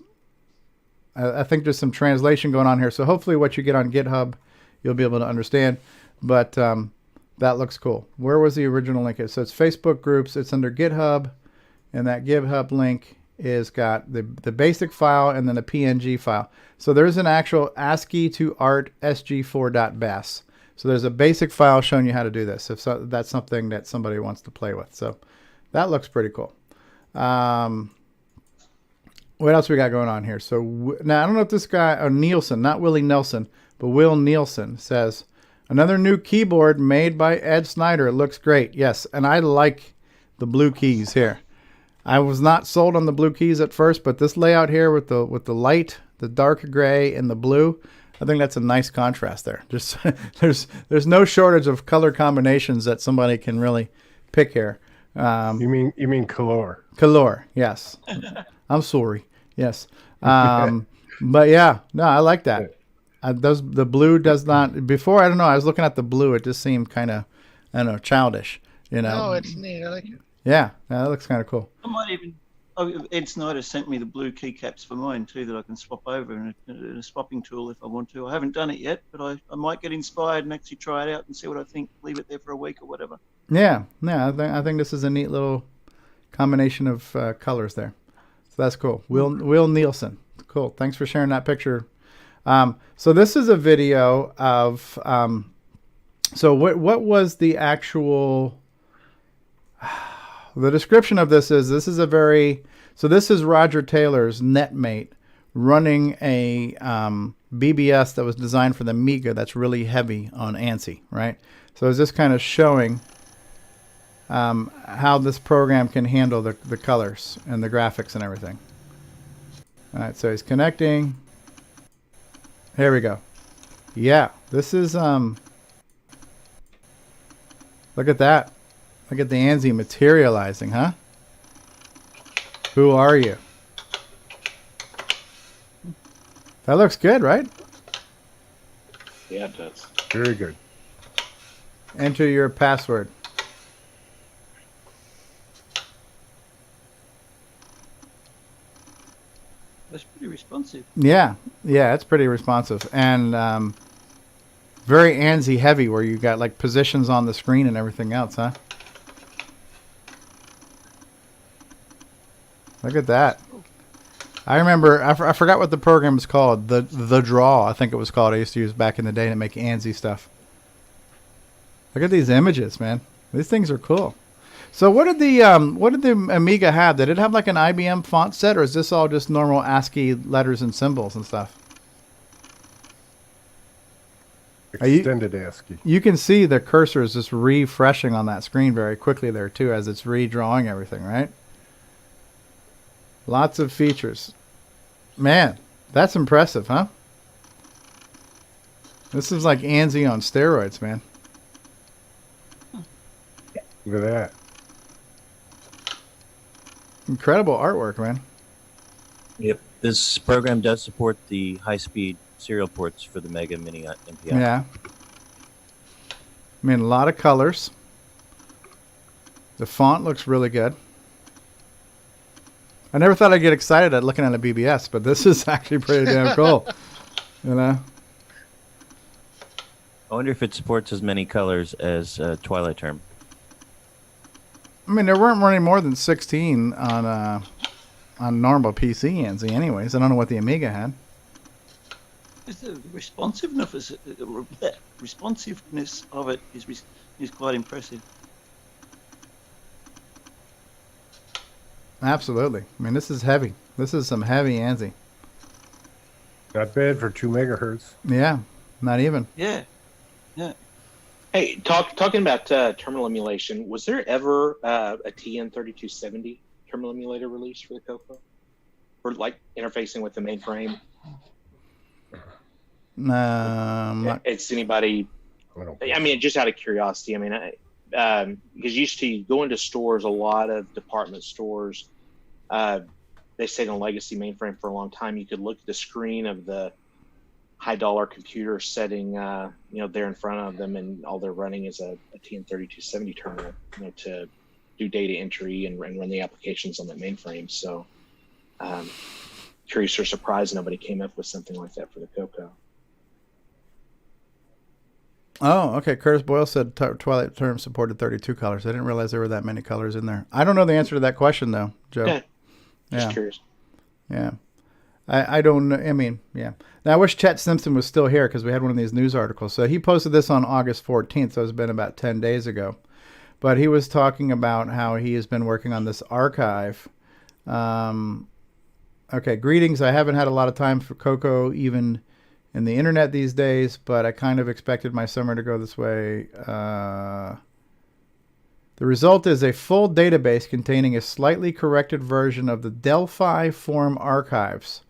I think there's some translation going on here. So hopefully what you get on GitHub, you'll be able to understand. But that looks cool. Where was the original link? So it's Facebook groups. It's under GitHub. And that GitHub link is got the basic file and then a PNG file. So there's an actual ASCII to art sg4.bas. So there's a basic file showing you how to do this if that's something that somebody wants to play with. So that looks pretty cool. What else we got going on here? So now I don't know if this guy, Nielsen, not Willie Nelson, but Will Nielsen says, another new keyboard made by Ed Snyder. It looks great. Yes, and I like the blue keys here. I was not sold on the blue keys at first, but this layout here with the light, the dark gray, and the blue, I think that's a nice contrast there. Just there's no shortage of color combinations that somebody can really pick here. You mean color? Color, yes. I'm sorry. Yes. But yeah, no, I like that. The blue does not. Before, I don't know. I was looking at the blue. It just seemed kind of, I don't know, childish. You know. No, it's neat. I like it. Yeah, that looks kind of cool. I might even. Oh, Ed Snyder sent me the blue keycaps for mine too that I can swap over in a swapping tool if I want to. I haven't done it yet, but I might get inspired and actually try it out and see what I think. Leave it there for a week or whatever. Yeah. I think this is a neat little combination of colors there. So that's cool. Will Nielsen. Cool. Thanks for sharing that picture. So this is a video of. So what was the actual? The description of this is this is Roger Taylor's netmate running a BBS that was designed for the Amiga that's really heavy on ANSI, right? So it's just kind of showing how this program can handle the colors and the graphics and everything. All right, so he's connecting. Here we go. Yeah, this is look at that. Look at the ANSI materializing, huh? Who are you? That looks good, right? Yeah, it does. Very good. Enter your password. That's pretty responsive. Yeah, it's pretty responsive. And Very ANSI heavy, where you got like positions on the screen and everything else, huh? Look at that. I remember, I forgot what the program was called. The Draw, I think it was called. I used to use back in the day to make ANSI stuff. Look at these images, man. These things are cool. So what did the Amiga have? Did it have like an IBM font set, or is this all just normal ASCII letters and symbols and stuff? Extended ASCII. You can see the cursor is just refreshing on that screen very quickly there too, as it's redrawing everything, right? Lots of features. Man, that's impressive, huh? This is like ANSI on steroids, man. Look at that. Incredible artwork, man. Yep. This program does support the high-speed serial ports for the Mega Mini MPI. Yeah. I mean, a lot of colors. The font looks really good. I never thought I'd get excited at looking at a BBS, but this is actually pretty damn cool. You know? I wonder if it supports as many colors as Twilight Term. I mean, there weren't running more than 16 on normal PC ANSI anyways. I don't know what the Amiga had. The responsiveness of it is quite impressive. Absolutely. I mean, this is heavy. This is some heavy ANSI. Not bad for 2 megahertz. Yeah, not even. Yeah, yeah. Hey, talking about terminal emulation, was there ever a TN3270 terminal emulator release for the CoCo? For like interfacing with the mainframe? It's anybody? I mean, just out of curiosity. I mean, because used to go into stores, a lot of department stores, they stayed on legacy mainframe for a long time. You could look at the screen of the high-dollar computer setting, there in front of them, and all they're running is a TN3270 terminal, to do data entry and run the applications on that mainframe. So, curious or surprised nobody came up with something like that for the CoCo. Oh, okay. Curtis Boyle said Twilight Term supported 32 colors. I didn't realize there were that many colors in there. I don't know the answer to that question, though, Joe. Yeah. Just curious. Yeah. I don't know. I mean, yeah. Now, I wish Chet Simpson was still here because we had one of these news articles. So he posted this on August 14th, so it's been about 10 days ago. But he was talking about how he has been working on this archive. Okay, greetings. I haven't had a lot of time for CoCo, even in the internet these days, but I kind of expected my summer to go this way. The result is a full database containing a slightly corrected version of the Delphi form archives,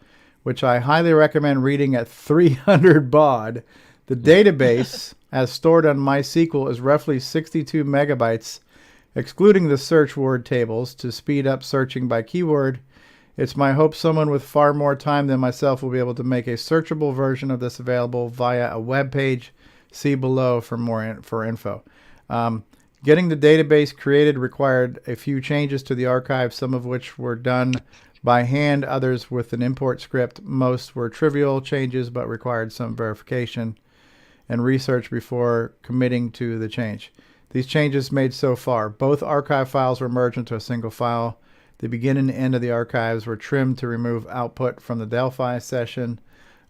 which I highly recommend reading at 300 baud. The database, as stored on MySQL, is roughly 62 megabytes, excluding the search word tables to speed up searching by keyword. It's my hope someone with far more time than myself will be able to make a searchable version of this available via a web page. See below for more info. Getting the database created required a few changes to the archive, some of which were done by hand, others with an import script. Most were trivial changes but required some verification and research before committing to the change. These changes made so far: both archive files were merged into a single file. The begin and end of the archives were trimmed to remove output from the Delphi session.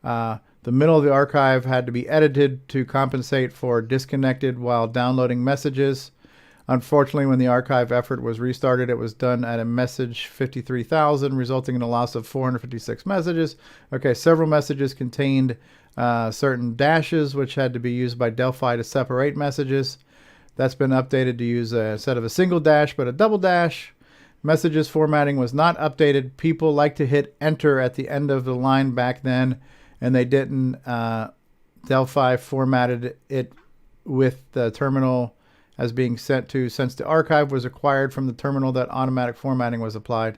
The middle of the archive had to be edited to compensate for disconnected while downloading messages. Unfortunately, when the archive effort was restarted, it was done at a message 53,000, resulting in a loss of 456 messages. Okay, several messages contained certain dashes, which had to be used by Delphi to separate messages. That's been updated to use instead of a single dash, but a double dash. Messages formatting was not updated. People like to hit enter at the end of the line back then, and they didn't. Delphi formatted it with the terminal as being sent to. Since the archive was acquired from the terminal, that automatic formatting was applied.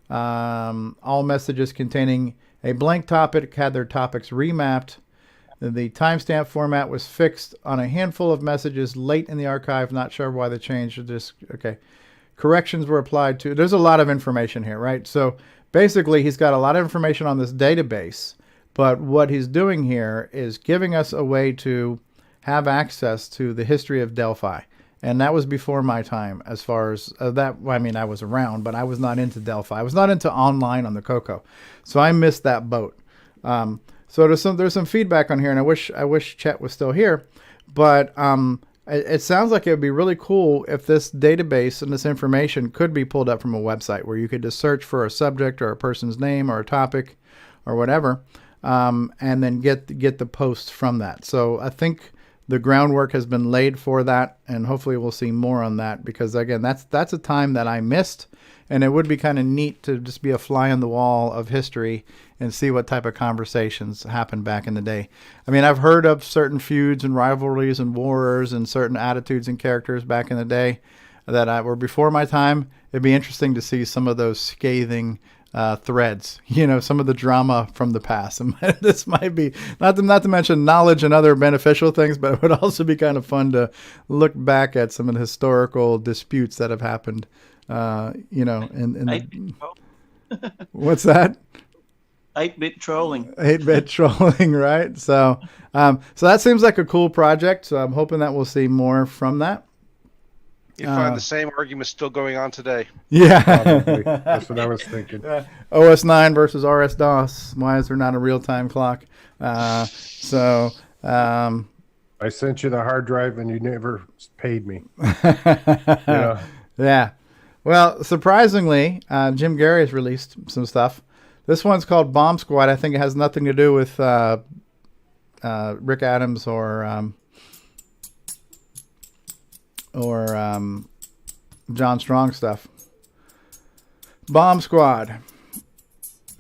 All messages containing a blank topic had their topics remapped. The timestamp format was fixed on a handful of messages late in the archive. Not sure why they changed this. Okay. Corrections were applied to. There's a lot of information here, right? So basically, he's got a lot of information on this database, but what he's doing here is giving us a way to have access to the history of Delphi. And that was before my time as far as that. I mean, I was around, but I was not into Delphi. I was not into online on the CoCo. So I missed that boat. So there's some feedback on here, and I wish Chet was still here. But it sounds like it would be really cool if this database and this information could be pulled up from a website where you could just search for a subject or a person's name or a topic or whatever, and then get the posts from that. So I think the groundwork has been laid for that, and hopefully we'll see more on that, because again, that's a time that I missed, and it would be kind of neat to just be a fly on the wall of history and see what type of conversations happened back in the day. I mean, I've heard of certain feuds and rivalries and wars and certain attitudes and characters back in the day that were before my time. It'd be interesting to see some of those scathing threads, some of the drama from the past. And this might be, not to mention knowledge and other beneficial things, but it would also be kind of fun to look back at some of the historical disputes that have happened, what's that? 8-bit trolling. 8-bit trolling, right? So that seems like a cool project. So I'm hoping that we'll see more from that. You find the same argument still going on today. Yeah. Probably. That's what I was thinking. OS 9 versus RS DOS. Why is there not a real-time clock? I sent you the hard drive and you never paid me. Yeah. Well, surprisingly, Jim Gary has released some stuff. This one's called Bomb Squad. I think it has nothing to do with Rick Adams or John Strong stuff. Bomb Squad.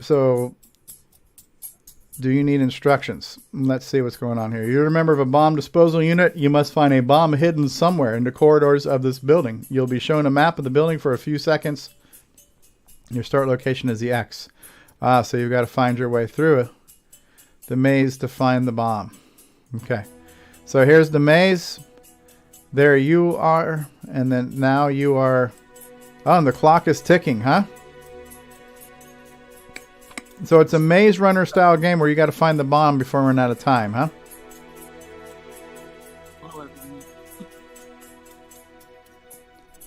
So, do you need instructions? Let's see what's going on here. You're a member of a bomb disposal unit. You must find a bomb hidden somewhere in the corridors of this building. You'll be shown a map of the building for a few seconds. Your start location is the X. So you've got to find your way through the maze to find the bomb. Okay. So here's the maze. There you are. And then now you are... Oh, and the clock is ticking, huh? So it's a Maze Runner style game where you got to find the bomb before we run out of time, huh?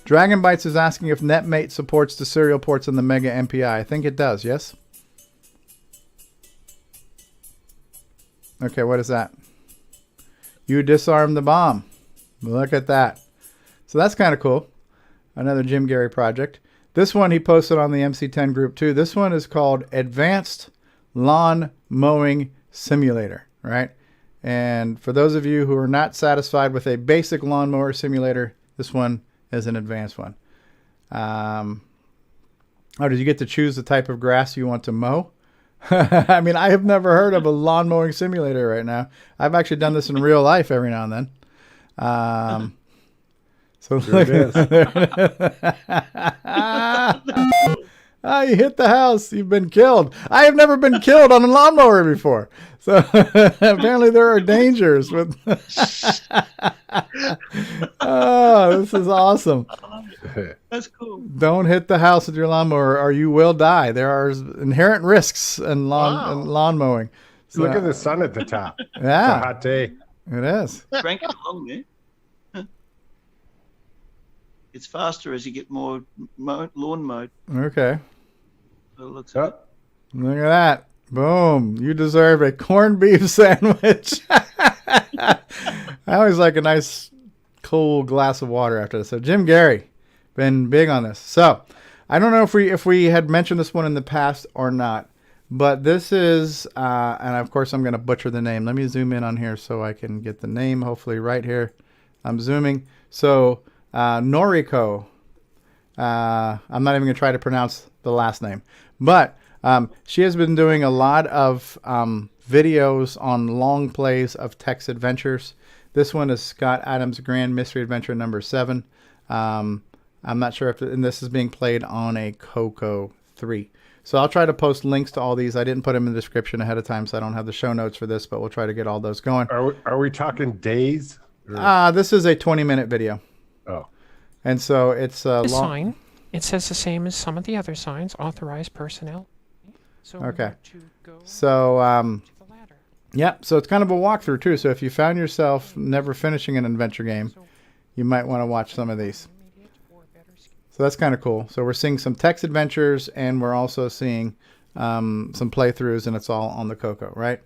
Dragon Bites is asking if NetMate supports the serial ports on the Mega MPI. I think it does, yes? Okay, what is that? You disarm the bomb. Look at that. So that's kind of cool. Another Jim Gary project. This one he posted on the MC10 group too. This one is called Advanced Lawn Mowing Simulator, right? And for those of you who are not satisfied with a basic lawnmower simulator, this one is an advanced one. Oh, did you get to choose the type of grass you want to mow? I mean, I have never heard of a lawn mowing simulator right now. I've actually done this in real life every now and then. So Sure look it you hit the house. You've been killed. I have never been killed on a lawnmower before. So apparently there are dangers with. Oh, this is awesome. That's cool. Don't hit the house with your lawnmower or you will die. There are inherent risks in lawn mowing. So, Look at the sun at the top. Yeah. It's a hot day. It is. Crank it along there. It's faster as you get more lawn mowed. Okay. So it looks like. Look at that. Boom. You deserve a corned beef sandwich. I always like a nice cool glass of water after this. So Jim Gary, been big on this. So I don't know if we had mentioned this one in the past or not, but this is, and of course I'm going to butcher the name. Let me zoom in on here so I can get the name hopefully right here. I'm zooming. So Noriko. I'm not even going to try to pronounce the last name, but she has been doing a lot of videos on long plays of text adventures. This one is Scott Adams' Grand Mystery Adventure number 7. I'm not sure if and this is being played on a CoCo 3. So I'll try to post links to all these. I didn't put them in the description ahead of time, so I don't have the show notes for this, but we'll try to get all those going. Are we talking days? This is a 20-minute video. Oh. And so it's The sign. It says the same as some of the other signs. Authorized personnel. So Okay. to go So Yeah, so it's kind of a walkthrough too. So if you found yourself never finishing an adventure game, you might want to watch some of these. So that's kind of cool. So we're seeing some text adventures, and we're also seeing some playthroughs, and it's all on the CoCo, right?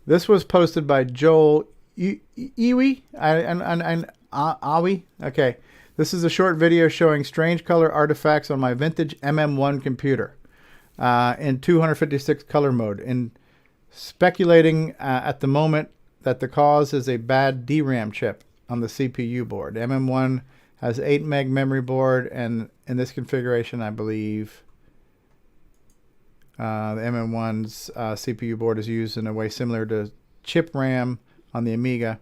This was posted by Joel Iwi and Awi. Okay, this is a short video showing strange color artifacts on my vintage MM1 computer in 256 color mode. And speculating at the moment that the cause is a bad DRAM chip on the CPU board. MM1 has 8 meg memory board, and in this configuration, I believe the MM1's CPU board is used in a way similar to chip RAM on the Amiga.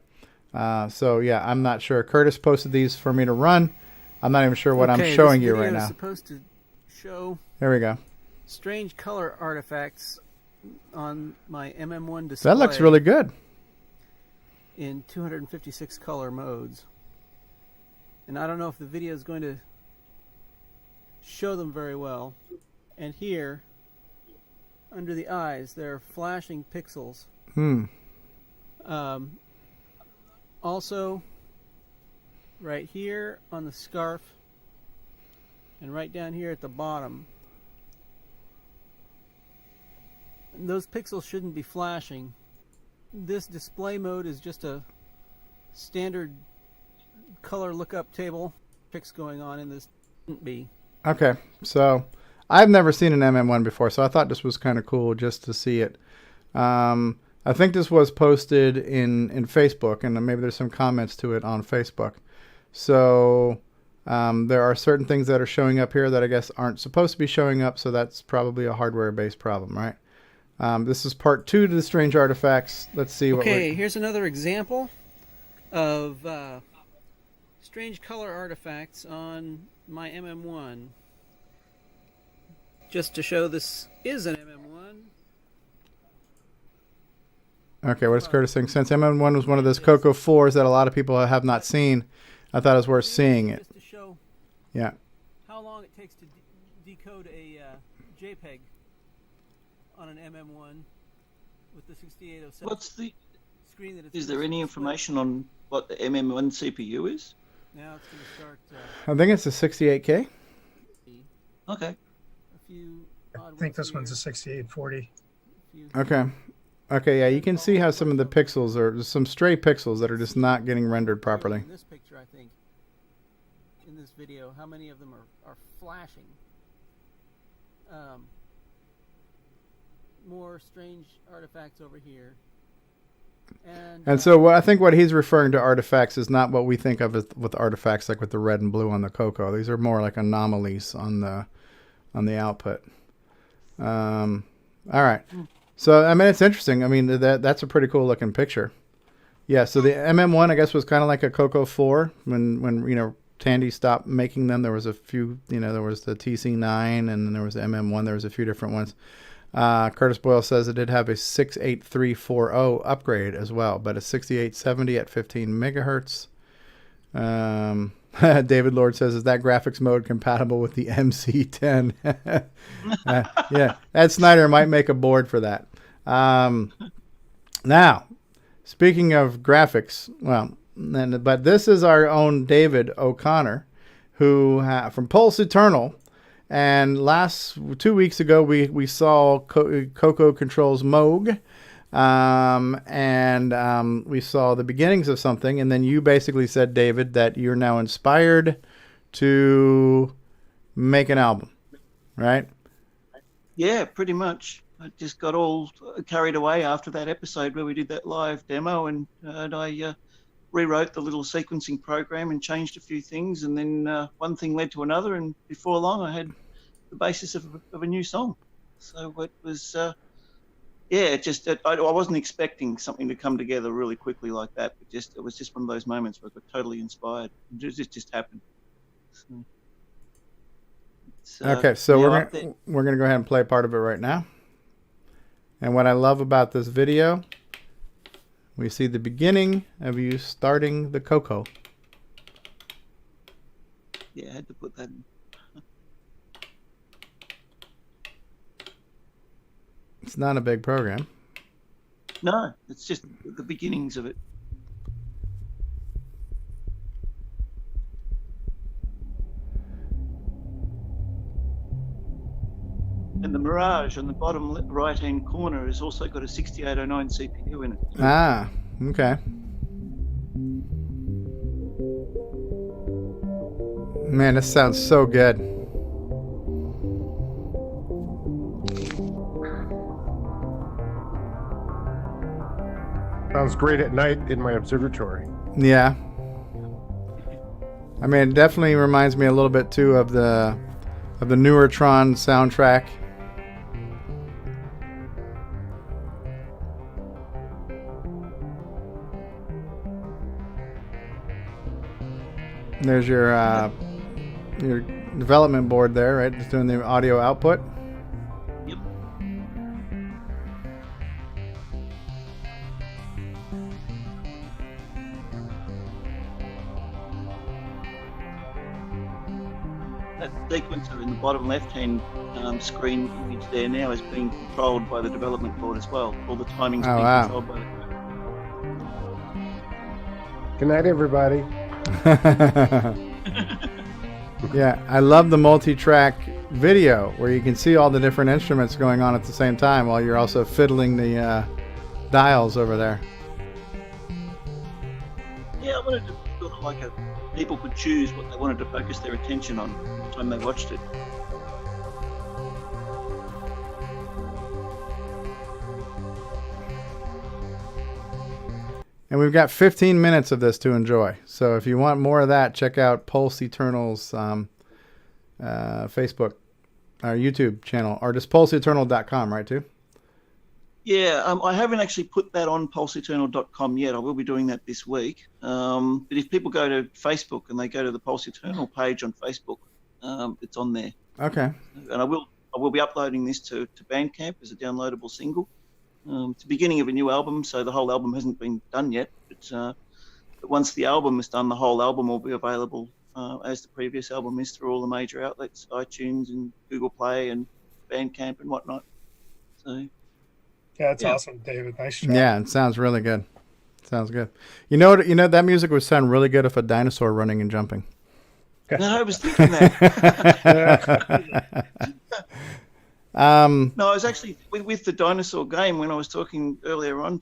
So yeah, I'm not sure. Curtis posted these for me to run. I'm not even sure what I'm showing you right now. Is supposed to show There we go. strange color artifacts on my MM1 display. That looks really good. In 256 color modes. And I don't know if the video is going to show them very well. And here, under the eyes, there are flashing pixels. Also, right here on the scarf, and right down here at the bottom, those pixels shouldn't be flashing. This display mode is just a standard color lookup table. Tricks going on in this shouldn't be. Okay, so I've never seen an MM1 before, so I thought this was kind of cool just to see it. I think this was posted in Facebook, and maybe there's some comments to it on Facebook. So there are certain things that are showing up here that I guess aren't supposed to be showing up, so that's probably a hardware-based problem, right? This is part 2 to the strange artifacts. Let's see what Here's another example of strange color artifacts on my MM1. Just to show this is an MM1. Okay, what is Curtis saying? Since MM1 was one of those CoCo 4s that a lot of people have not seen, I thought it was worth seeing it. Just to show Yeah. how long it takes to decode a JPEG on an MM1 with the 6807 What's the screen that it's Is there any information on what the MM1 CPU is? Now it's going to start. I think it's a 68K. Okay. A few I think this one's a 6840. Okay. Okay, yeah, you can see how some of the pixels are some stray pixels that are just not getting rendered properly. In this picture, I think, in this video, how many of them are flashing? More strange artifacts over here. And so I think what he's referring to artifacts is not what we think of as with artifacts like with the red and blue on the CoCo. These are more like anomalies on the output. All right. So I mean it's interesting. I mean that's a pretty cool looking picture. Yeah, so the MM1 I guess was kind of like a CoCo 4 when Tandy stopped making them. There was a few, there was the TC9 and then there was the MM1. There was a few different ones. Curtis Boyle says it did have a 68340 upgrade as well, but a 6870 at 15 megahertz. David Lord says, is that graphics mode compatible with the MC10? Yeah, Ed Snyder might make a board for that. Now, speaking of graphics, but this is our own David O'Connor, who from Pulse Eternal. And 2 weeks ago, we saw CoCo Controls Moog, and we saw the beginnings of something. And then you basically said, David, that you're now inspired to make an album, right? Yeah, pretty much. I just got all carried away after that episode where we did that live demo, and I rewrote the little sequencing program and changed a few things, and then one thing led to another, and before long I had the basis of a new song. So it was, I wasn't expecting something to come together really quickly like that, but it was just one of those moments where I got totally inspired. It just happened. Okay, so we're gonna go ahead and play part of it right now. And what I love about this video, we see the beginning of you starting the CoCo. Yeah, I had to put that in. It's not a big program. No, it's just the beginnings of it. And the Mirage on the bottom right-hand corner has also got a 6809 CPU in it. Ah, okay. Man, this sounds so good. Sounds great at night in my observatory. Yeah. I mean, it definitely reminds me a little bit too of the newer Tron soundtrack. There's your development board there, right? Just doing the audio output. Yep. That sequencer in the bottom left-hand screen image there now is being controlled by the development board as well. All the timing's being controlled by the. Good night, everybody. Yeah, I love the multi-track video where you can see all the different instruments going on at the same time while you're also fiddling the dials over there. Yeah, I wanted to sort of like people could choose what they wanted to focus their attention on every time they watched it. And we've got 15 minutes of this to enjoy. So if you want more of that, check out Pulse Eternal's Facebook or YouTube channel, or just pulseeternal.com, right, too? Yeah, I haven't actually put that on pulseeternal.com yet. I will be doing that this week. But if people go to Facebook and they go to the Pulse Eternal page on Facebook, it's on there. Okay. And I will be uploading this to Bandcamp as a downloadable single. It's the beginning of a new album, so the whole album hasn't been done yet. But once the album is done, the whole album will be available as the previous album is through all the major outlets, iTunes and Google Play and Bandcamp and whatnot. So, yeah, that's awesome, David. Nice job. Yeah, it sounds really good. Sounds good. You know that music would sound really good if a dinosaur running and jumping. No, I was thinking that. No, I was actually with the dinosaur game when I was talking earlier on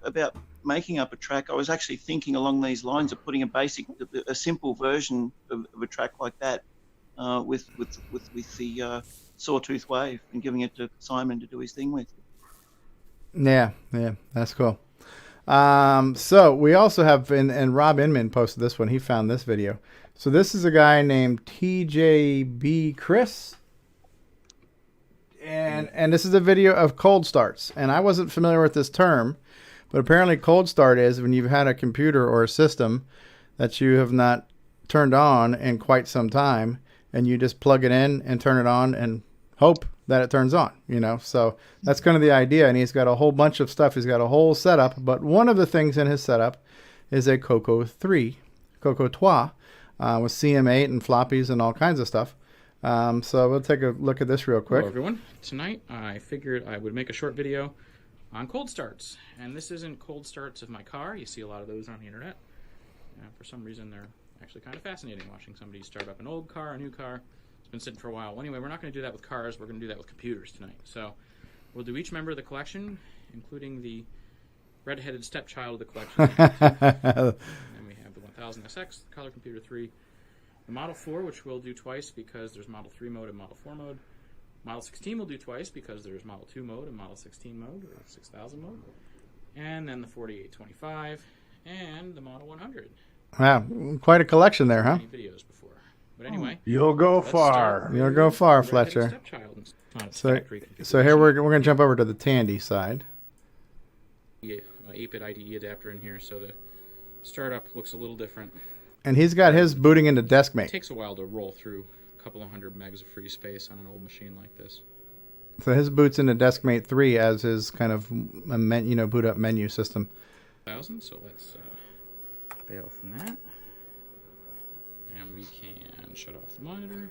about making up a track. I was actually thinking along these lines of putting a simple version of a track like that with the Sawtooth Wave and giving it to Simon to do his thing with. Yeah, that's cool. So we also have, and Rob Inman posted this one. He found this video. So this is a guy named TJB Chris. And this is a video of cold starts. And I wasn't familiar with this term, but apparently cold start is when you've had a computer or a system that you have not turned on in quite some time, and you just plug it in and turn it on and hope that it turns on, So that's kind of the idea. And he's got a whole bunch of stuff. He's got a whole setup. But one of the things in his setup is a CoCo with CM8 and floppies and all kinds of stuff. So we'll take a look at this real quick. Hello, everyone. Tonight, I figured I would make a short video on cold starts. And this isn't cold starts of my car. You see a lot of those on the internet. For some reason, they're actually kind of fascinating, watching somebody start up an old car, a new car. It's been sitting for a while. Well, anyway, we're not going to do that with cars. We're going to do that with computers tonight. So we'll do each member of the collection, including the red-headed stepchild of the collection. And then we have the 1000SX, the Color Computer 3, the Model 4, which we'll do twice because there's Model 3 mode and Model 4 mode. Model 16 we'll do twice because there's Model 2 mode and Model 16 mode, or 6000 mode. And then the 4825 and the Model 100. Wow, quite a collection there, huh? Videos before. But anyway, you'll go far. You'll go far, Fletcher. So here we're going to jump over to the Tandy side. 8-bit IDE adapter in here, so the startup looks a little different. And he's got his booting into DeskMate. It takes a while to roll through a couple of hundred megs of free space on an old machine like this. So his boots into DeskMate 3 as his kind of boot up menu system. 1000, so let's bail from that. And we can shut off the monitor.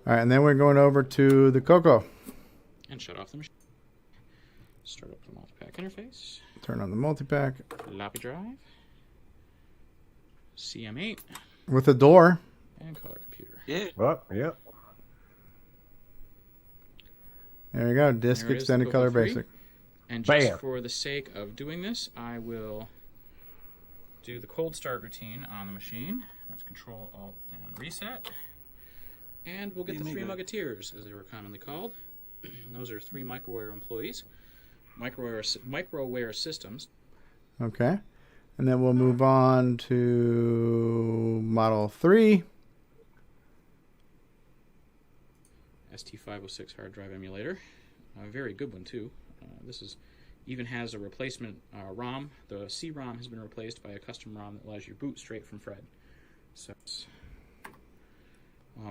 All right, and then we're going over to the CoCo. And shut off the machine. Start up the multi-pack interface. Turn on the multi-pack. Floppy drive. CM8. With a door. And color computer. Yeah. Oh, yeah. There you go. Disc There it is, extended the color CoCo 3. basic. And just Bam. for the sake of doing this, I will do the cold start routine on the machine. That's Control, Alt, and Reset. And we'll get the 3 Muggeteers, as they were commonly called. Those are 3 Microware employees. Microware systems. Okay. And then we'll move on to Model 3. ST506 hard drive emulator. A very good one, too. This even has a replacement ROM. The C-ROM has been replaced by a custom ROM that allows you to boot straight from Fred. So,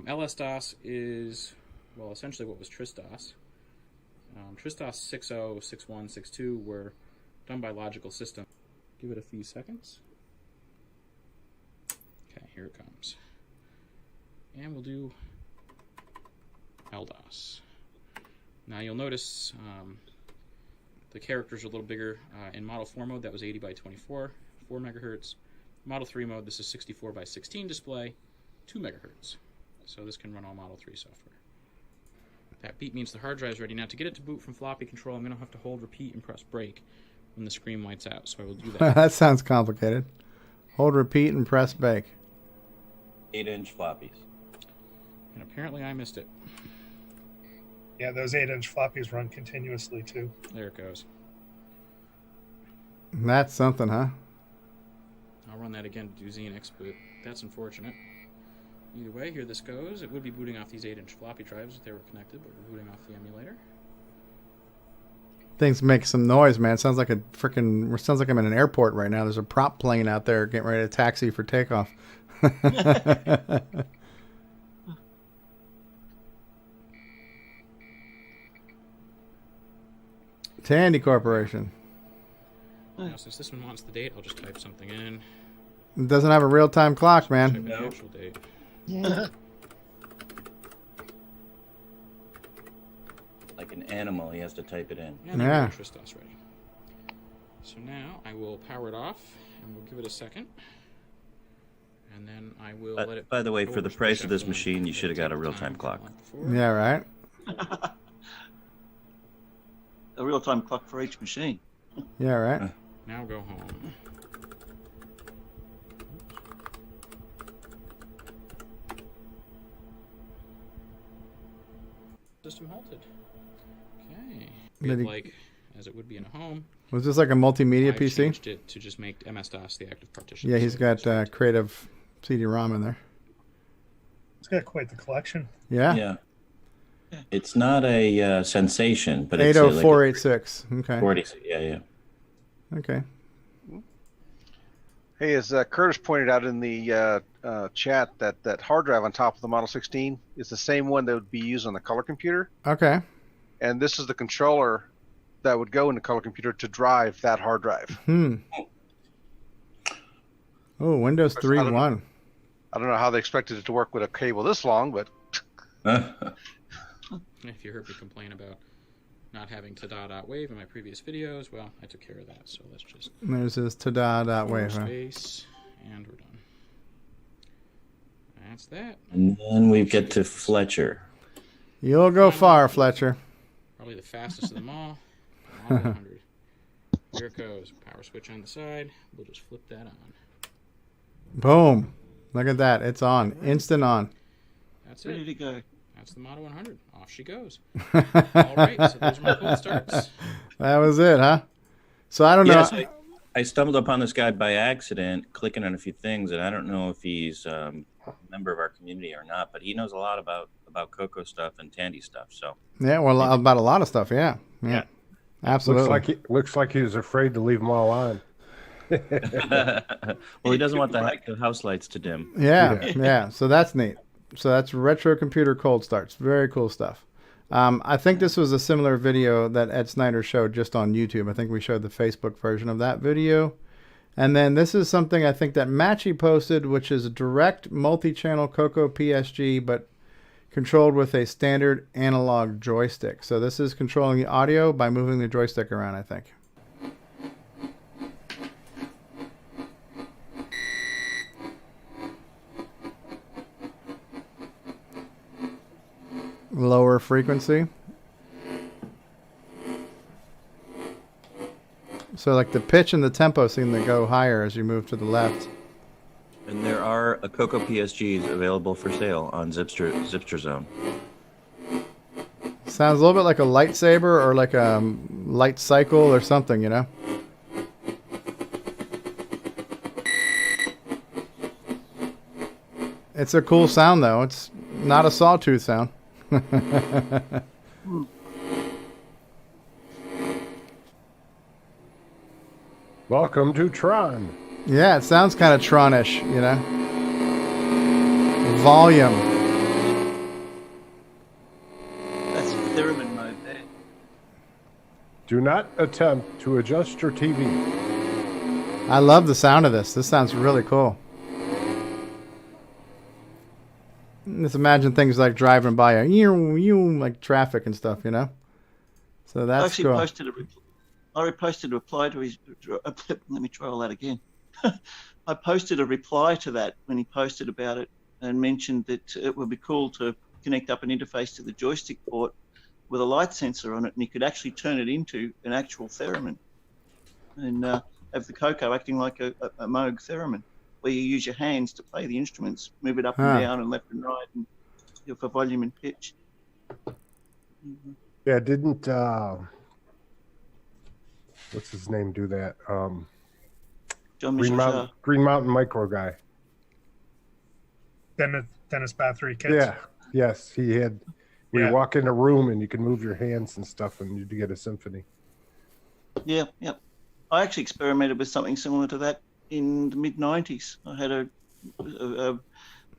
LS-DOS is, well, essentially what was TRIS-DOS. TRIS-DOS 6.0, 6.1, 6.2 were done by Logical Systems. Give it a few seconds. Okay, here it comes. And we'll do LDOS. Now you'll notice the characters are a little bigger. In Model 4 mode, that was 80 by 24, 4 megahertz. Model 3 mode, this is 64 by 16 display, 2 megahertz. So this can run all Model 3 software. That beep means the hard drive is ready. Now to get it to boot from floppy control, I'm going to have to hold repeat and press break when the screen whites out. So I will do that. That sounds complicated. Hold repeat and press bake. 8-inch floppies. And apparently I missed it. Yeah, those 8-inch floppies run continuously too. There it goes. That's something, huh? I'll run that again to do Xenix, but that's unfortunate. Either way, here this goes. It would be booting off these 8-inch floppy drives if they were connected, but we're booting off the emulator. Things make some noise, man. Sounds like sounds like I'm in an airport right now. There's a prop plane out there getting ready to taxi for takeoff. Tandy Corporation. Now, since this one wants the date, I'll just type something in. It doesn't have a real-time clock, man. Type in the actual date. Yeah. Like an animal, he has to type it in. And Yeah. TRIS-DOS ready. So now I will power it off, and we'll give it a second. And then I will let it... By the way, for the price of this machine, you should have got a real-time clock. Yeah, right? A real-time clock for each machine. Yeah, right? Now go home. System halted. Okay. Did he- Like as it would be in a home. Was this like a multimedia I've PC? changed it to just make MS-DOS the active partition. Yeah, he's So got creative CD-ROM in there. It's got quite the collection. Yeah? Yeah. It's not a sensation, but it's 80486. Okay. 40. Yeah. Okay. Hey, as Curtis pointed out in the chat, that hard drive on top of the Model 16 is the same one that would be used on the color computer. Okay. And this is the controller that would go in the color computer to drive that hard drive. Oh, Windows 3.1. I don't know how they expected it to work with a cable this long, but... If you heard me complain about not having ta-da.wave in my previous videos, well, I took care of that, so let's just... There's this ta-da.wave. Huh? Space, and we're done. That's that. And then we get to Fletcher. You'll go far, Fletcher. Probably the fastest of them all. All 100. Here it goes. Power switch on the side. We'll just flip that on. Boom. Look at that. It's on. Instant on. That's Ready it. to go. That's the Model 100. Off she goes. All right, so those are my cold starts. That was it, huh? So I don't know. Yes, I stumbled upon this guy by accident, clicking on a few things, and I don't know if he's a member of our community or not, but he knows a lot about CoCo stuff and Tandy stuff. So Yeah, well, about a lot of stuff, yeah. Absolutely. Looks like he was afraid to leave them all on. Well, he doesn't want the house lights to dim. Yeah. So that's neat. So that's retro computer cold starts. Very cool stuff. I think this was a similar video that Ed Snyder showed just on YouTube. I think we showed the Facebook version of that video. And then this is something I think that Matchy posted, which is direct multi-channel CoCo PSG, but controlled with a standard analog joystick. So this is controlling the audio by moving the joystick around, I think. Lower frequency. So like the pitch and the tempo seem to go higher as you move to the left. And there are CoCo PSGs available for sale on Zipster Zone. Sounds a little bit like a lightsaber or like a light cycle or something, you know? It's a cool sound, though. It's not a sawtooth sound. Welcome to Tron. Yeah, it sounds kind of Tron-ish, you know? Volume. That's theremin mode there. Do not attempt to adjust your TV. I love the sound of this. This sounds really cool. Just imagine things like driving by like traffic and stuff, you know? So that's I actually cool. I reposted a reply to his. Let me try all that again. I posted a reply to that when he posted about it and mentioned that it would be cool to connect up an interface to the joystick port with a light sensor on it, and you could actually turn it into an actual theremin and have the CoCo acting like a Moog theremin, where you use your hands to play the instruments, move it up and down and left and right, and for volume and pitch. Yeah, didn't what's his name do that? Green Mountain Micro guy. Dennis Bathory Kids. Yeah. Yes, he had. You walk in a room and you can move your hands and stuff, and you get a symphony. Yeah. I actually experimented with something similar to that in the mid-90s. I had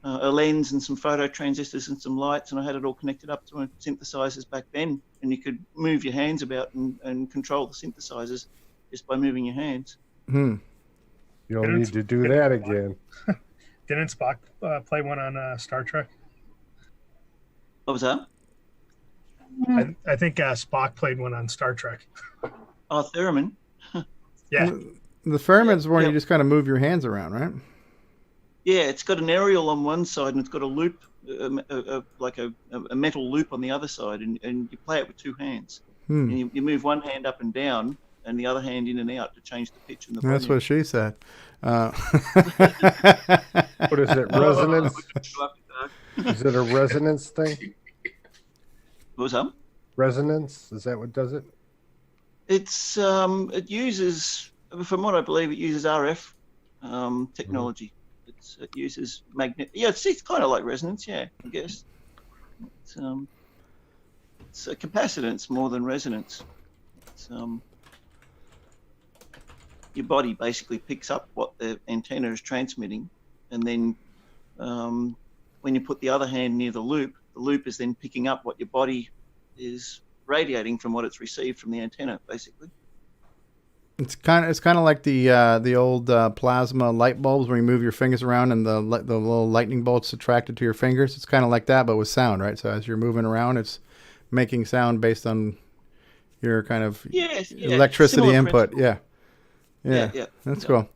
a lens and some photo transistors and some lights, and I had it all connected up to synthesizers back then, and you could move your hands about and control the synthesizers just by moving your hands. You don't need to do that again. Didn't Spock play one on Star Trek? What was that? I think Spock played one on Star Trek. Oh, theremin. Yeah. The theremin's where you just kind of move your hands around, right? Yeah, it's got an aerial on one side and it's got a loop, like a metal loop on the other side, and you play it with two hands. And you move one hand up and down and the other hand in and out to change the pitch and the volume. That's what she said. What is it, resonance? Is it a resonance thing? What was that? Resonance? Is that what does it? It's it uses, from what I believe, it uses RF technology. It uses magnet. Yeah, it's kind of like resonance. Yeah, I guess. It's a capacitance more than resonance. It's your body basically picks up what the antenna is transmitting, and then when you put the other hand near the loop is then picking up what your body is radiating from what it's received from the antenna, basically. It's kind of like the old plasma light bulbs where you move your fingers around and the little lightning bolts attracted to your fingers. It's kind of like that, but with sound, right? So as you're moving around, it's making sound based on your kind of electricity Similar input. principle. Yeah. That's cool.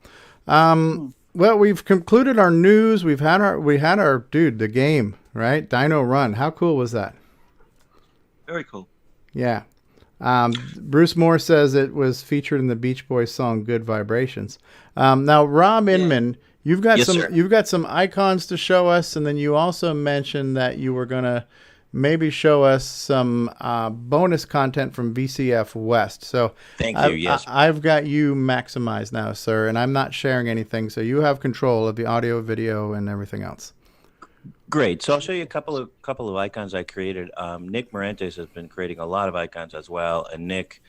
Well, we've concluded our news. We had our dude, the game, right? Dino Run. How cool was that? Very cool. Yeah. Bruce Moore says it was featured in the Beach Boys song "Good Vibrations." Now, Rob Inman, you've got some icons to show us, and then you also mentioned that you were gonna maybe show us some bonus content from VCF West. So thank you. Yes, I've got you maximized now, sir, and I'm not sharing anything, so you have control of the audio, video, and everything else. Great. So I'll show you a couple of icons I created. Nick Marentes has been creating a lot of icons as well, and Nick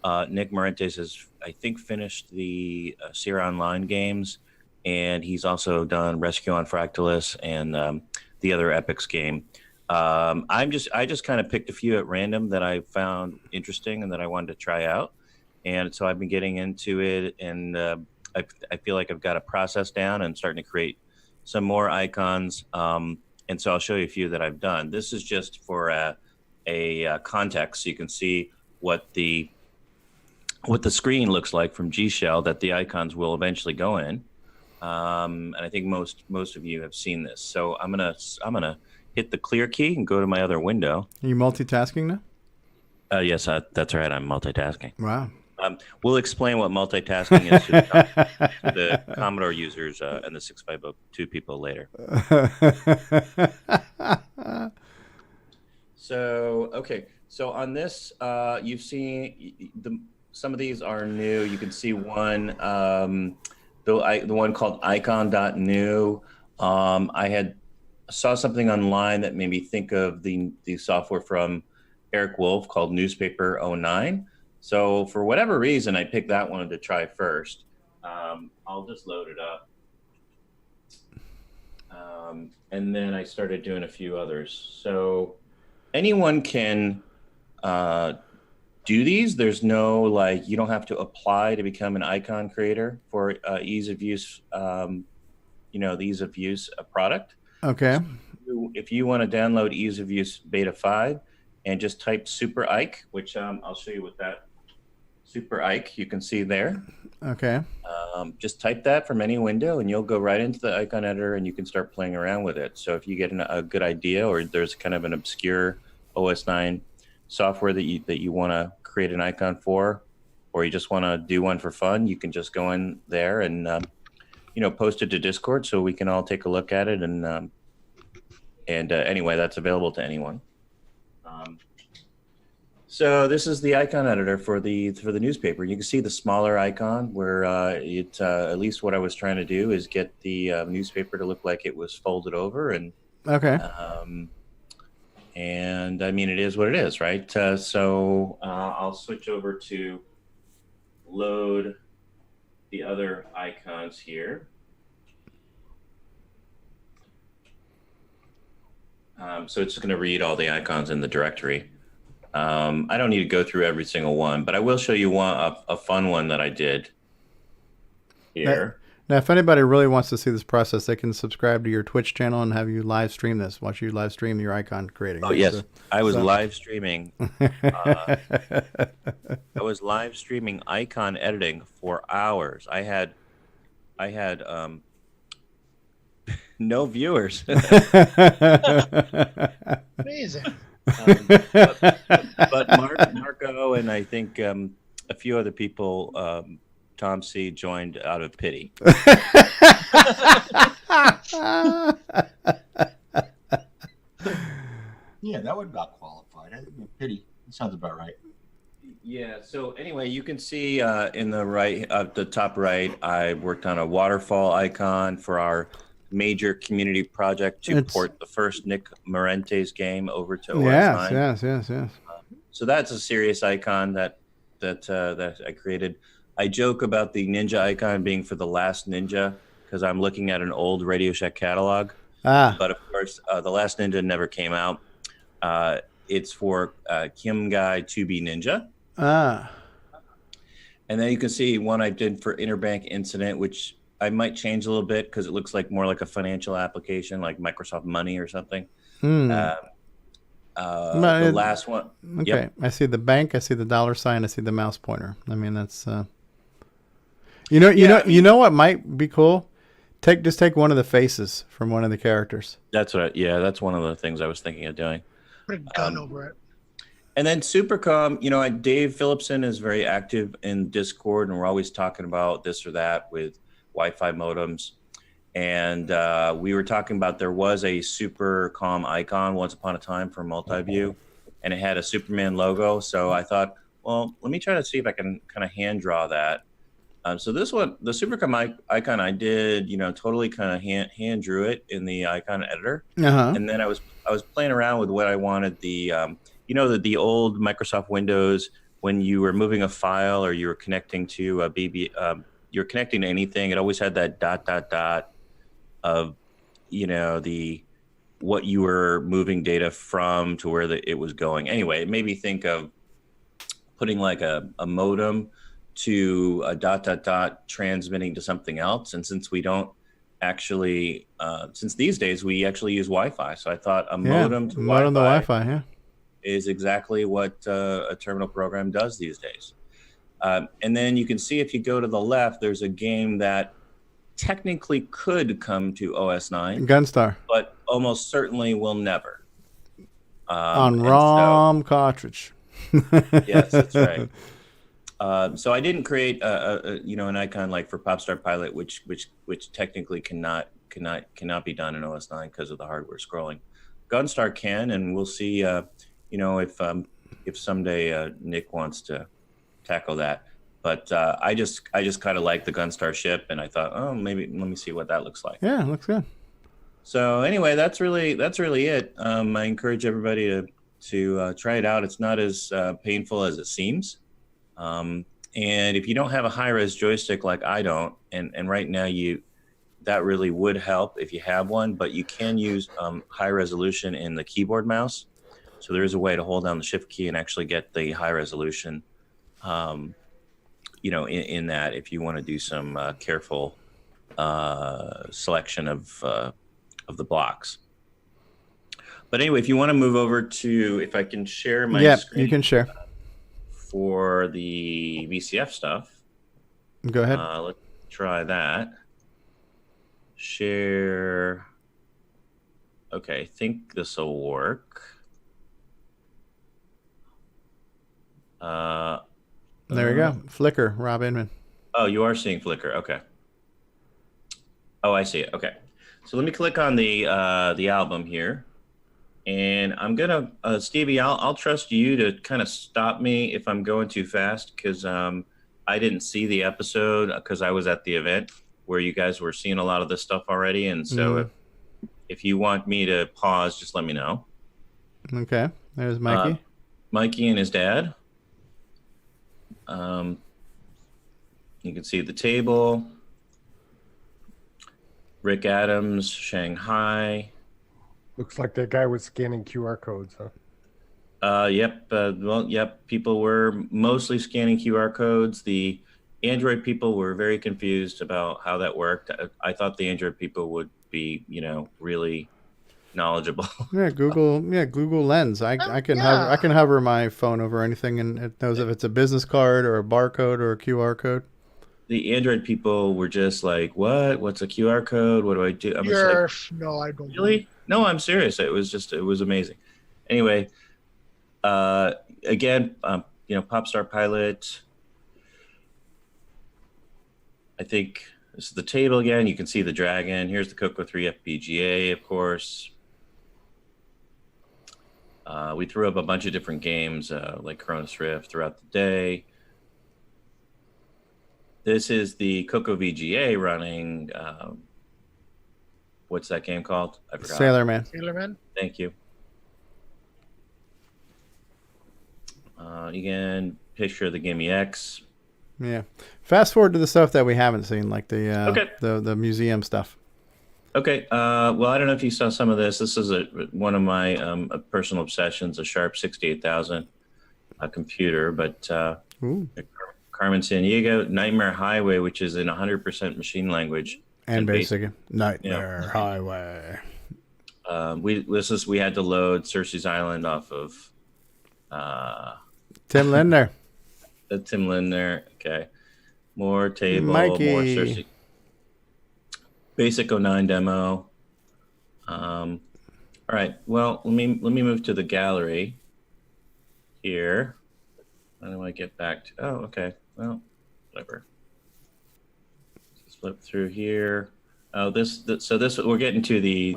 Marentes has, I think, finished the Sierra Online games, and he's also done Rescue on Fractalus and the other Epics game. I just kind of picked a few at random that I found interesting and that I wanted to try out, and so I've been getting into it, and I feel like I've got a process down and starting to create some more icons. And so I'll show you a few that I've done. This is just for a context, so you can see what the screen looks like from G Shell that the icons will eventually go in. And I think most of you have seen this. So I'm gonna hit the clear key and go to my other window. Are you multitasking now? Yes, that's right. I'm multitasking. Wow. We'll explain what multitasking is to the Commodore users and the 650 people later. So, okay. So on this, you've seen some of these are new. You can see one, the one called icon.new. I saw something online that made me think of the software from Eric Wolf called Newspaper 09. So for whatever reason, I picked that one to try first. I'll just load it up. And then I started doing a few others. So anyone can do these. There's no, like, you don't have to apply to become an icon creator for ease of use, the ease of use product. Okay. So if you want to download ease of use beta 5 and just type Super Ike, which I'll show you what that Super Ike you can see there. Okay. Just type that from any window and you'll go right into the icon editor and you can start playing around with it. So if you get a good idea, or there's kind of an obscure OS 9 software that you want to create an icon for, or you just want to do one for fun, you can just go in there and post it to Discord so we can all take a look at it. And anyway, that's available to anyone. So this is the icon editor for the newspaper. You can see the smaller icon where at least what I was trying to do is get the newspaper to look like it was folded over. And okay. And I mean, it is what it is, right? So I'll switch over to load the other icons here. So it's going to read all the icons in the directory. I don't need to go through every single one, but I will show you a fun one that I did here. Now, if anybody really wants to see this process, they can subscribe to your Twitch channel and have you live stream this. Watch you live stream your icon creating. Oh, yes. I was live streaming. I was live streaming icon editing for hours. I had no viewers. Amazing. But Marco and I think a few other people, Tom C, joined out of pity. Yeah, that would about qualify. Pity. That sounds about right. Yeah. So anyway, you can see in the top right, I worked on a waterfall icon for our major community project to port the first Nick Morente's game over to OS 9. Yes. So that's a serious icon that I created. I joke about the ninja icon being for the last ninja because I'm looking at an old Radio Shack catalog. But of course, the last ninja never came out. It's for Kim Guy 2B Ninja. And then you can see one I did for Interbank Incident, which I might change a little bit because it looks like more like a financial application, like Microsoft Money or something. The last one. Okay, Yep. I see the bank. I see the dollar sign. I see the mouse pointer. I mean, that's you know what might be cool. Just take one of the faces from one of the characters. That's one of the things I was thinking of doing. Put a gun over it. And then Supercom, Dave Phillipson is very active in Discord, and we're always talking about this or that with Wi-Fi modems. And we were talking about there was a Supercom icon once upon a time for multi-view, and it had a Superman logo. So I thought, well, let me try to see if I can kind of hand draw that. So this one, the Supercom icon, I did, totally kind of hand drew it in the icon editor. And then I was playing around with what I wanted. The the old Microsoft Windows, when you were moving a file or you were connecting to you're connecting to anything, it always had that ... of what you were moving data from to where it was going. Anyway, it made me think of putting like a modem to a ... transmitting to something else. And since we don't actually, since these days we actually use Wi-Fi, so I thought a modem to modem to Wi-Fi, yeah, is exactly what a terminal program does these days. And then you can see if you go to the left, there's a game that technically could come to OS 9, Gunstar, but almost certainly will never. On ROM cartridge. Yes, that's right. So I didn't create an icon like for Popstar Pilot, which technically cannot be done in OS 9 because of the hardware scrolling. Gunstar can, and we'll see. If someday Nick wants to tackle that. But I just kind of like the Gunstar ship, and I thought, oh, maybe let me see what that looks like. Yeah, it looks good. So anyway, that's really it. I encourage everybody to try it out. It's not as painful as it seems. And if you don't have a high-res joystick like I don't, and right now that really would help if you have one, but you can use high resolution in the keyboard mouse. So there is a way to hold down the shift key and actually get the high resolution, in that if you want to do some careful selection of the blocks. But anyway, if you want to move over to, if I can share my screen. You can share. For the VCF stuff. Go ahead. Let's try that. Share. Okay, I think this will work. There we go. Flickr, Rob Inman. Oh, you are seeing Flickr. Okay. Oh, I see it. Okay. So let me click on the album here. And I'm gonna, Stevie, I'll trust you to kind of stop me if I'm going too fast, because I didn't see the episode because I was at the event where you guys were seeing a lot of this stuff already. And so if you want me to pause, just let me know. Okay, there's Mikey. Mikey and his dad. You can see the table. Rick Adams, Shanghai. Looks like that guy was scanning QR codes, huh? Yep. People were mostly scanning QR codes. The Android people were very confused about how that worked. I thought the Android people would be, really knowledgeable. Yeah, Google Lens. I can hover my phone over anything, and it knows if it's a business card or a barcode or a QR code. The Android people were just like, "What? What's a QR code? What do I do?" No, I don't. Really? No, I'm serious. It was amazing. Anyway, again, Popstar Pilot. I think this is the table again. You can see the dragon. Here's the CoCo 3 FPGA, of course. We threw up a bunch of different games like Chronos Rift throughout the day. This is the CoCo VGA running. What's that game called? I forgot. Sailor Man. Thank you. Again, picture of the Gimme X. Yeah. Fast forward to the stuff that we haven't seen, like the museum stuff. Okay. Well, I don't know if you saw some of this. This is one of my personal obsessions, a Sharp 68000 computer. But Carmen Sandiego, Nightmare Highway, which is in 100% machine language. And basic Nightmare Highway. We had to load Cersei's Island off of Tim Lindner. Tim Lindner. Okay. More table, Mikey. more Cersei. Basic 09 demo. All right. Well, let me move to the gallery here. How do I get back to? Oh, okay. Well, whatever. Let's flip through here. Oh, this we're getting to the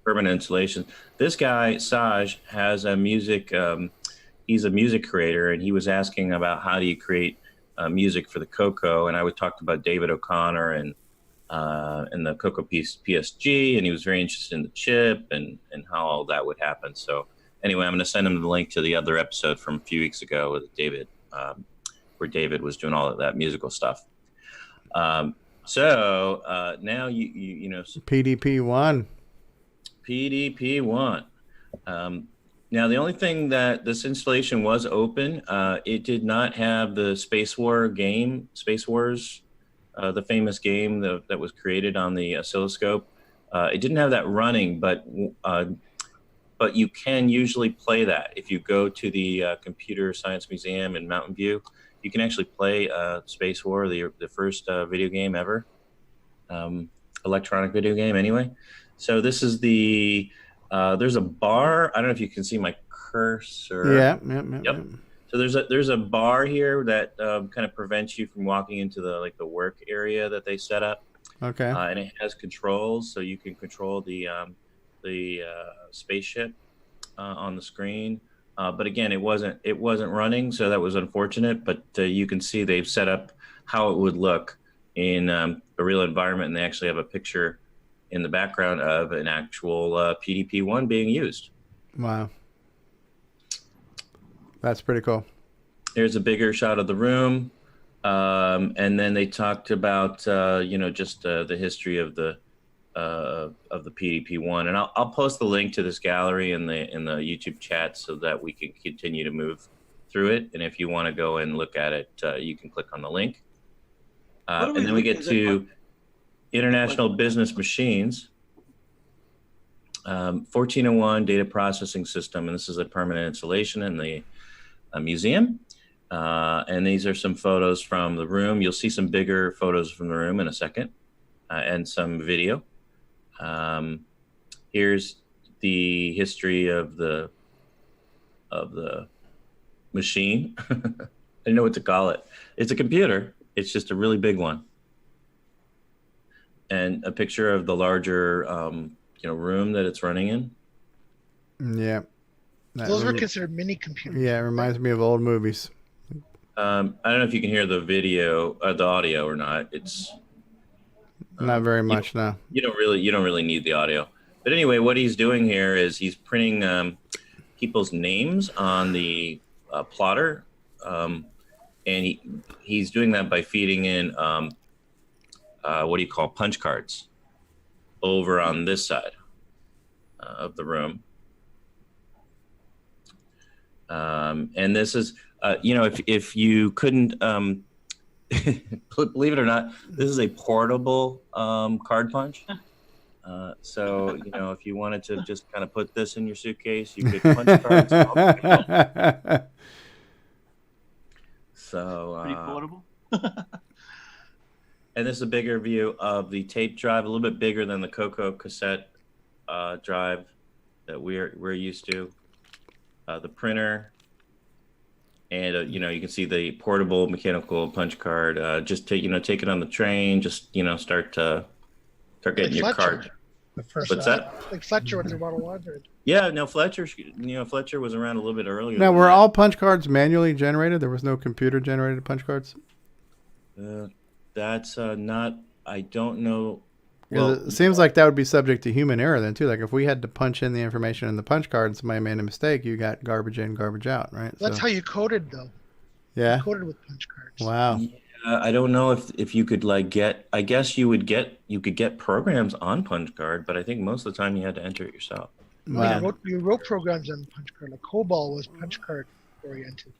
permanent installation. This guy Saj has a music. He's a music creator, and he was asking about how do you create music for the CoCo, and I talked about David O'Connor and the CoCo PSG, and he was very interested in the chip and how all that would happen. So anyway, I'm going to send him the link to the other episode from a few weeks ago with David, where David was doing all of that musical stuff. So now you know PDP-1. PDP-1. Now the only thing that this installation was open, it did not have the Space Wars the famous game that was created on the oscilloscope. It didn't have that running, but you can usually play that. If you go to the Computer Science Museum in Mountain View, you can actually play Space War, the first video game ever, electronic video game anyway. So this is there's a bar. I don't know if you can see my cursor. Yep. So there's a bar here that kind of prevents you from walking into the work area that they set up. Okay. And it has controls, so you can control the spaceship on the screen. But again, it wasn't running, so that was unfortunate. But you can see they've set up how it would look in a real environment, and they actually have a picture in the background of an actual PDP-1 being used. Wow. That's pretty cool. There's a bigger shot of the room. And then they talked about, just the history of the PDP-1. And I'll post the link to this gallery in the YouTube chat so that we can continue to move through it. And if you want to go and look at it, you can click on the link. And then we get to International Business Machines. 1401 data processing system, and this is a permanent installation in the museum. And these are some photos from the room. You'll see some bigger photos from the room in a second, and some video. Here's the history of the machine. I don't know what to call it. It's a computer. It's just a really big one. And a picture of the larger room that it's running in. Yeah. Those were considered mini computers. Yeah, it reminds me of old movies. I don't know if you can hear the audio or not. It's not very much now. You don't really need the audio. But anyway, what he's doing here is he's printing people's names on the plotter, and he's doing that by feeding in what do you call punch cards over on this side of the room. And this is, if you couldn't, believe it or not, this is a portable card punch. So, if you wanted to just kind of put this in your suitcase, you could punch cards. So, pretty portable. And this is a bigger view of the tape drive, a little bit bigger than the CoCo cassette drive that we're used to. The printer, and you can see the portable mechanical punch card. Just take it on the train. Just start getting your card. What's that? Like Fletcher with the Model 100. Yeah, no, Fletcher was around a little bit earlier. Now, were all punch cards manually generated? There was no computer generated punch cards? That's not. I don't know. Well, it seems like that would be subject to human error then too. Like if we had to punch in the information in the punch card and somebody made a mistake, you got garbage in, garbage out, right? That's how you coded, though. Yeah. You coded with punch cards. Wow. I don't know if you could get. I guess you could get programs on punch card, but I think most of the time you had to enter it yourself. Wow. You wrote programs on punch card. Like COBOL was punch card oriented.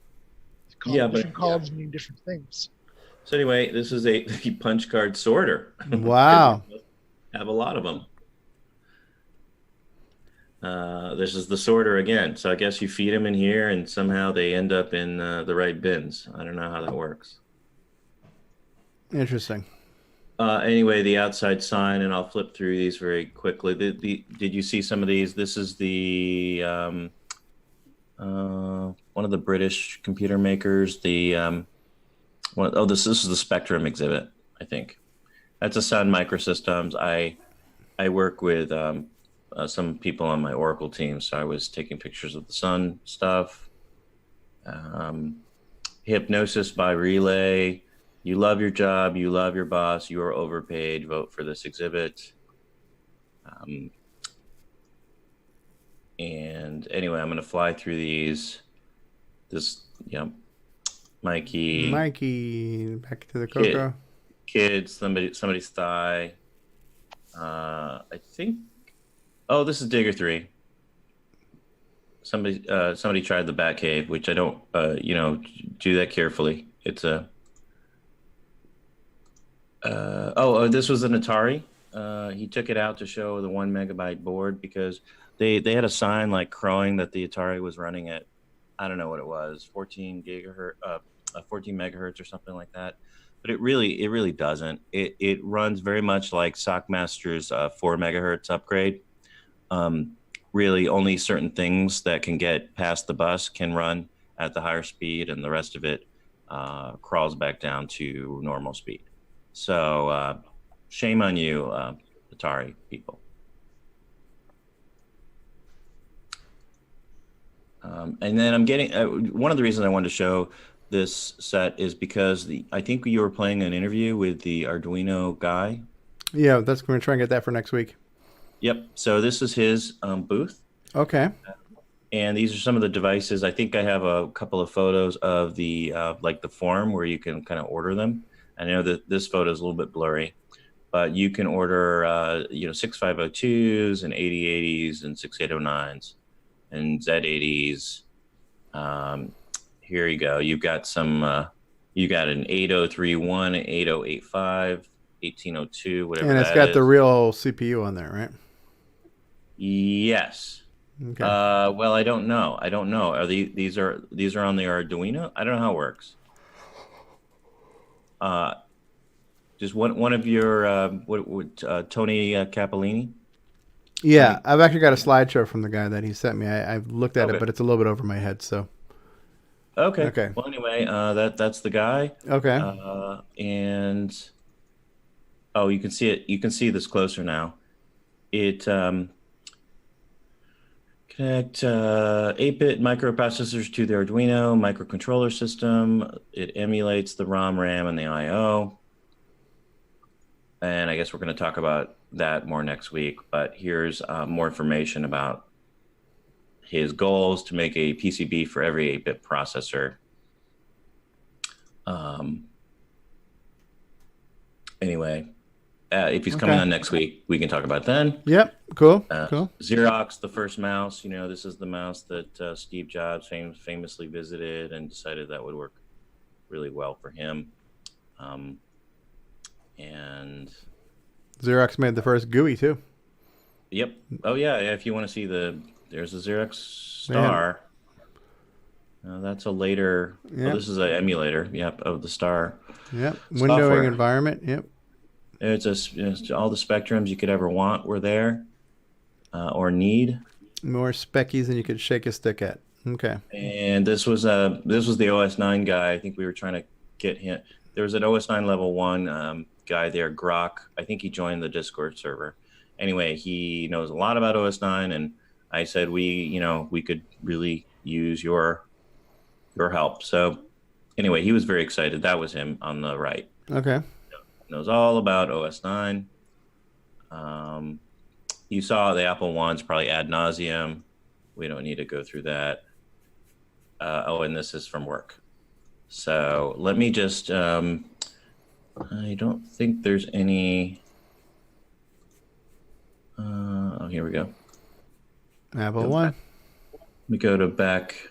Different columns mean different things. So anyway, this is a punch card sorter. Wow. Have a lot of them. This is the sorter again. So I guess you feed them in here and somehow they end up in the right bins. I don't know how that works. Interesting. Anyway, the outside sign, and I'll flip through these very quickly. Did you see some of these? This is the one of the British computer makers. This is the Spectrum exhibit, I think. That's a Sun Microsystems. I work with some people on my Oracle team, so I was taking pictures of the Sun stuff. Hypnosis by Relay. You love your job. You love your boss. You are overpaid. Vote for this exhibit. And anyway, I'm going to fly through these. Mikey, back to the CoCo. Kids, somebody's thigh. I think. Oh, this is Digger 3. Somebody tried the Batcave, which I don't. Do that carefully. It's a This was an Atari. He took it out to show the 1 megabyte board because they had a sign like crowing that the Atari was running at, I don't know what it was, 14 megahertz or something like that. But it really doesn't. It runs very much like Sockmaster's 4 megahertz upgrade. Really, only certain things that can get past the bus can run at the higher speed, and the rest of it crawls back down to normal speed. So shame on you, Atari people. And then I'm getting one of the reasons I wanted to show this set is because I think you were playing an interview with the Arduino guy. Yeah, that's going to try and get that for next week. Yep. So this is his booth. Okay. And these are some of the devices. I think I have a couple of photos of the like the form where you can kind of order them. I know that this photo is a little bit blurry, but you can order 6502s and 8080s and 6809s and Z80s. Here you go. You've got some. You got an 8031, 8085, 1802, whatever. And it's got the real CPU on there, right? Yes. Okay. Well, I don't know. Are these are on the Arduino? I don't know how it works. Just one of your Tony Capolini. Yeah, I've actually got a slideshow from the guy that he sent me. I've looked at it, but it's a little bit over my head. So. Okay. Well, anyway, that's the guy. Okay. And you can see it. You can see this closer now. It connect 8-bit microprocessors to the Arduino microcontroller system. It emulates the ROM, RAM, and the I/O. And I guess we're going to talk about that more next week. But here's more information about his goals to make a PCB for every 8-bit processor. Anyway, if he's coming on next week, we can talk about it then. Yep, cool. Cool. Xerox, the first mouse. This is the mouse that Steve Jobs famously visited and decided that would work really well for him. And Xerox made the first GUI too. Yep. Oh yeah. If you want to see there's a Xerox Star. That's a later. Yep. This is an emulator. Yep, of the Star. Yep. Software. Windowing environment. Yep. It's all the spectrums you could ever want were there, or need. More speckies than you could shake a stick at. Okay. And this was the OS 9 guy. I think we were trying to get him. There was an OS 9 level 1 guy there, Grok. I think he joined the Discord server. Anyway, he knows a lot about OS 9, and I said we could really use your help. So anyway, he was very excited. That was him on the right. Okay. Knows all about OS 9. You saw the Apple ones probably ad nauseum. We don't need to go through that. And this is from work. So let me just, I don't think there's any, here we go. Apple one. We go back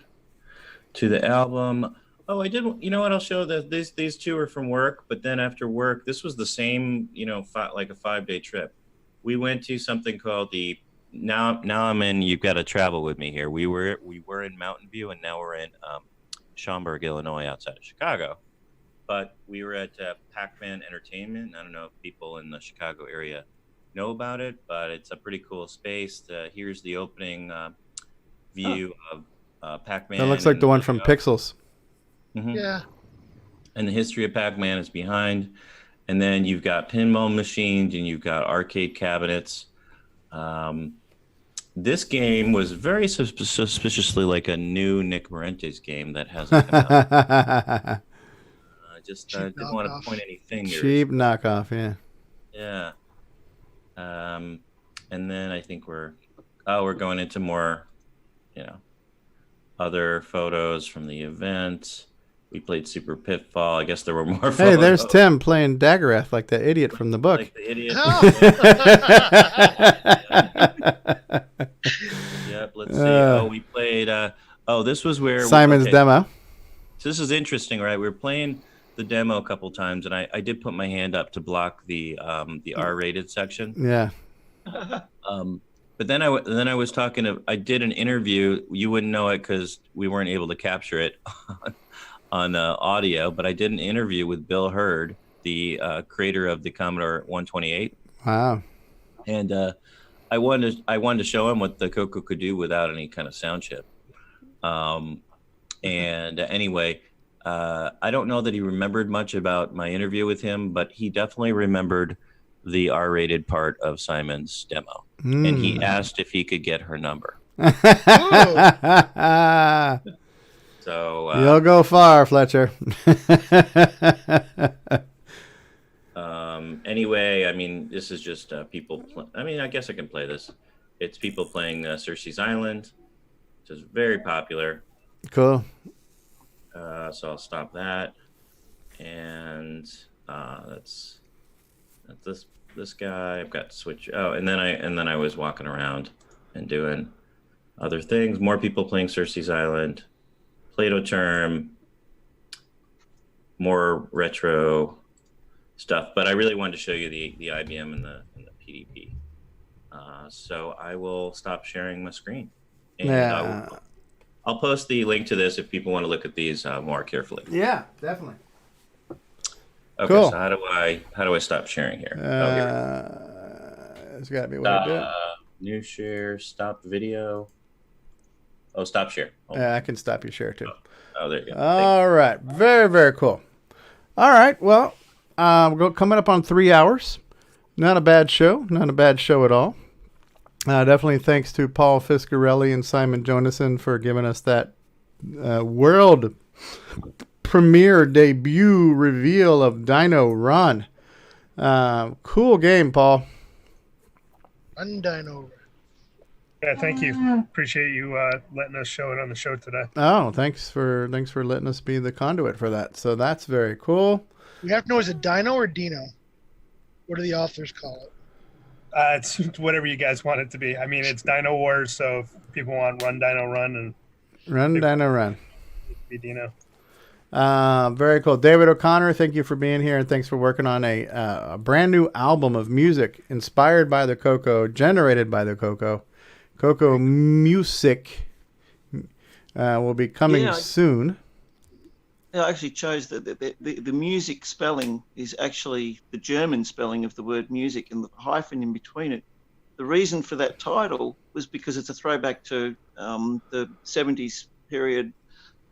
to the album. Oh, I did. You know what? I'll show that these two are from work, but then after work, this was the same. Like a 5-day trip. We went to something called the. Now I'm in. You've got to travel with me here. We were in Mountain View, and now we're in Schaumburg, Illinois, outside of Chicago. But we were at Pac-Man Entertainment. I don't know if people in the Chicago area know about it, but it's a pretty cool space. Here's the opening view of Pac-Man. That looks like the one from Pixels. Mm-hmm. Yeah. And the history of Pac-Man is behind. And then you've got pinball machines and you've got arcade cabinets. This game was very suspiciously like a new Nick Marentes game that hasn't come out. I didn't want to point any fingers. Cheap knockoff, yeah. Yeah. And then I think we're going into more, other photos from the event. We played Super Pitfall. I guess there were more photos. Hey, there's Tim playing Daggerath like the idiot from the book. Like the idiot. Yep, let's see. We played... this was where... Simon's demo. So this is interesting, right? We were playing the demo a couple times, and I did put my hand up to block the R-rated section. Yeah. But then I was talking to, I did an interview. You wouldn't know it because we weren't able to capture it on audio. But I did an interview with Bill Hurd, the creator of the Commodore 128. Wow. And I wanted to show him what the CoCo could do without any kind of sound chip. And anyway, I don't know that he remembered much about my interview with him, but he definitely remembered the R-rated part of Simon's demo. And he asked if he could get her number. So you'll go far, Fletcher. Anyway, I mean, this is just people. I mean, I guess I can play this. It's people playing Cersei's Island, which is very popular. Cool. So I'll stop that, and that's this guy. I've got to switch. Oh, and then I was walking around and doing other things. More people playing Cersei's Island, Plato Term, more retro stuff. But I really wanted to show you the IBM and the PDP. So I will stop sharing my screen. And yeah. I'll post the link to this if people want to look at these more carefully. Yeah, definitely. Okay, cool. So how do I stop sharing here? There's got to be a way to do it. New share, stop video. Oh, stop share. I can stop your share too. Oh, there you go. All right. Very, very cool. All right. Well, we're coming up on 3 hours. Not a bad show. Not a bad show at all. Definitely thanks to Paul Fiscarelli and Simon Jonason for giving us that world premiere debut reveal of Dino Run. Cool game, Paul. Undino. Yeah, thank you. Appreciate you letting us show it on the show today. Oh, thanks for letting us be the conduit for that. So that's very cool. We have to know, is it Dino or Dino? What do the authors call it? It's whatever you guys want it to be. I mean, it's Dino Wars, so if people want Run Dino Run and Run Dino Run. Be Dino. Very cool. David O'Connor, thank you for being here, and thanks for working on a brand new album of music inspired by the CoCo, generated by the CoCo. CoCo Music will be coming soon. I actually chose that the music spelling is actually the German spelling of the word music, and the hyphen in between it. The reason for that title was because it's a throwback to the 70s period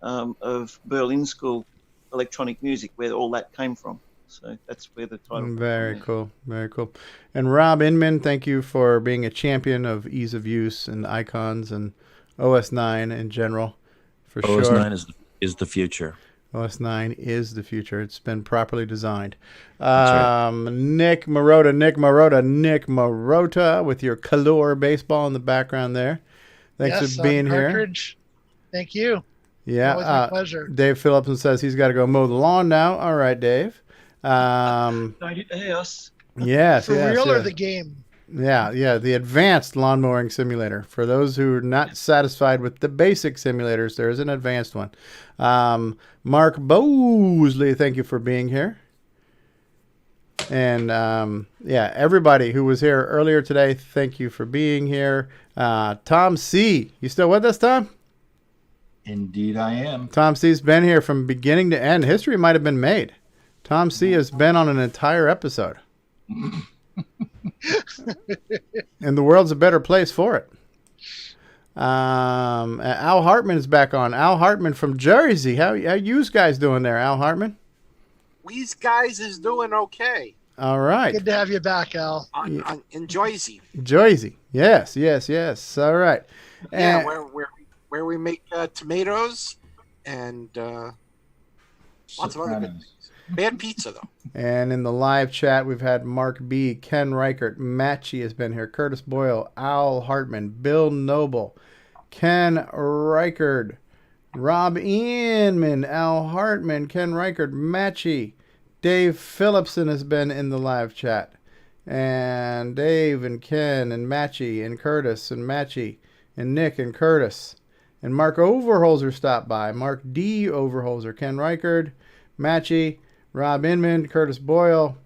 of Berlin School electronic music, where all that came from. So that's where the title. Very cool. Very cool. And Rob Inman, thank you for being a champion of ease of use and icons and OS 9 in general. For sure. OS 9 is the future. OS 9 is the future. It's been properly designed. Right. Nick Marota with your Color baseball in the background there. Thanks for being here. Cartridge. Thank you. Yeah. Always my pleasure. Dave Phillipson says he's got to go mow the lawn now. All right, Dave. Don't eat the house. Yes. For real or the game? Yeah, the advanced lawn mowing simulator. For those who are not satisfied with the basic simulators, there is an advanced one. Mark Bosley, thank you for being here. And everybody who was here earlier today, thank you for being here. Tom C., you still with us, Tom? Indeed I am. Tom C.'s been here from beginning to end. History might have been made. Tom C. has been on an entire episode. And the world's a better place for it. Al Hartman is back on. Al Hartman from Jersey. How you guys doing there, Al Hartman? We's guys is doing okay. All right. Good to have you back, Al. In Jersey. Jersey. Yes. All right. Yeah, where we make tomatoes and lots of other good things. Bad pizza, though. And in the live chat, we've had Mark B., Ken Reichert, Matchy has been here, Curtis Boyle, Al Hartman, Bill Noble, Ken Reichert, Rob Inman, Al Hartman, Ken Reichert, Matchy, Dave Phillipson has been in the live chat. And Dave and Ken and Matchy and Curtis and Matchy and Nick and Curtis. And Mark Overholzer stopped by. Mark D. Overholzer, Ken Reichert, Matchy, Rob Inman, Curtis Boyle,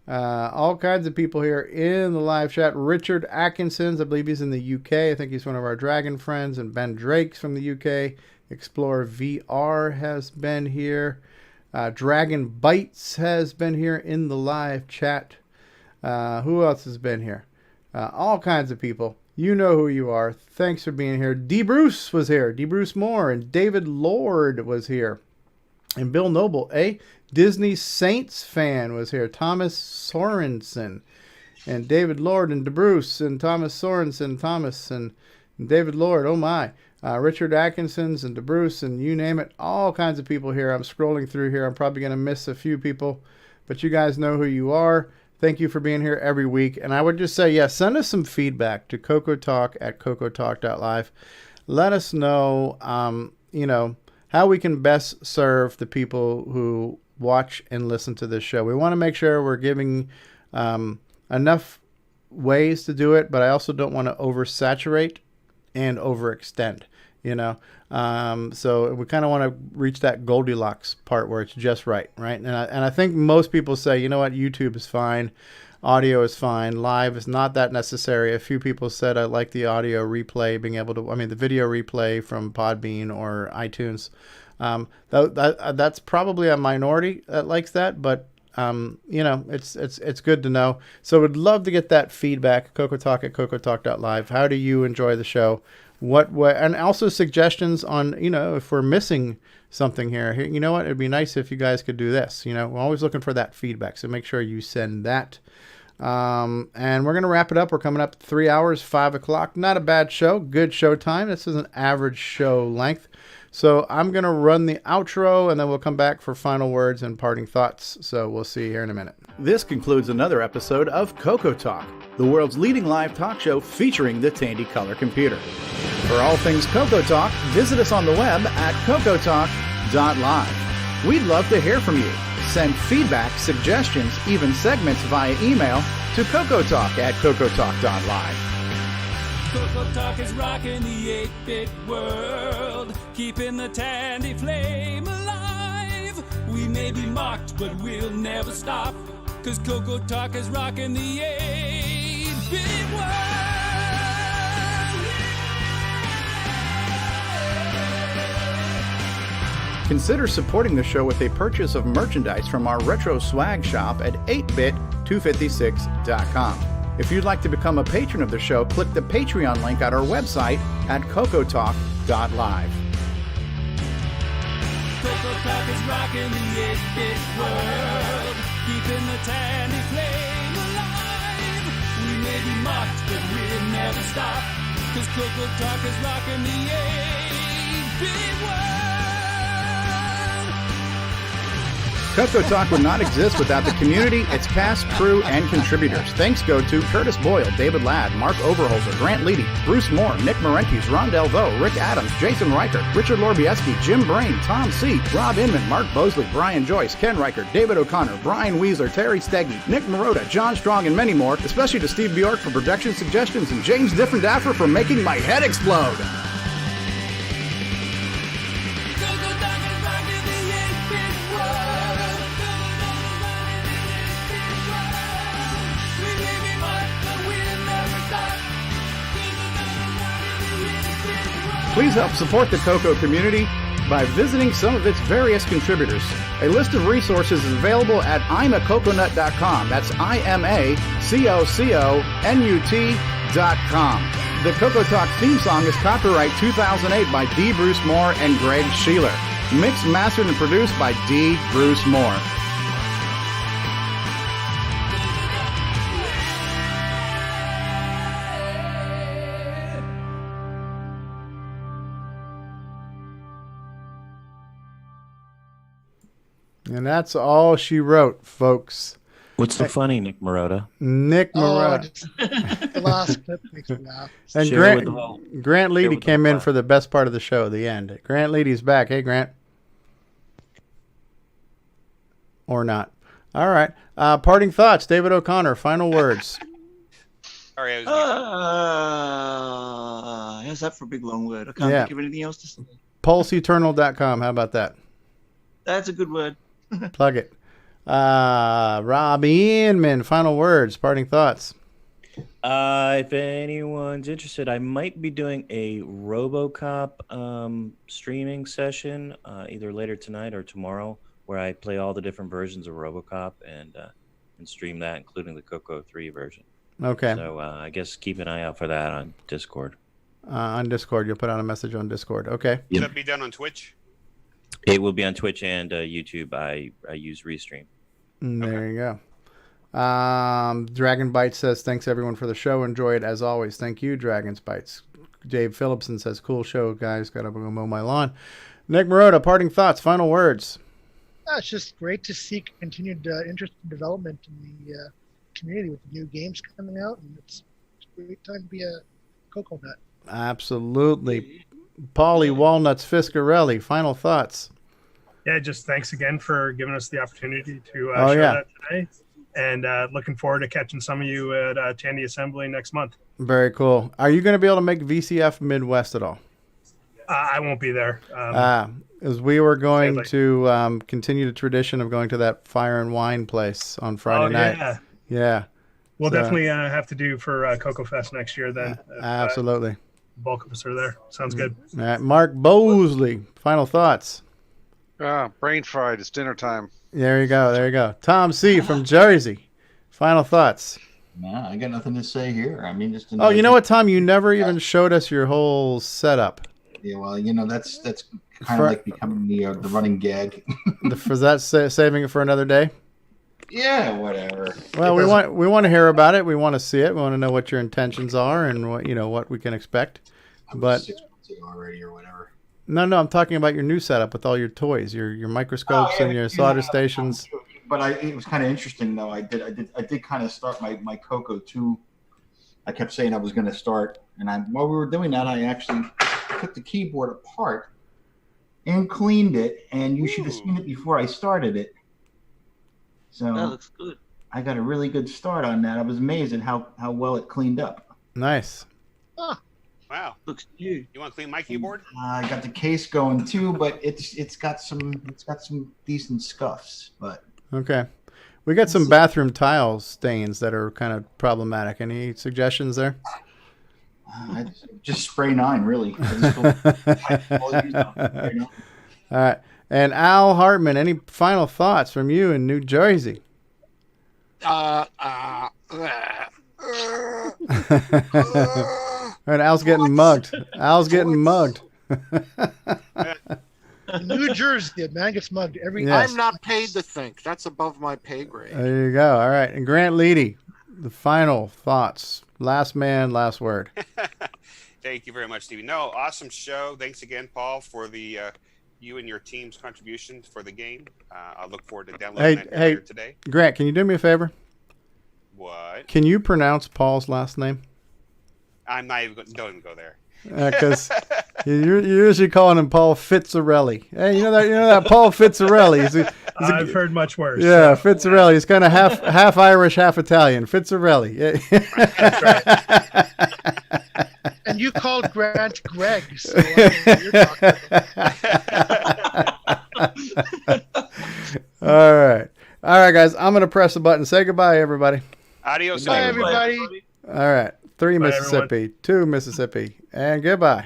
all kinds of people here in the live chat. Richard Atkinson's, I believe he's in the UK. I think he's one of our Dragon friends. And Ben Drake's from the UK. Explorer VR has been here. Dragon Bites has been here in the live chat. Who else has been here? All kinds of people. You know who you are. Thanks for being here. D. Bruce was here. D. Bruce Moore. And David Lord was here. And Bill Noble, Disney Saints fan was here. Thomas Sorensen. And David Lord and DeBruce and Thomas Sorensen. Thomas and David Lord. Oh my. Richard Atkinson's and DeBruce and you name it. All kinds of people here. I'm scrolling through here. I'm probably going to miss a few people. But you guys know who you are. Thank you for being here every week. And I would just say, send us some feedback to CoCoTalk at CoCoTalk.live. Let us know, how we can best serve the people who watch and listen to this show. We want to make sure we're giving enough ways to do it, but I also don't want to oversaturate and overextend, so we kind of want to reach that Goldilocks part where it's just right. And I think most people say, you know what, YouTube is fine, audio is fine, live is not that necessary. A few people said I like the audio replay, the video replay from Podbean or iTunes. That's probably a minority that likes that, but it's good to know. So would love to get that feedback. CoCoTalk at CoCoTalk.live. How do you enjoy the show? What way, and also suggestions on, if we're missing something here, you know what, it'd be nice if you guys could do this. We're always looking for that feedback. So make sure you send that. And we're going to wrap it up. We're coming up 3 hours, 5 o'clock. Not a bad show. Good show time. This is an average show length. So I'm going to run the outro, and then we'll come back for final words and parting thoughts. So we'll see you here in a minute. This concludes another episode of CoCoTalk, the world's leading live talk show featuring the Tandy Color Computer. For all things CoCoTalk, visit us on the web at CoCoTalk.live. We'd love to hear from you. Send feedback, suggestions, even segments via email to CoCoTalk at CoCoTalk.live. CoCoTalk is rocking the 8-bit world, keeping the Tandy flame alive. We may be mocked, but we'll never stop, 'cause CoCoTalk is rocking the 8-bit world. Consider supporting the show with a purchase of merchandise from our retro swag shop at 8bit256.com. If you'd like to become a patron of the show, click the Patreon link at our website at CoCoTalk.live. CoCoTalk is rocking the 8-bit world, keeping the Tandy flame alive. We may be mocked, but we'll never stop, 'cause CoCoTalk is rocking the 8-bit world. CoCoTalk would not exist without the community, its cast, crew, and contributors. Thanks go to Curtis Boyle, David Ladd, Mark Overholzer, Grant Leedy, Bruce Moore, Nick Marentes, Ron Delvaux, Rick Adams, Jason Reichert, Richard Lorbieski, Jim Brain, Tom C., Rob Inman, Mark Bosley, Brian Joyce, Ken Reichert, David O'Connor, Brian Weasler, Terry Steggy, Nick Marotta, John Strong, and many more, especially to Steve Bjork for production suggestions and James Differendaffer for making my head explode. Please help support the CoCo community by visiting some of its various contributors. A list of resources is available at imacoconut.com. That's IMACOCONUT.com. The CoCoTalk theme song is copyright 2008 by D. Bruce Moore and Greg Sheeler. Mixed, mastered, and produced by D. Bruce Moore. And that's all she wrote, folks. What's so funny, Nick Marotta? Nick Marotta. The last clip makes me laugh. And Grant Leedy came in for the best part of the show, the end. Grant Leedy's back. Hey, Grant. Or not. All right. Parting thoughts. David O'Connor, final words. Sorry, how's that for a big long word? I can't think of anything else to say. PulseEternal.com. How about that? That's a good word. Plug it. Rob Inman, final words, parting thoughts. If anyone's interested, I might be doing a RoboCop streaming session either later tonight or tomorrow, where I play all the different versions of RoboCop and stream that, including the CoCo 3 version. Okay. So I guess keep an eye out for that on Discord. On Discord, you'll put out a message on Discord. Okay. Will that be done on Twitch? It will be on Twitch and YouTube. I use Restream. There you go. Dragon Bites says, thanks everyone for the show. Enjoy it as always. Thank you, Dragon's Bites. Dave Phillipson says, cool show, guys. Gotta go mow my lawn. Nick Marotta, parting thoughts, final words. It's just great to see continued interest and development in the community with new games coming out, and it's a great time to be a CoCo nut. Absolutely. Paulie Walnuts Fiscarelli, final thoughts. Yeah, just thanks again for giving us the opportunity to share that today. And looking forward to catching some of you at Tandy Assembly next month. Very cool. Are you going to be able to make VCF Midwest at all? I won't be there. As we were going to continue the tradition of going to that Fire and Wine place on Friday night. Yeah. We'll definitely have to do for CoCo Fest next year then. Absolutely. The bulk of us are there. Sounds good. All right. Mark Bosley, final thoughts. Brain fried. It's dinner time. There you go. There you go. Tom C. from Jersey. Final thoughts. Nah, I got nothing to say here. I mean, just. Oh, you know what, Tom? You never even showed us your whole setup. Yeah, well, that's kind of like becoming the running gag. Was that saving it for another day? Yeah, whatever. Well, we want to hear about it. We want to see it. We want to know what your intentions are and what we can expect. But 6 months ago already or whatever. No, I'm talking about your new setup with all your toys, your microscopes and your solder stations. But it was kind of interesting though. I did kind of start my CoCo 2. I kept saying I was going to start, and while we were doing that, I actually took the keyboard apart and cleaned it. And you should have seen it before I started it. So that looks good. I got a really good start on that. I was amazed at how well it cleaned up. Nice. Wow, looks new. You want to clean my keyboard? I got the case going too, but it's got some decent scuffs. But okay, we got some bathroom tile stains that are kind of problematic. Any suggestions there? Just spray 9, really. All right, and Al Hartman, any final thoughts from you in New Jersey? All right, Al's getting mugged. New Jersey, a man gets mugged every. Yes. I'm not paid to think. That's above my pay grade. There you go. All right, and Grant Leedy, the final thoughts. Last man, last word. Thank you very much, Stevie. No, awesome show. Thanks again, Paul, for the you and your team's contribution for the game. I look forward to downloading that later today. Grant, can you do me a favor? What? Can you pronounce Paul's last name? I'm not even. Don't even go there. Because you're usually calling him Paul Fitzarelli. Hey, you know that Paul Fitzarelli. I've heard much worse. Yeah, so. Fitzarelli. He's kind of half Irish, half Italian. Fitzarelli. That's right. And you called Grant Greg. So I don't know what you're talking about. All right, guys. I'm gonna press the button. Say goodbye, everybody. Adios, bye, everybody. All right. 3 Bye, Mississippi, everyone. 2 Mississippi, and goodbye.